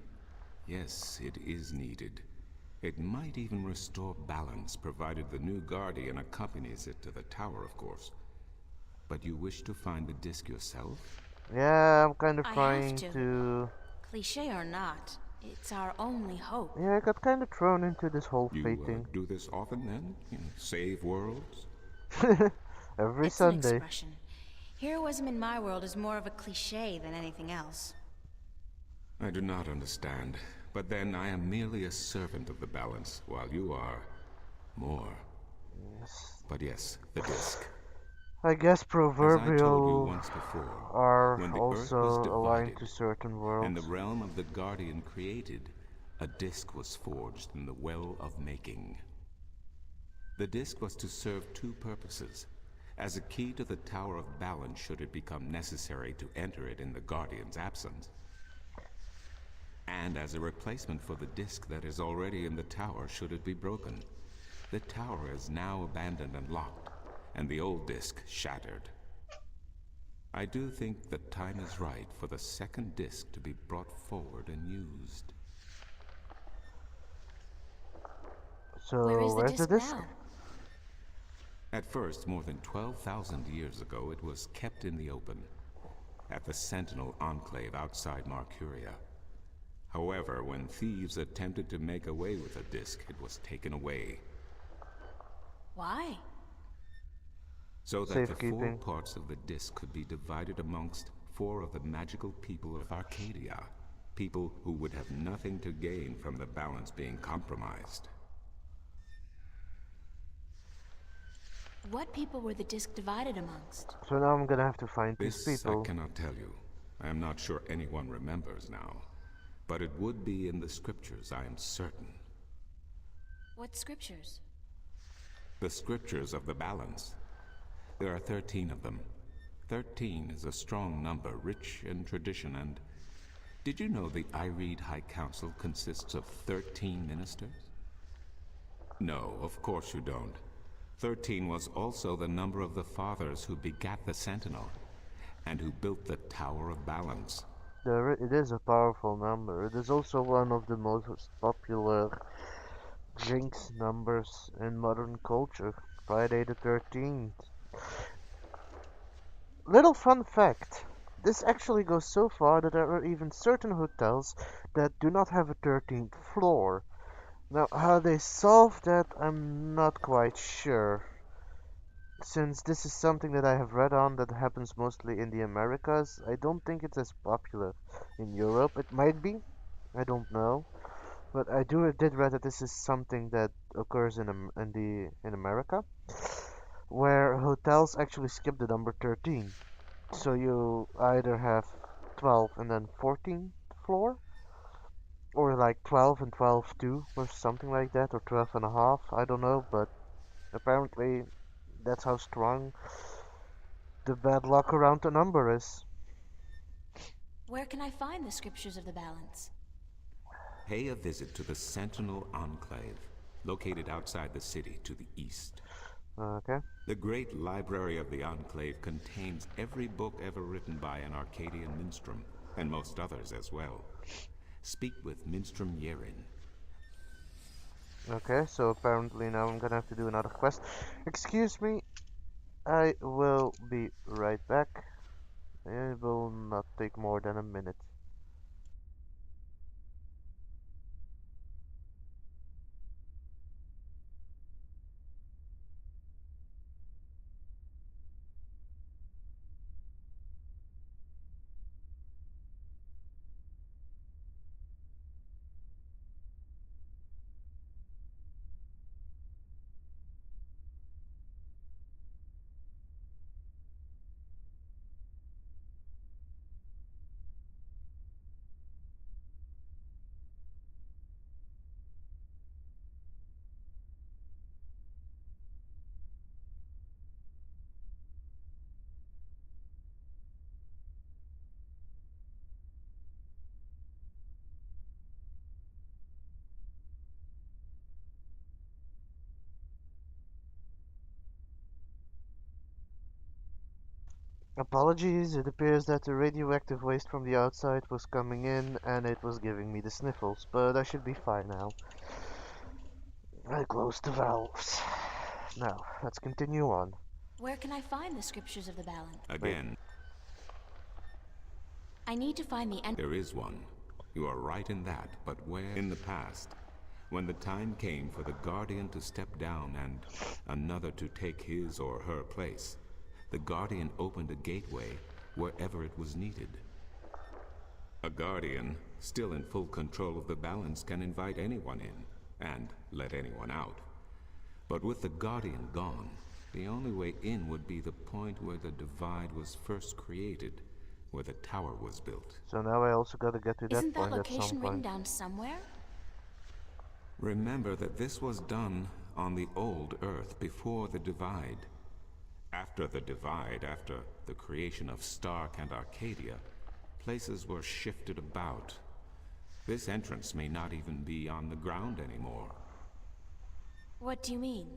Yes, it is needed. It might even restore balance, provided the new Guardian accompanies it to the tower, of course. But you wish to find the disc yourself? Yeah, I'm kind of I trying have to... Cliché or not, it's our only hope. Yeah, I got kind of thrown into this whole You fate thing. do this often then? You know, save worlds? Every It's Sunday. an expression. Heroism in my world is more of a cliché than anything else. I do not understand. But then I am merely a servant of the balance, while you are more. Yes. But yes, the disc. I guess As I told you proverbial once before, are when the also Earth was aligned divided to certain and worlds. the realm of the Guardian created, a disc was forged in the Well of Making. The disc was to serve two purposes: as a key to the Tower of Balance should it become necessary to enter it in the Guardian's absence, and as a replacement for the disc that is already in the tower should it be broken. The tower is now abandoned and locked, and the old disc shattered. I do think the time is right for the second disc to be brought forward and used. So, where's the disc now? At first, more than 12,000 years ago, it was kept in the open, at the Sentinel Enclave outside Marcuria. However, when thieves attempted to make away with the disc, it was taken away, Why? so that the 4 Safekeeping. parts of the disc could be divided amongst 4 of the magical people of Arcadia, people who would have nothing to gain from the balance being compromised. What people were the disc divided amongst? So now I'm gonna have to find This these people. I cannot tell you. I am not sure anyone remembers now. But it would be in the scriptures, I am certain. What scriptures? The scriptures of the balance. There are 13 of them. 13 is a strong number, rich in tradition, and... Did you know the Ireed High Council consists of 13 ministers? No, of course you don't. 13 was also the number of the fathers who begat the Sentinel. and who built the Tower of Balance. It is a powerful number. It is also one of the most popular jinx numbers in modern culture. Friday the 13th. Little fun fact. This actually goes so far that there are even certain hotels that do not have a 13th floor. Now, how they solve that, I'm not quite sure. Since this is something that I have read on that happens mostly in the Americas, I don't think it's as popular in Europe. It might be, I don't know. But I did read that this is something that occurs in America, where hotels actually skip the number 13. So you either have 12 and then 14th floor, or like 12 and 12 too, or something like that, or 12 and a half, I don't know, but apparently that's how strong the bad luck around the number is. Where can I find the scriptures of the balance? Pay a visit to the Sentinel Enclave, located outside the city to the east. Okay. The great library of the Enclave contains every book ever written by an Arcadian minstrel, and most others as well. Speak with Minstrom Yerin. Okay, so apparently now I'm gonna have to do another quest. Excuse me, I will be right back. It will not take more than a minute. Apologies, it appears that the radioactive waste from the outside was coming in and it was giving me the sniffles, but I should be fine now. I closed the valves. Now, let's continue on. Where can I find the scriptures of the balance? Again, I need to find the end. there is one. You are right in that, but where? In the past, when the time came for the Guardian to step down and another to take his or her place, the Guardian opened a gateway wherever it was needed. A Guardian, still in full control of the balance, can invite anyone in and let anyone out. But with the Guardian gone, the only way in would be the point where the Divide was first created, where the tower was built. So now I also gotta get to that Isn't that point at location some written point. down somewhere? Remember that this was done on the old Earth before the Divide. After the Divide, after the creation of Stark and Arcadia, places were shifted about. This entrance may not even be on the ground anymore. What do you mean?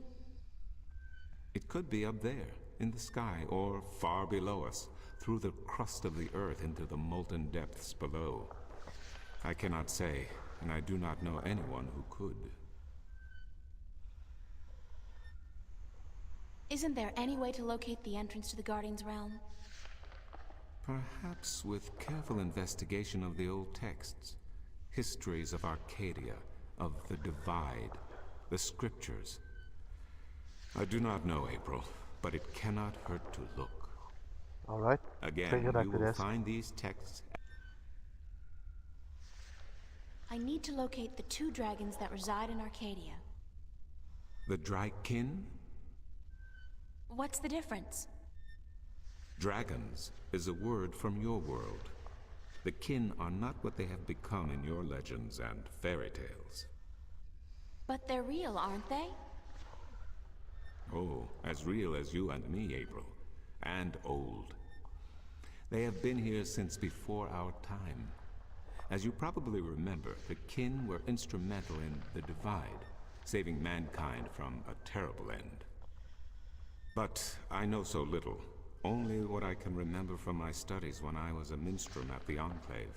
It could be up there, in the sky, or far below us, through the crust of the Earth into the molten depths below. I cannot say, and I do not know anyone who could. Isn't there any way to locate the entrance to the Guardian's realm? Perhaps with careful investigation of the old texts, histories of Arcadia, of the Divide, the scriptures. I do not know, April, but it cannot hurt to look. Alright, Again, you will find these texts. I need to locate the two dragons that reside in Arcadia. The Drykin? What's the difference? Dragons is a word from your world. The kin are not what they have become in your legends and fairy tales. But they're real, aren't they? Oh, as real as you and me, April. And old. They have been here since before our time. As you probably remember, the kin were instrumental in the Divide, saving mankind from a terrible end. But I know so little. Only what I can remember from my studies when I was a minstrel at the Enclave.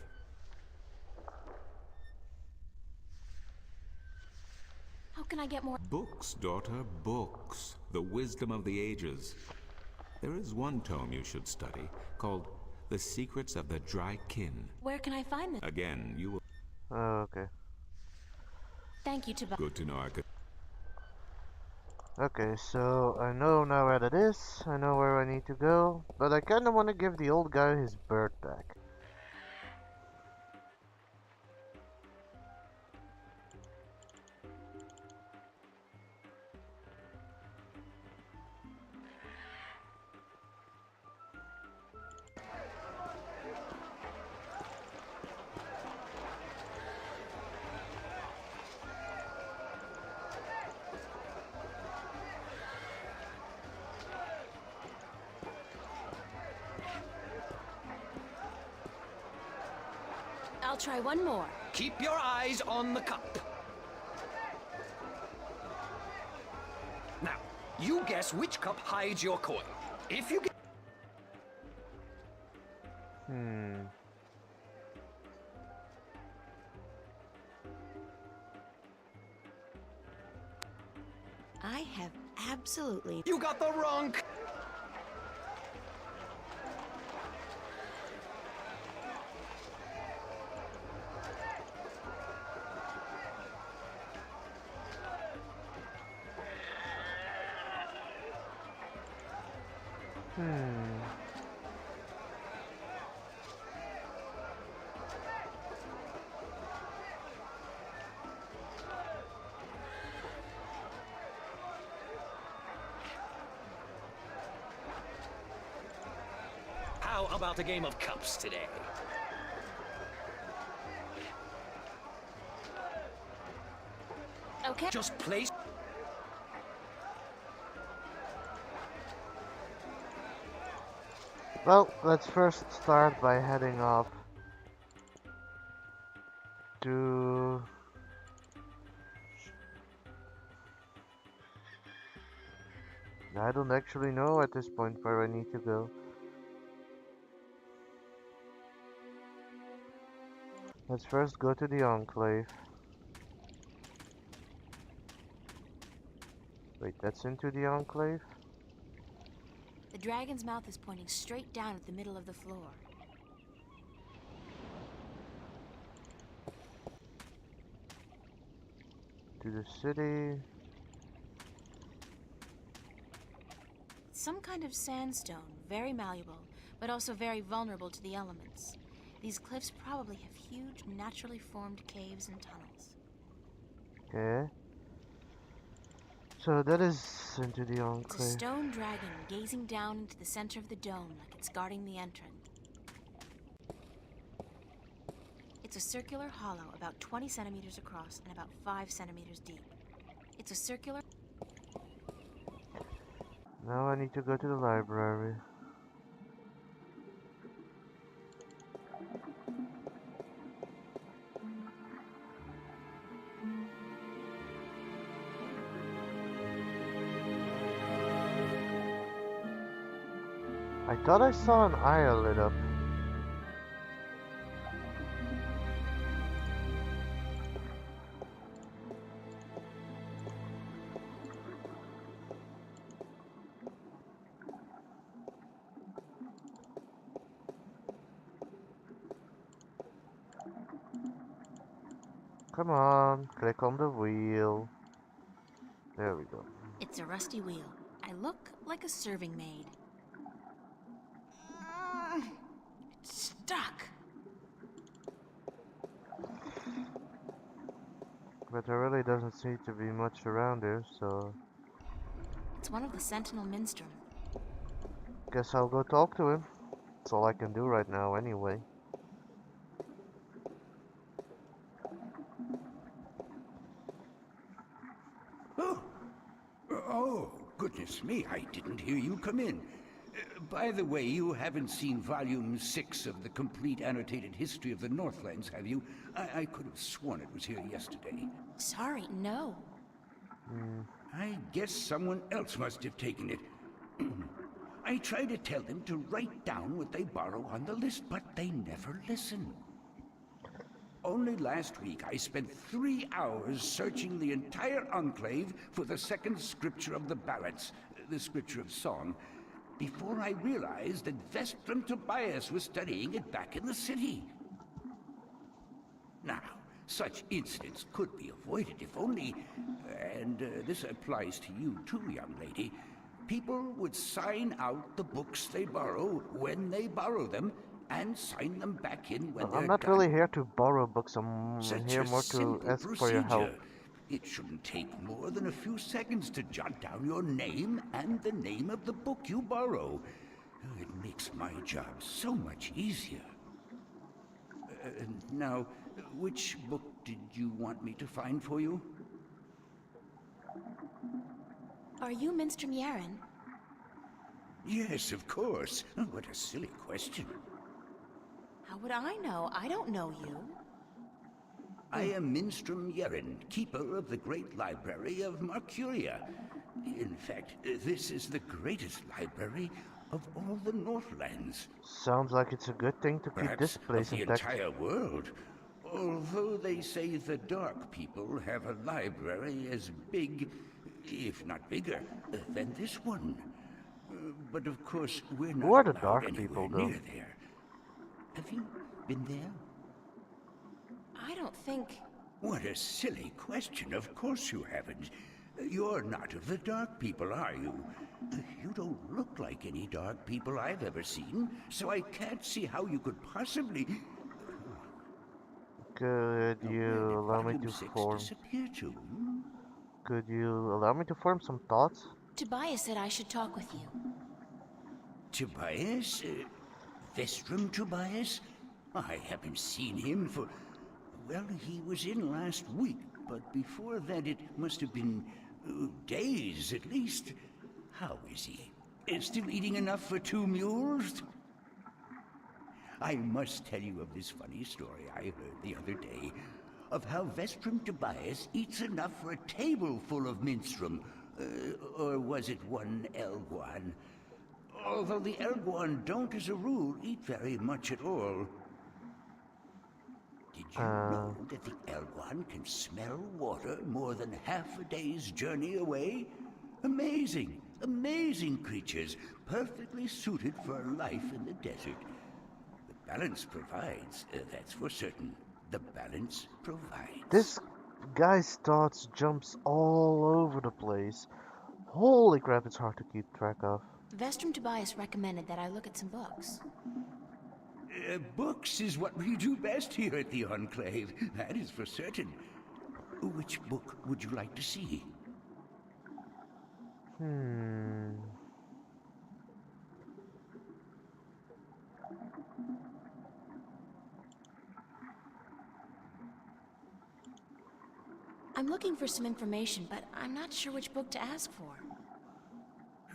How can I get more? Books, daughter, books. The wisdom of the ages. There is one tome you should study, called The Secrets of the Dry Kin. Where can I find this? Again, you will... Oh, okay. Thank you, Tobias. Good to know I could... Okay, so I know now where that is, I know where I need to go, but I kinda wanna give the old guy his bird back. I'll try one more. Keep your eyes on the cup. Now, you guess which cup hides your coin. If you get... I have absolutely... You got the wrong... How about a game of cups today? Okay. Just place... Well, let's first start by heading off to... I don't actually know at this point where I need to go. Let's first go to the Enclave. Wait, that's into the Enclave? The dragon's mouth is pointing straight down at the middle of the floor. To the city. Some kind of sandstone, very malleable, but also very vulnerable to the elements. These cliffs probably have huge, naturally formed caves and tunnels. Okay. So that is into the It's a Enclave. stone dragon gazing down into the center of the dome like it's guarding the entrance. It's a circular hollow about 20 centimeters across and about 5 centimeters deep. It's a circular... Now I need to go to the library. I thought I saw an eye lit up. Come on, click on the wheel. There we go. It's a rusty wheel. I look like a serving maid. It's stuck. But there really doesn't seem to be much around here, so... It's one of the Sentinel Minstrom. Guess I'll go talk to him. That's all I can do right now anyway. Oh, goodness me, I didn't hear you come in. By the way, you haven't seen Volume 6 of the Complete Annotated History of the Northlands, have you? I could have sworn it was here yesterday. Sorry, no. I guess someone else must have taken it. I try to tell them to write down what they borrow on the list, but they never listen. Only last week I spent 3 hours searching the entire Enclave for the second scripture of the balance, the scripture of song, before I realized that Vestrum Tobias was studying it back in the city. Now, such incidents could be avoided if only, and this applies to you too, young lady, people would sign out the books they borrow when they borrow them, and sign them back in when they're I'm not done. really here to borrow books, I'm Such here a more to simple ask for your help. procedure. It shouldn't take more than a few seconds to jot down your name and the name of the book you borrow. It makes my job so much easier. Now, which book did you want me to find for you? Are you Minstrom Yaren? Yes, of course. Oh, what a silly question. How would I know? I don't know you. I am Minstrom Yeren, keeper of the great library of Marcuria. In fact, this is the greatest library of all the Northlands. Sounds like it's a good thing to keep this place of the intact. entire world. Although they say the Dark People have a library as big, if not bigger, than this one. But of course, we're not Who are the allowed Dark anywhere People, though? near there. Have you been there? I don't think... What a silly question. Of course you haven't. You're not of the Dark People, are you? You don't look like any Dark People I've ever seen, so I can't see how you could possibly... Could you allow me to form... disappear to? Could you allow me to form some thoughts? Tobias said I should talk with you. Tobias? Vestrum Tobias? I haven't seen him for... Well, he was in last week, but before that it must have been days at least. How is he? Still eating enough for 2 mules? I must tell you of this funny story I heard the other day, of how Vestrum Tobias eats enough for a table full of minstrum. Or was it one Elguan? Although the Elguan don't, as a rule, eat very much at all. Did you know that the Elguan can smell water more than half a day's journey away? Amazing, amazing creatures, perfectly suited for life in the desert. The balance provides, that's for certain. The balance provides. This guy's thoughts jumps all over the place. Holy crap, it's hard to keep track of. Vestrum Tobias recommended that I look at some books. Books is what we do best here at the Enclave, that is for certain. Which book would you like to see? I'm looking for some information, but I'm not sure which book to ask for.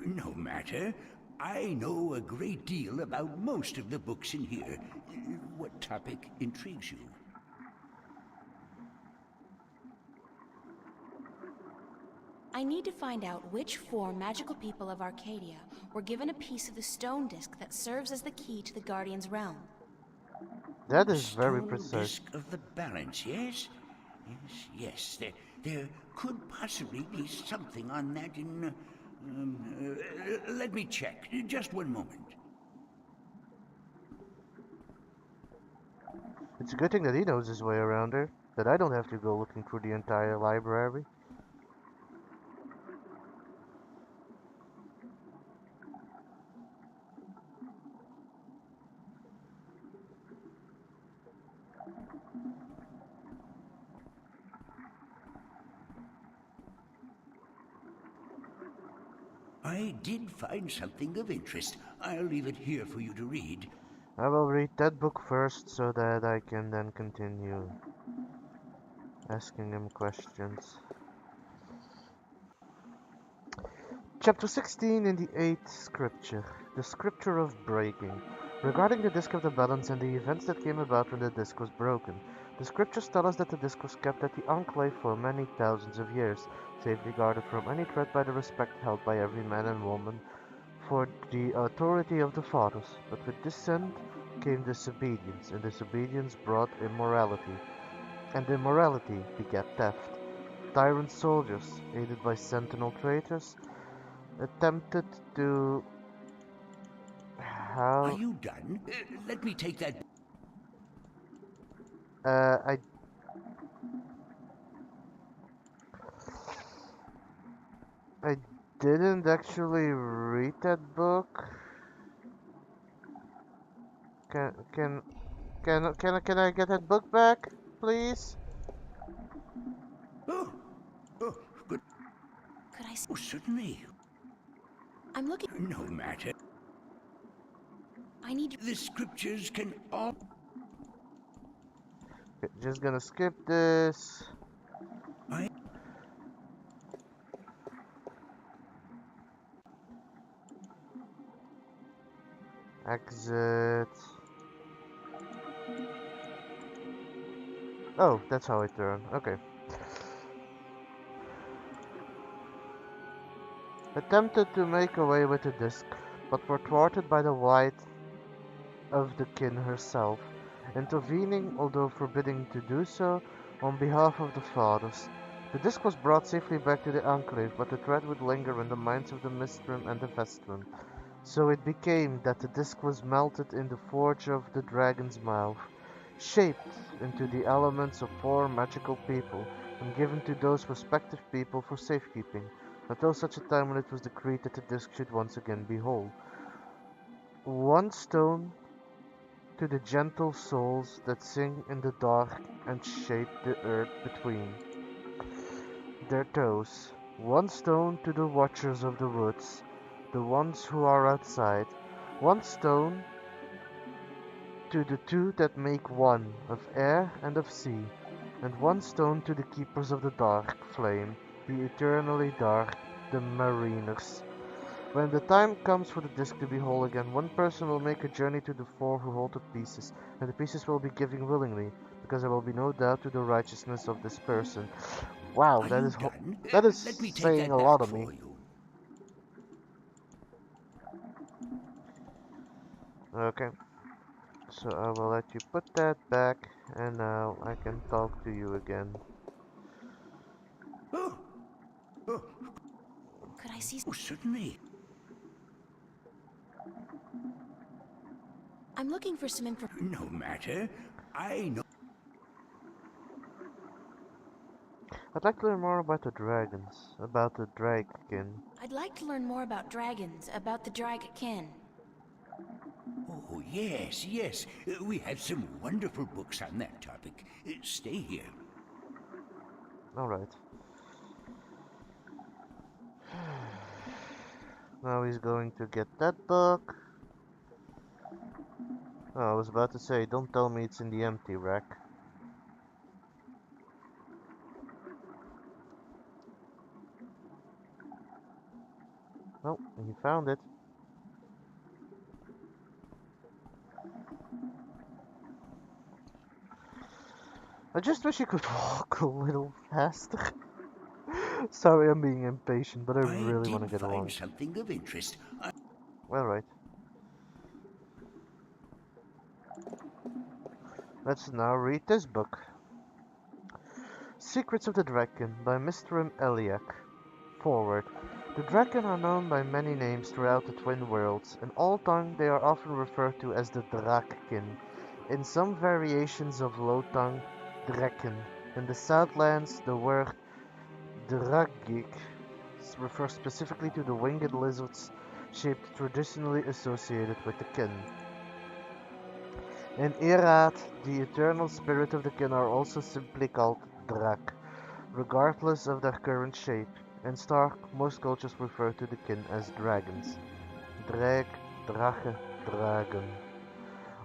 No matter. I know a great deal about most of the books in here. What topic intrigues you? I need to find out which 4 magical people of Arcadia were given a piece of the stone disc that serves as the key to the Guardian's realm. That is very Stone precise. Disc of the balance, yes? Yes. There could possibly be something on that in... let me check. Just one moment. It's a good thing that he knows his way around her, that I don't have to go looking through the entire library. I did find something of interest. I'll leave it here for you to read. I will read that book first so that I can then continue asking him questions. Chapter 16 in the 8th scripture, the scripture of breaking. Regarding the disc of the balance and the events that came about when the disc was broken. The scriptures tell us that the disc was kept at the Enclave for many thousands of years, safely guarded from any threat by the respect held by every man and woman for the authority of the fathers, but with dissent came disobedience, and disobedience brought immorality, and immorality begat theft. Tyrant soldiers, aided by sentinel traitors, attempted to... Are How... you done? Let me take that. I didn't actually read that book. Can I get that book back, please? Oh, good. Could I see? Oh, certainly. I'm looking. No matter. I need. The scriptures can all. Okay, just gonna skip this. Exit. Oh, that's how I turn. Okay. Attempted to make away with the disc, but were thwarted by the wight of the kin herself, intervening, although forbidding to do so, on behalf of the fathers. The disc was brought safely back to the Enclave, but the threat would linger in the minds of the Mistrim and the Vestrim. So it became that the disc was melted in the forge of the dragon's mouth, shaped into the elements of 4 magical people, and given to those respective people for safekeeping, until such a time when it was decreed that the disc should once again be whole. 1 stone to the gentle souls that sing in the dark and shape the earth between their toes. 1 stone to the watchers of the woods, the ones who are outside. 1 stone to the 2 that make one, of air and of sea, and 1 stone to the keepers of the dark flame, the eternally dark, the mariners. When the time comes for the disc to be whole again, 1 person will make a journey to the 4 who hold the pieces, and the pieces will be given willingly, because there will be no doubt to the righteousness of this person. Wow, that is saying a lot of me. Okay, so I will let you put that back, and now I can talk to you again. Could I see? Oh, certainly. I'm looking for some information. No matter. I know. I'd like to learn more about the dragons, about the Drakekin. I'd like to learn more about dragons, about the Dragkin. Oh, yes, yes. We have some wonderful books on that topic. Stay here. Alright. Now he's going to get that book. Oh, I was about to say, don't tell me it's in the empty rack. Oh, he found it. I just wish he could walk a little faster. Sorry, I'm being impatient, but I really want to get along. Something of interest. Well, right. Let's now read this book. Secrets of the Draken by Mr. Eliak. Forward. The Draken are known by many names throughout the Twin Worlds. In Old Tongue, they are often referred to as the Draakkin. In some variations of Low Tongue, Drekken. In the Southlands, the word Dragik refers specifically to the winged lizards shaped traditionally associated with the kin. In Irad, the eternal spirit of the kin are also simply called Drak, regardless of their current shape. In Stark, most cultures refer to the kin as dragons. Drag, Drache, Dragon.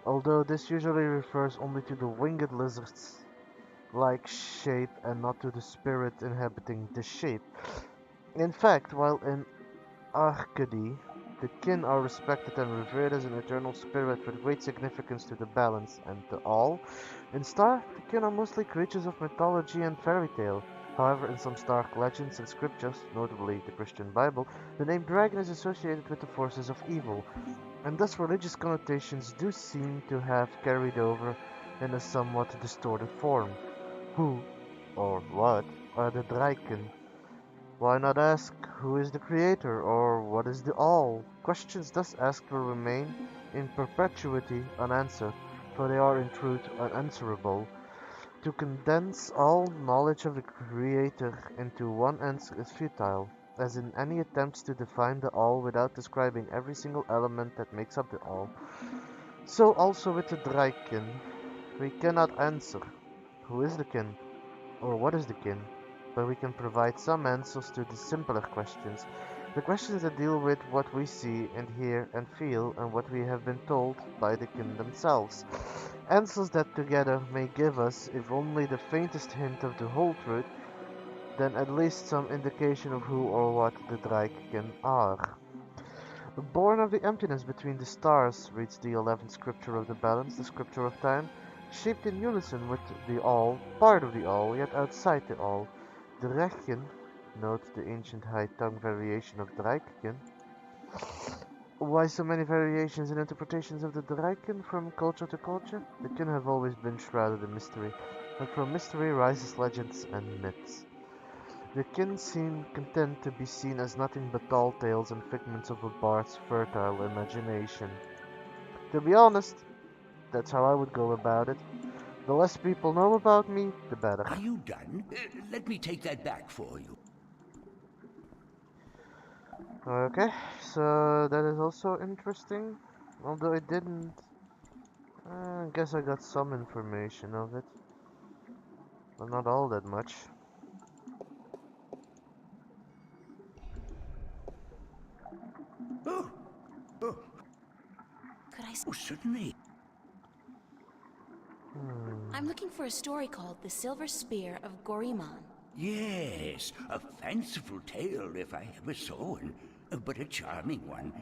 Although this usually refers only to the winged lizards like shape and not to the spirit inhabiting the shape. In fact, while in Arcady, the kin are respected and revered as an eternal spirit with great significance to the balance and to all, in Stark, the kin are mostly creatures of mythology and fairy tale, However, in some Stark legends and scriptures, notably the Christian Bible, the name dragon is associated with the forces of evil, and thus religious connotations do seem to have carried over in a somewhat distorted form. Who, or what, are the Draken? Why not ask who is the creator or what is the all? Questions thus asked will remain in perpetuity unanswered, for they are in truth unanswerable. To condense all knowledge of the creator into one answer is futile, as in any attempts to define the all without describing every single element that makes up the all. So also with the Draken, we cannot answer who is the kin or what is the kin, but we can provide some answers to the simpler questions, the questions that deal with what we see and hear and feel and what we have been told by the kin themselves. Answers that together may give us, if only the faintest hint of the whole truth, then at least some indication of who or what the Draken are. Born of the emptiness between the stars, reads the 11th scripture of the balance, the scripture of time, shaped in unison with the all, part of the all, yet outside the all. The Rechen, note the ancient high tongue variation of Draken. Why so many variations and interpretations of the Draken from culture to culture? The kin have always been shrouded in mystery, and from mystery rises legends and myths. The kin seem content to be seen as nothing but tall tales and figments of a bard's fertile imagination. To be honest, that's how I would go about it. The less people know about me, the better. Are you done? Let me take that back for you. Okay, so that is also interesting. Although it didn't... I guess I got some information of it. But not all that much. Oh, oh. Could I... Oh, certainly. I'm looking for a story called The Silver Spear of Gorimon. Yes, a fanciful tale if I ever saw one, but a charming one.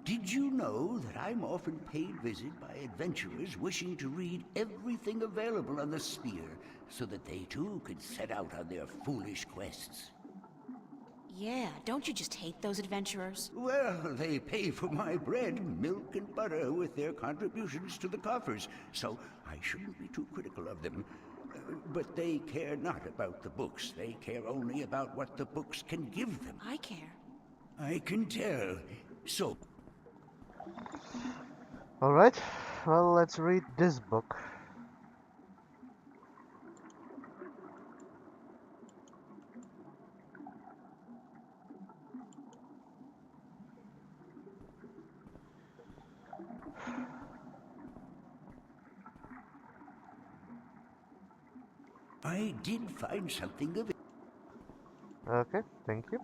Did you know that I'm often paid visit by adventurers wishing to read everything available on the spear so that they too could set out on their foolish quests? Yeah, don't you just hate those adventurers? Well, they pay for my bread, milk, and butter with their contributions to the coffers, so I shouldn't be too critical of them. But they care not about the books. They care only about what the books can give them. I care. I can tell. So... Alright, well, let's read this book. I did find something of it. Okay, thank you.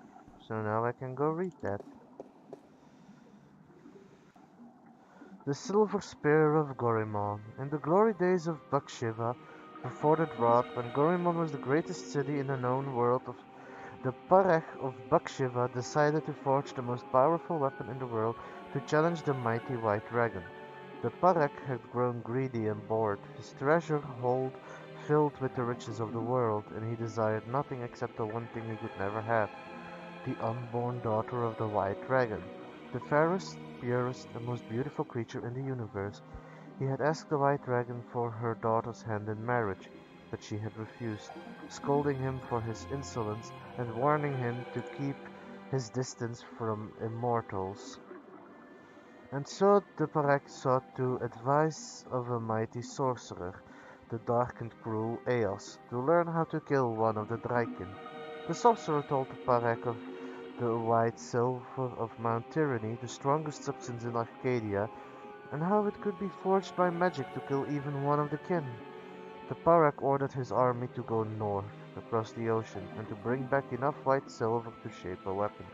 So now I can go read that. The Silver Spear of Gorimon. In the glory days of Buckshiva, before the drought, when Gorimon was the greatest city in the known world, the Parech of Buckshiva decided to forge the most powerful weapon in the world to challenge the mighty White Dragon. The Parech had grown greedy and bored, his treasure hold filled with the riches of the world, and he desired nothing except the one thing he could never have, the unborn daughter of the White Dragon, the fairest, purest, and most beautiful creature in the universe. He had asked the White Dragon for her daughter's hand in marriage, but she had refused, scolding him for his insolence and warning him to keep his distance from immortals. And so the Parek sought the advice of a mighty sorcerer, the dark and cruel Eos, to learn how to kill one of the Draken. The sorcerer told the Parek of the white silver of Mount Tyranny, the strongest substance in Arcadia, and how it could be forged by magic to kill even one of the kin. The Parek ordered his army to go north, across the ocean, and to bring back enough white silver to shape a weapon.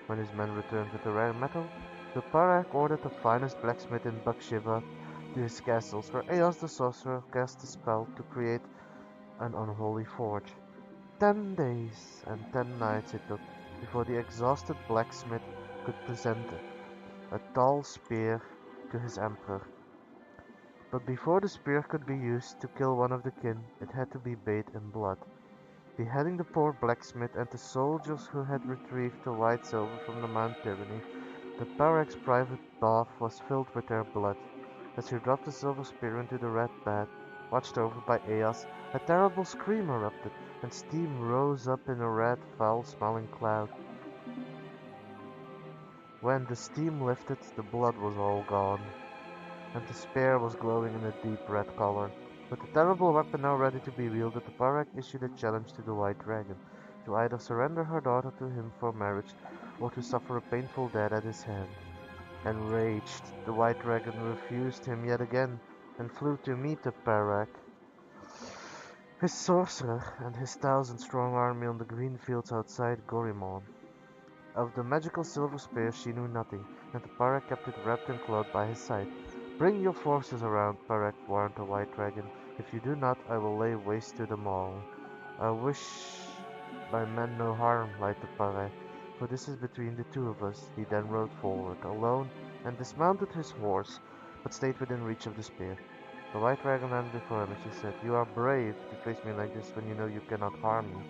When his men returned with the rare metal, the Parek ordered the finest blacksmith in Buckshiva to his castles, where Eos the sorcerer cast a spell to create an unholy forge. 10 days and 10 nights it took before the exhausted blacksmith could present a tall spear to his emperor. But before the spear could be used to kill one of the kin, it had to be bathed in blood. beheading the poor blacksmith and the soldiers who had retrieved the white silver from the Mount Tyranny. The Parek's private bath was filled with their blood. As he dropped the silver spear into the red bath, watched over by Eos, a terrible scream erupted, and steam rose up in a red, foul-smelling cloud. When the steam lifted, the blood was all gone, and the spear was glowing in a deep red color. With the terrible weapon now ready to be wielded, the Parek issued a challenge to the White Dragon, to either surrender her daughter to him for marriage, or to suffer a painful death at his hand. Enraged, the White Dragon refused him yet again, and flew to meet the Parek, his sorcerer, and his 1,000-strong army on the green fields outside Gorimon. Of the magical silver spear she knew nothing, and the Parek kept it wrapped in cloth by his side. "Bring your forces around," Parek warned the White Dragon. "If you do not, I will lay waste to them all." "I wish my men no harm," lied the Parek, "for this is between the two of us." He then rode forward, alone, and dismounted his horse, but stayed within reach of the spear. The White Dragon ran before him, and she said, "You are brave to face me like this when you know you cannot harm me."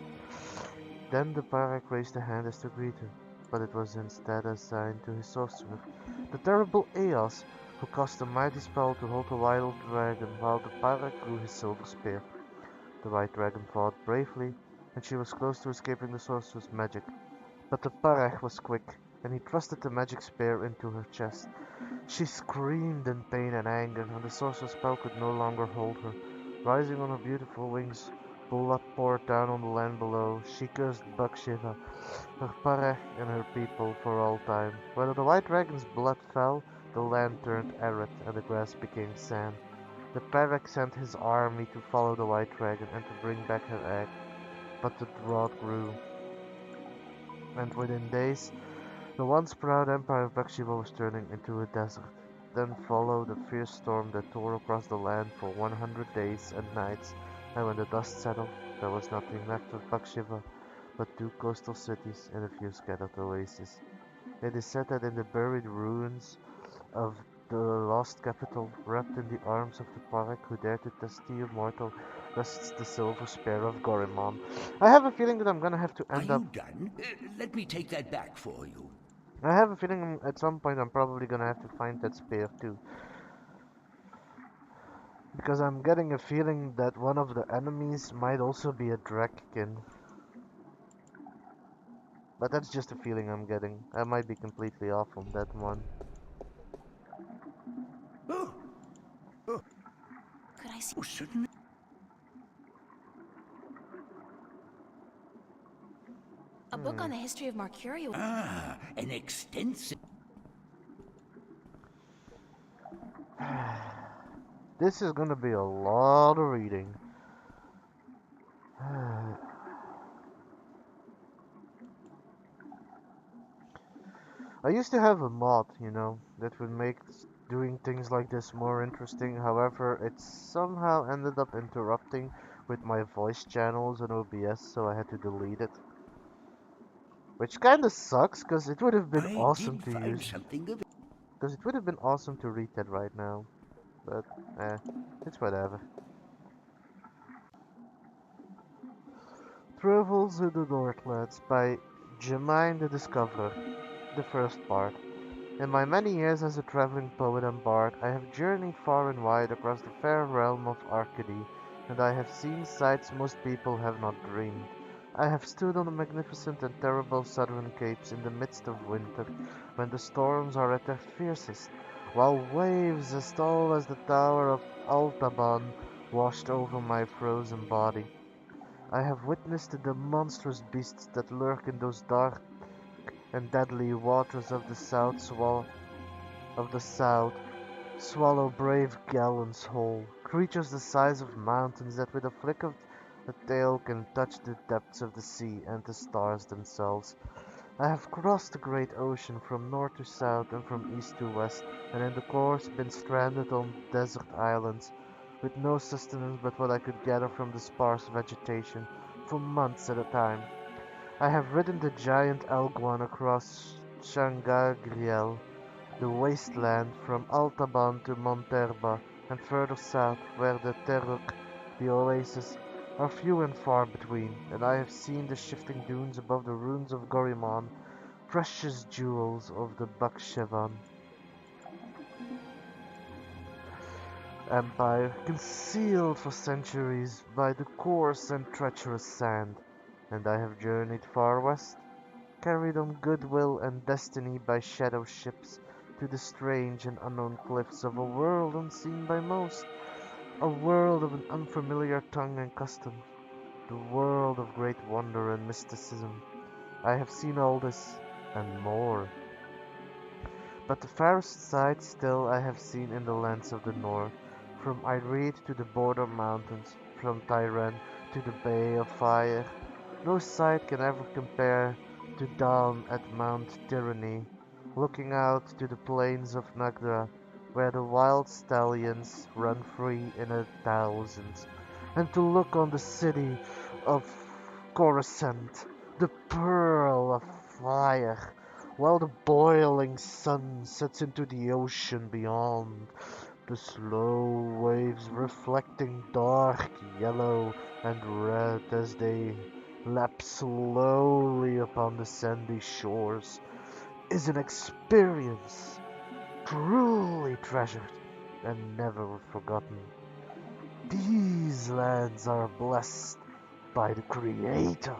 Then the Parek raised a hand as to greet her, but it was instead a sign to his sorcerer, the terrible Eos, who cast a mighty spell to hold the wild dragon while the Parek drew his silver spear. The White Dragon fought bravely, and she was close to escaping the sorcerer's magic. But the Parek was quick, and he thrusted the magic spear into her chest. She screamed in pain and anger, and the sorcerer's spell could no longer hold her. Rising on her beautiful wings, blood poured down on the land below. She cursed Bakshiva, her Parek, and her people for all time. Where the White Dragon's blood fell, the land turned arid, and the grass became sand. The Parek sent his army to follow the White Dragon and to bring back her egg. But the drought grew, and within days, the once proud empire of Bakshiva was turning into a desert. Then followed a fierce storm that tore across the land for 100 days and nights, and when the dust settled, there was nothing left of Bakshiva but 2 coastal cities and a few scattered oases. It is said that in the buried ruins of the lost capital, wrapped in the arms of the Parek who dared to test the immortal, rests the silver spear of Gorimon. I have a feeling that I'm gonna have to end up... done? Let me take that back for you. I have a feeling at some point I'm probably gonna have to find that spear too. Because I'm getting a feeling that one of the enemies might also be a Drakkin. But that's just a feeling I'm getting. I might be completely off on that one. Could I see? Oh, certainly. A book on the history of Mercurio. Ah, an extensive... This is gonna be a lot of reading. I used to have a mod, you know, that would make doing things like this more interesting. However, it somehow ended up interrupting with my voice channels on OBS, so I had to delete it. Which kinda sucks, because it would have been awesome to use. Because it would have been awesome to read that right now. But, it's whatever. Travels in the Northlands by Jemine the Discoverer. The first part. In my many years as a traveling poet and bard, I have journeyed far and wide across the fair realm of Arcady, and I have seen sights most people have not dreamed. I have stood on the magnificent and terrible southern capes in the midst of winter, when the storms are at their fiercest, while waves as tall as the tower of Altaban washed over my frozen body. I have witnessed the monstrous beasts that lurk in those dark and deadly waters of the south swallow brave gallants whole, creatures the size of mountains that with a flick of the tail can touch the depths of the sea and the stars themselves. I have crossed the great ocean from north to south and from east to west, and in the course been stranded on desert islands, with no sustenance but what I could gather from the sparse vegetation, for months at a time. I have ridden the giant Elguan across Shangagriel, the wasteland from Altaban to Monterba, and further south, where the Teruk, the oasis, are few and far between, and I have seen the shifting dunes above the ruins of Gorimon, precious jewels of the Bakshevan Empire, concealed for centuries by the coarse and treacherous sand, and I have journeyed far west, carried on goodwill and destiny by shadow ships to the strange and unknown cliffs of a world unseen by most, a world of an unfamiliar tongue and custom, the world of great wonder and mysticism. I have seen all this, and more. But the fairest sight still I have seen in the lands of the north, from Iread to the border mountains, from Tyrone to the Bay of Fire. No sight can ever compare to dawn at Mount Tyranny, looking out to the plains of Nagda, where the wild stallions run free in their thousands, and to look on the city of Coruscant, the pearl of fire, while the boiling sun sets into the ocean beyond, the slow waves reflecting dark yellow and red as they lap slowly upon the sandy shores, is an experience truly treasured and never forgotten. These lands are blessed by the Creator,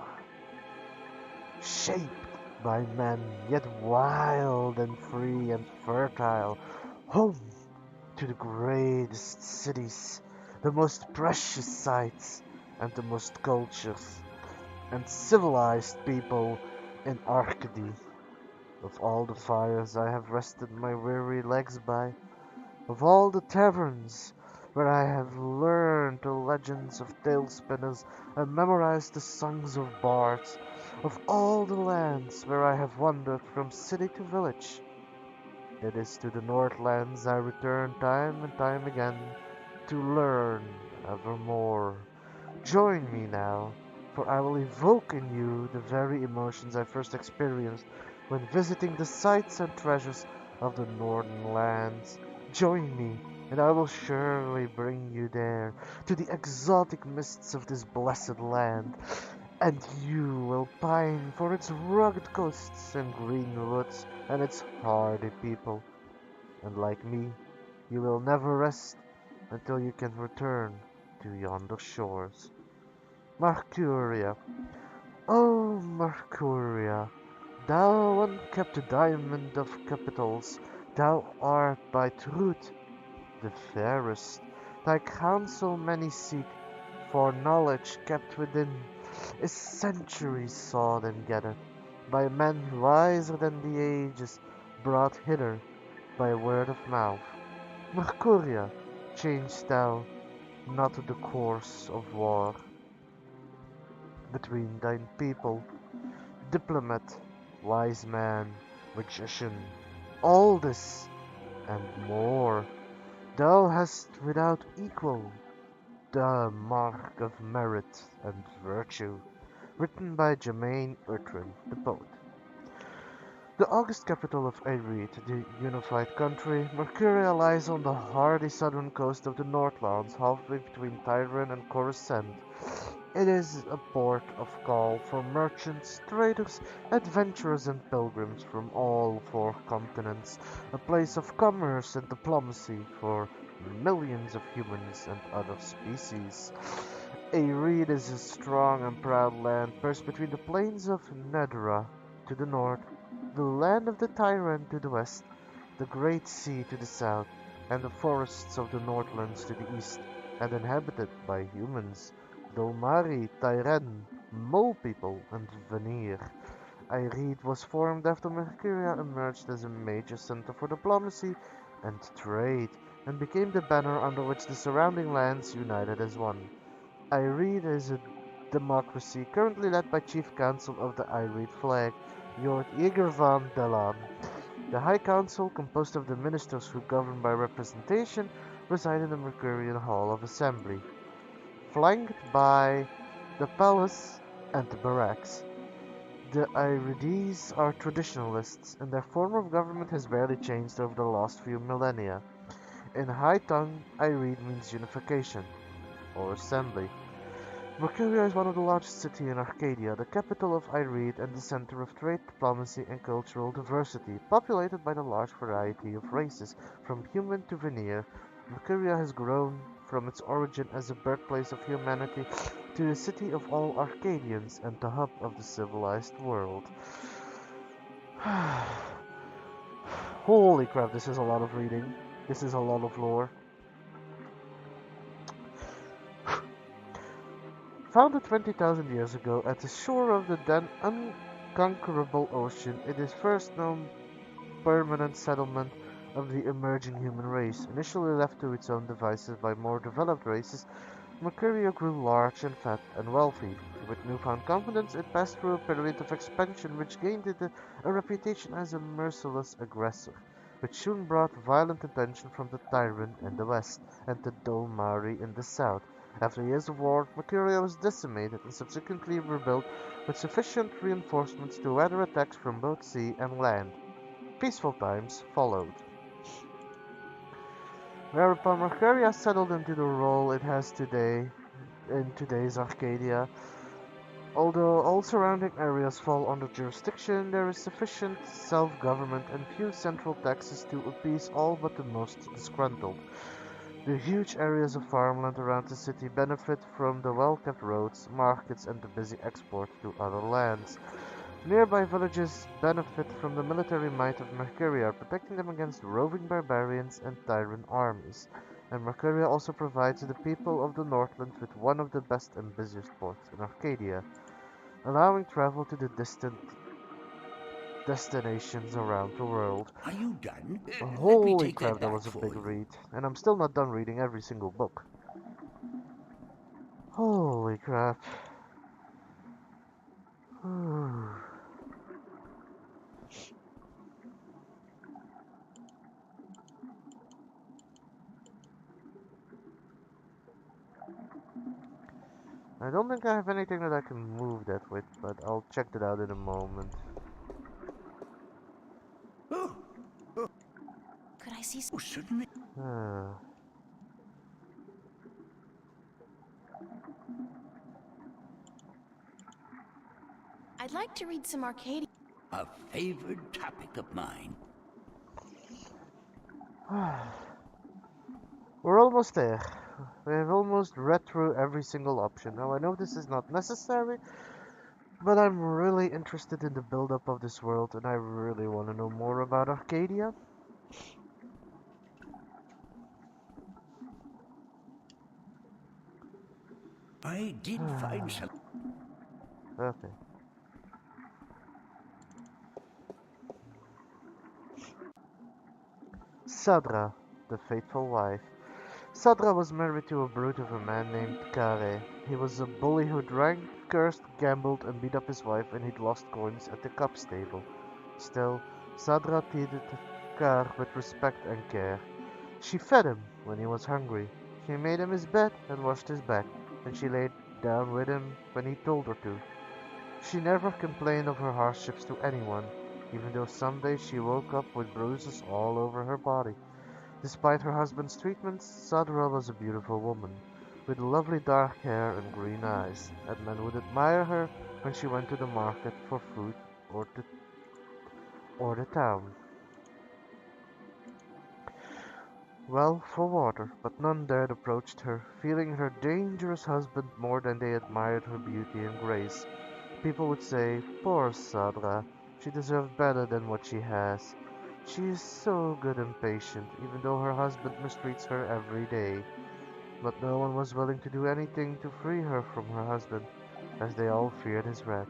shaped by men, yet wild and free and fertile, home to the greatest cities, the most precious sights, and the most cultures and civilized people in Arcady. Of all the fires I have rested my weary legs by, of all the taverns where I have learned the legends of tale spinners and memorized the songs of bards, of all the lands where I have wandered from city to village, it is to the Northlands I return time and time again to learn evermore. Join me now, for I will evoke in you the very emotions I first experienced when visiting the sights and treasures of the northern lands. Join me, and I will surely bring you there, to the exotic mists of this blessed land, and you will pine for its rugged coasts and green woods and its hardy people. And like me, you will never rest until you can return to yonder shores. Mercuria, oh Mercuria, thou unkept diamond of capitals, thou art by truth the fairest. Thy counsel many seek, for knowledge kept within is centuries sought and gathered, by men wiser than the ages, brought hither by word of mouth. Mercuria, change thou not the course of war between thine people, diplomat, wise man, magician, all this and more thou hast without equal, the mark of merit and virtue, written by Jermaine Urtrin, the poet. The august capital of Eirith, the unified country, Mercuria lies on the hardy southern coast of the Northlands, halfway between Tyrone and Coruscant. It is a port of call for merchants, traders, adventurers, and pilgrims from all four continents, a place of commerce and diplomacy for millions of humans and other species. Eirith is a strong and proud land perched between the plains of Nedra to the north, the land of the Tyrant to the west, the great sea to the south, and the forests of the Northlands to the east, and inhabited by humans, Dolmari, Tyrene, Mole People, and Vanir. Eirith was formed after Mercuria emerged as a major center for diplomacy and trade, and became the banner under which the surrounding lands united as one. Eirith is a democracy currently led by Chief Council of the Eirith Flag, Jord Eger van Delan. The High Council, composed of the ministers who govern by representation, reside in the Mercurian Hall of Assembly, flanked by the palace and the barracks. The Irides are traditionalists, and their form of government has barely changed over the last few millennia. In High Tongue, Eirith means unification, or assembly. Mercuria is one of the largest cities in Arcadia, the capital of Irede and the center of trade, diplomacy, and cultural diversity. Populated by a large variety of races, from human to Vanir, Mercuria has grown from its origin as a birthplace of humanity to the city of all Arcadians and the hub of the civilized world. Holy crap, this is a lot of reading. This is a lot of lore. Founded 20,000 years ago at the shore of the then unconquerable ocean, it is first known permanent settlement of the emerging human race. Initially left to its own devices by more developed races, Mercuria grew large and fat and wealthy. With newfound confidence, it passed through a period of expansion which gained it a reputation as a merciless aggressor, which soon brought violent attention from the Tyrant in the west and the Dol Mari in the south. After years of war, Mercuria was decimated and subsequently rebuilt with sufficient reinforcements to weather attacks from both sea and land. Peaceful times followed. Whereupon Mercuria settled into the role it has today in today's Arcadia. Although all surrounding areas fall under jurisdiction, there is sufficient self-government and few central taxes to appease all but the most disgruntled. The huge areas of farmland around the city benefit from the well-kept roads, markets, and the busy export to other lands. Nearby villages benefit from the military might of Mercuria, protecting them against roving barbarians and tyrant armies. And Mercuria also provides the people of the Northland with one of the best and busiest ports in Arcadia, allowing travel to the distant destinations around the world. Are you done? Holy crap, that was a big read. And I'm still not done reading every single book. Holy crap. I don't think I have anything that I can move that with, but I'll check that out in a moment. Could I see some? Certainly. I'd like to read some Arcadia. A favored topic of mine. We're almost there. We have almost read through every single option. Now I know this is not necessary, but I'm really interested in the build-up of this world and I really want to know more about Arcadia. I did find some. Okay. Sadra, the faithful wife. Sadra was married to a brute of a man named Kare. He was a bully who drank, cursed, gambled, and beat up his wife when he'd lost coins at the cup stable. Still, Sadra treated Kar with respect and care. She fed him when he was hungry. She made him his bed and washed his back, and she laid down with him when he told her to. She never complained of her hardships to anyone, even though some days she woke up with bruises all over her body. Despite her husband's treatments, Sadra was a beautiful woman, with lovely dark hair and green eyes, and men would admire her when she went to the market for food or the town. Well, for water, but none dared approach her, fearing her dangerous husband more than they admired her beauty and grace. People would say, "Poor Sadra, she deserves better than what she has. She is so good and patient, even though her husband mistreats her every day." But no one was willing to do anything to free her from her husband, as they all feared his wrath.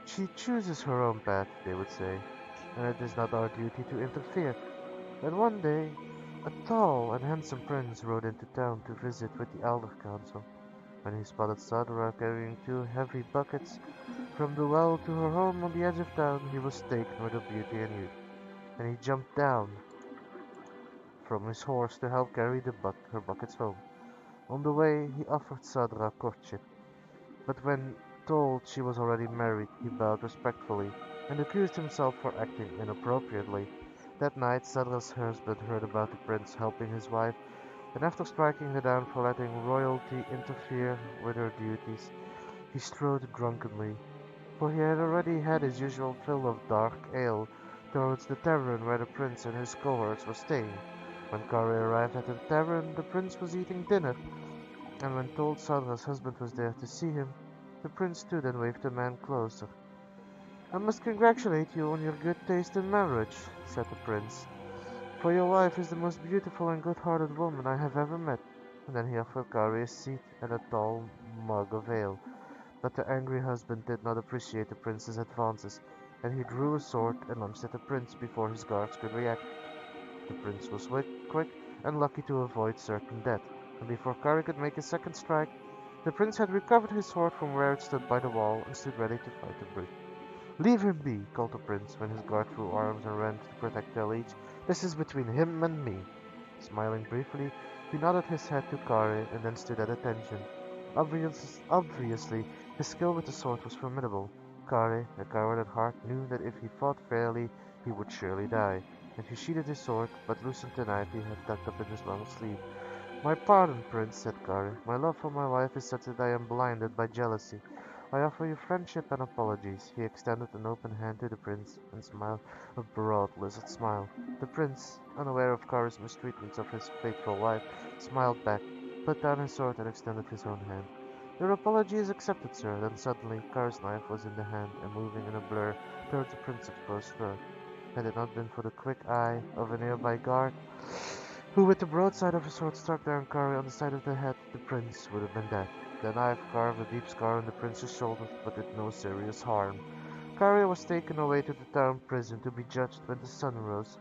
"She chooses her own path," they would say, "and it is not our duty to interfere." And one day, a tall and handsome prince rode into town to visit with the Elder Council. When he spotted Sadra carrying 2 heavy buckets from the well to her home on the edge of town, he was taken with her beauty and youth, and he jumped down from his horse to help carry her buckets home. On the way, he offered Sadra courtship, but when told she was already married, he bowed respectfully and accused himself for acting inappropriately. That night, Sadra's husband heard about the prince helping his wife, and after striking her down for letting royalty interfere with her duties, he strode drunkenly, for he had already had his usual fill of dark ale, towards the tavern where the prince and his cohorts were staying. When Kari arrived at the tavern, the prince was eating dinner, and when told Sadra's husband was there to see him, the prince stood and waved the man closer. "I must congratulate you on your good taste in marriage," said the prince, "for your wife is the most beautiful and good-hearted woman I have ever met." And then he offered Kari a seat and a tall mug of ale. But the angry husband did not appreciate the prince's advances, and he drew a sword and lunged at the prince before his guards could react. The prince was quick and lucky to avoid certain death, and before Kari could make a second strike, the prince had recovered his sword from where it stood by the wall and stood ready to fight the brute. "Leave him be," called the prince when his guard threw arms and ran to protect their liege. "This is between him and me." Smiling briefly, he nodded his head to Kari and then stood at attention. Obviously, his skill with the sword was formidable. Kari, a coward at heart, knew that if he fought fairly, he would surely die, and he sheathed his sword, but loosened the knife he had tucked up in his long sleeve. "My pardon, Prince," said Kari. "My love for my wife is such that I am blinded by jealousy. I offer you friendship and apologies." He extended an open hand to the prince and smiled a broad lizard smile. The prince, unaware of Kari's mistreatment of his faithful wife, smiled back, put down his sword, and extended his own hand. "Your apology is accepted, sir." Then suddenly Kari's knife was in the hand and moving in a blur towards the prince's exposed throat. Had it not been for the quick eye of a nearby guard, who with the broadside of his sword struck down Kari on the side of the head, the prince would have been dead. The knife carved a deep scar on the prince's shoulder, but did no serious harm. Kari was taken away to the town prison to be judged when the sun rose.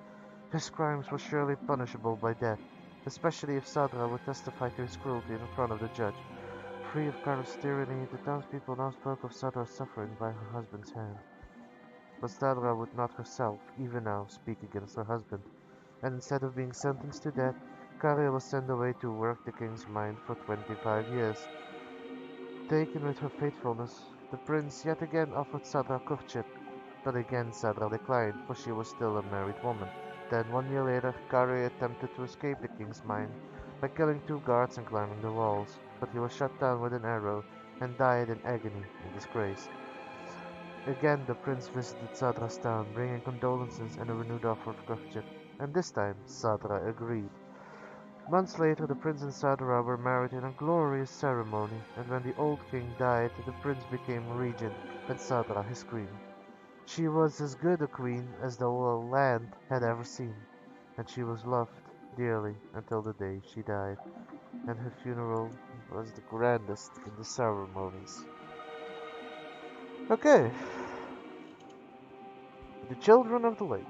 His crimes were surely punishable by death, especially if Sadra would testify to his cruelty in front of the judge. Free of Kari's tyranny, the townspeople now spoke of Sadra's suffering by her husband's hand. But Sadra would not herself, even now, speak against her husband, and instead of being sentenced to death, Kari was sent away to work the king's mine for 25 years. Taken with her faithfulness, the prince yet again offered Sadra courtship, but again Sadra declined, for she was still a married woman. Then, 1 year later, Kari attempted to escape the king's mine by killing 2 guards and climbing the walls, but he was shot down with an arrow and died in agony and disgrace. Again the prince visited Sadra's town, bringing condolences and a renewed offer of courtship, and this time Sadra agreed. Months later, the prince and Sadra were married in a glorious ceremony, and when the old king died, the prince became regent and Sadra his queen. She was as good a queen as the whole land had ever seen, and she was loved dearly until the day she died, and her funeral was the grandest in the ceremonies. Okay, the children of the lake.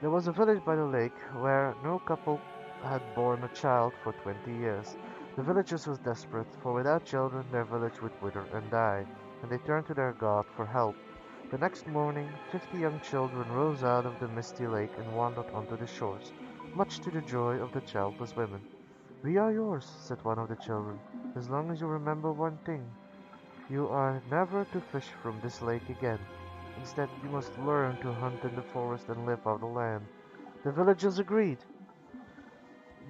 There was a village by the lake where no couple had borne a child for 20 years. The villagers was desperate, for without children their village would wither and die, and they turned to their god for help. The next morning, 50 young children rose out of the misty lake and wandered onto the shores, much to the joy of the childless women. "We are yours," said one of the children, "as long as you remember one thing. You are never to fish from this lake again. Instead, you must learn to hunt in the forest and live off the land." The villagers agreed,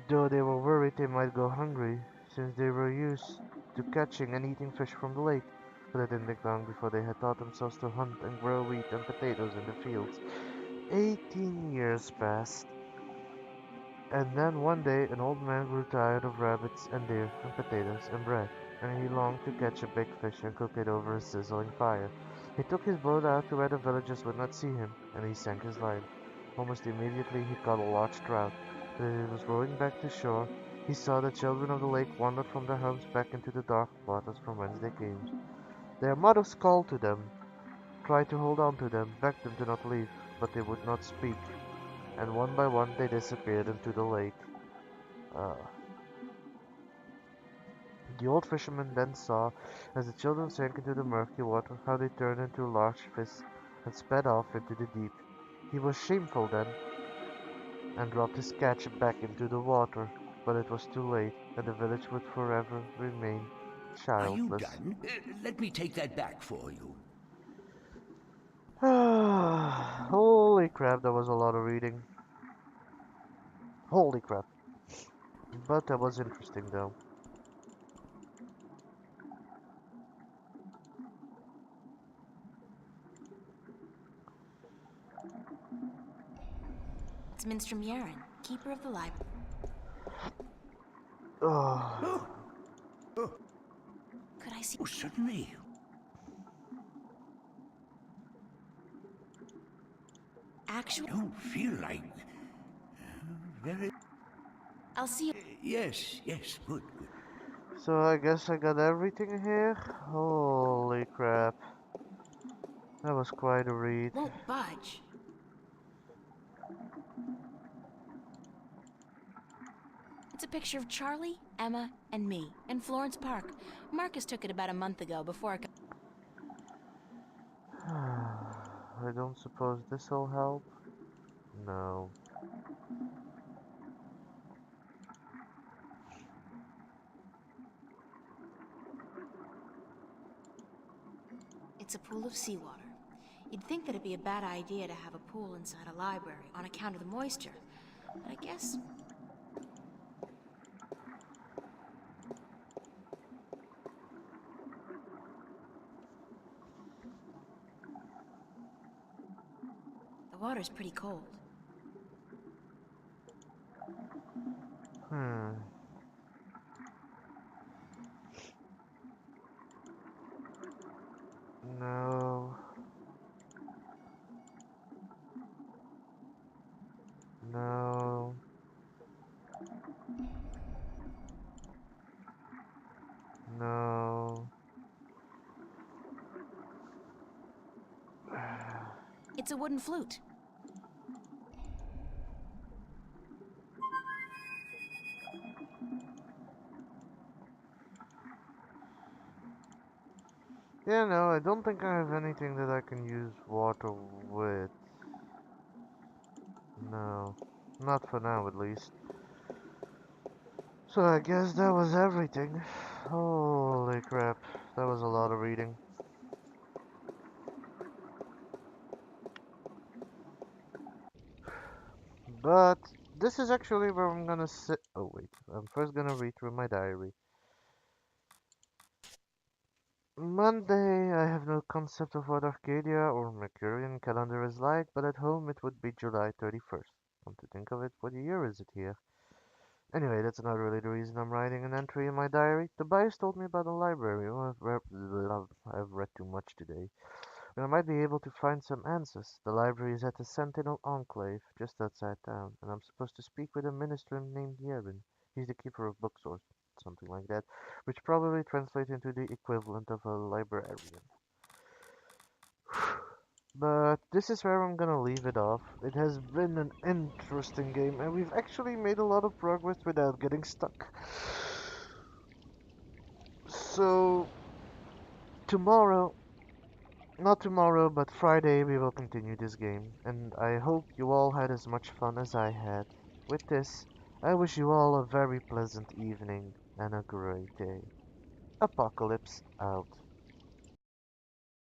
though they were worried they might go hungry, since they were used to catching and eating fish from the lake. But it didn't take long before they had taught themselves to hunt and grow wheat and potatoes in the fields. 18 years passed, and then one day an old man grew tired of rabbits and deer and potatoes and bread, and he longed to catch a big fish and cook it over a sizzling fire. He took his boat out to where the villagers would not see him, and he sank his line. Almost immediately he caught a large trout, but as he was rowing back to shore, he saw the children of the lake wander from their homes back into the dark waters from whence they came. Their mothers called to them, tried to hold on to them, begged them to not leave, but they would not speak, and one by one they disappeared into the lake. The old fisherman then saw, as the children sank into the murky water, how they turned into large fish and sped off into the deep. He was shameful then, and dropped his catch back into the water, but it was too late, and the village would forever remain Are you childless. done? Let me take that back for you. Holy crap, that was a lot of reading. Holy crap. But that was interesting though. It's Minstrom Yaren, keeper of the library. Oh. Could I see? Oh, certainly. Actually, Don't feel like very. I'll see you. Yes, yes, good, good. So I guess I got everything here? Holy crap. That was quite a read. Won't budge. It's a picture of Charlie, Emma, and me in Florence Park. Marcus took it about a month ago before I... I don't suppose this'll help? No. It's a pool of seawater. You'd think that it'd be a bad idea to have a pool inside a library on account of the moisture. But I guess... the water's pretty cold. No. No. No. It's a wooden flute. Yeah, no, I don't think I have anything that I can use water with. No. Not for now, at least. So I guess that was everything. Holy crap. That was a lot of reading. But this is actually where I'm gonna sit. Oh wait, I'm first gonna read through my diary. Monday, I have no concept of what Arcadia or Mercurian calendar is like, but at home it would be July 31st. Come to think of it, what year is it here? Anyway, that's not really the reason I'm writing an entry in my diary. Tobias told me about a library. Oh, I've read too much today. But I might be able to find some answers. The library is at the Sentinel Enclave, just outside town, and I'm supposed to speak with a minister named Yevon. He's the keeper of books or something like that, which probably translates into the equivalent of a librarian. But this is where I'm gonna leave it off. It has been an interesting game, and we've actually made a lot of progress without getting stuck. So, tomorrow, not tomorrow, but Friday, we will continue this game, and I hope you all had as much fun as I had. With this, I wish you all a very pleasant evening and a great day. Apocalypse out.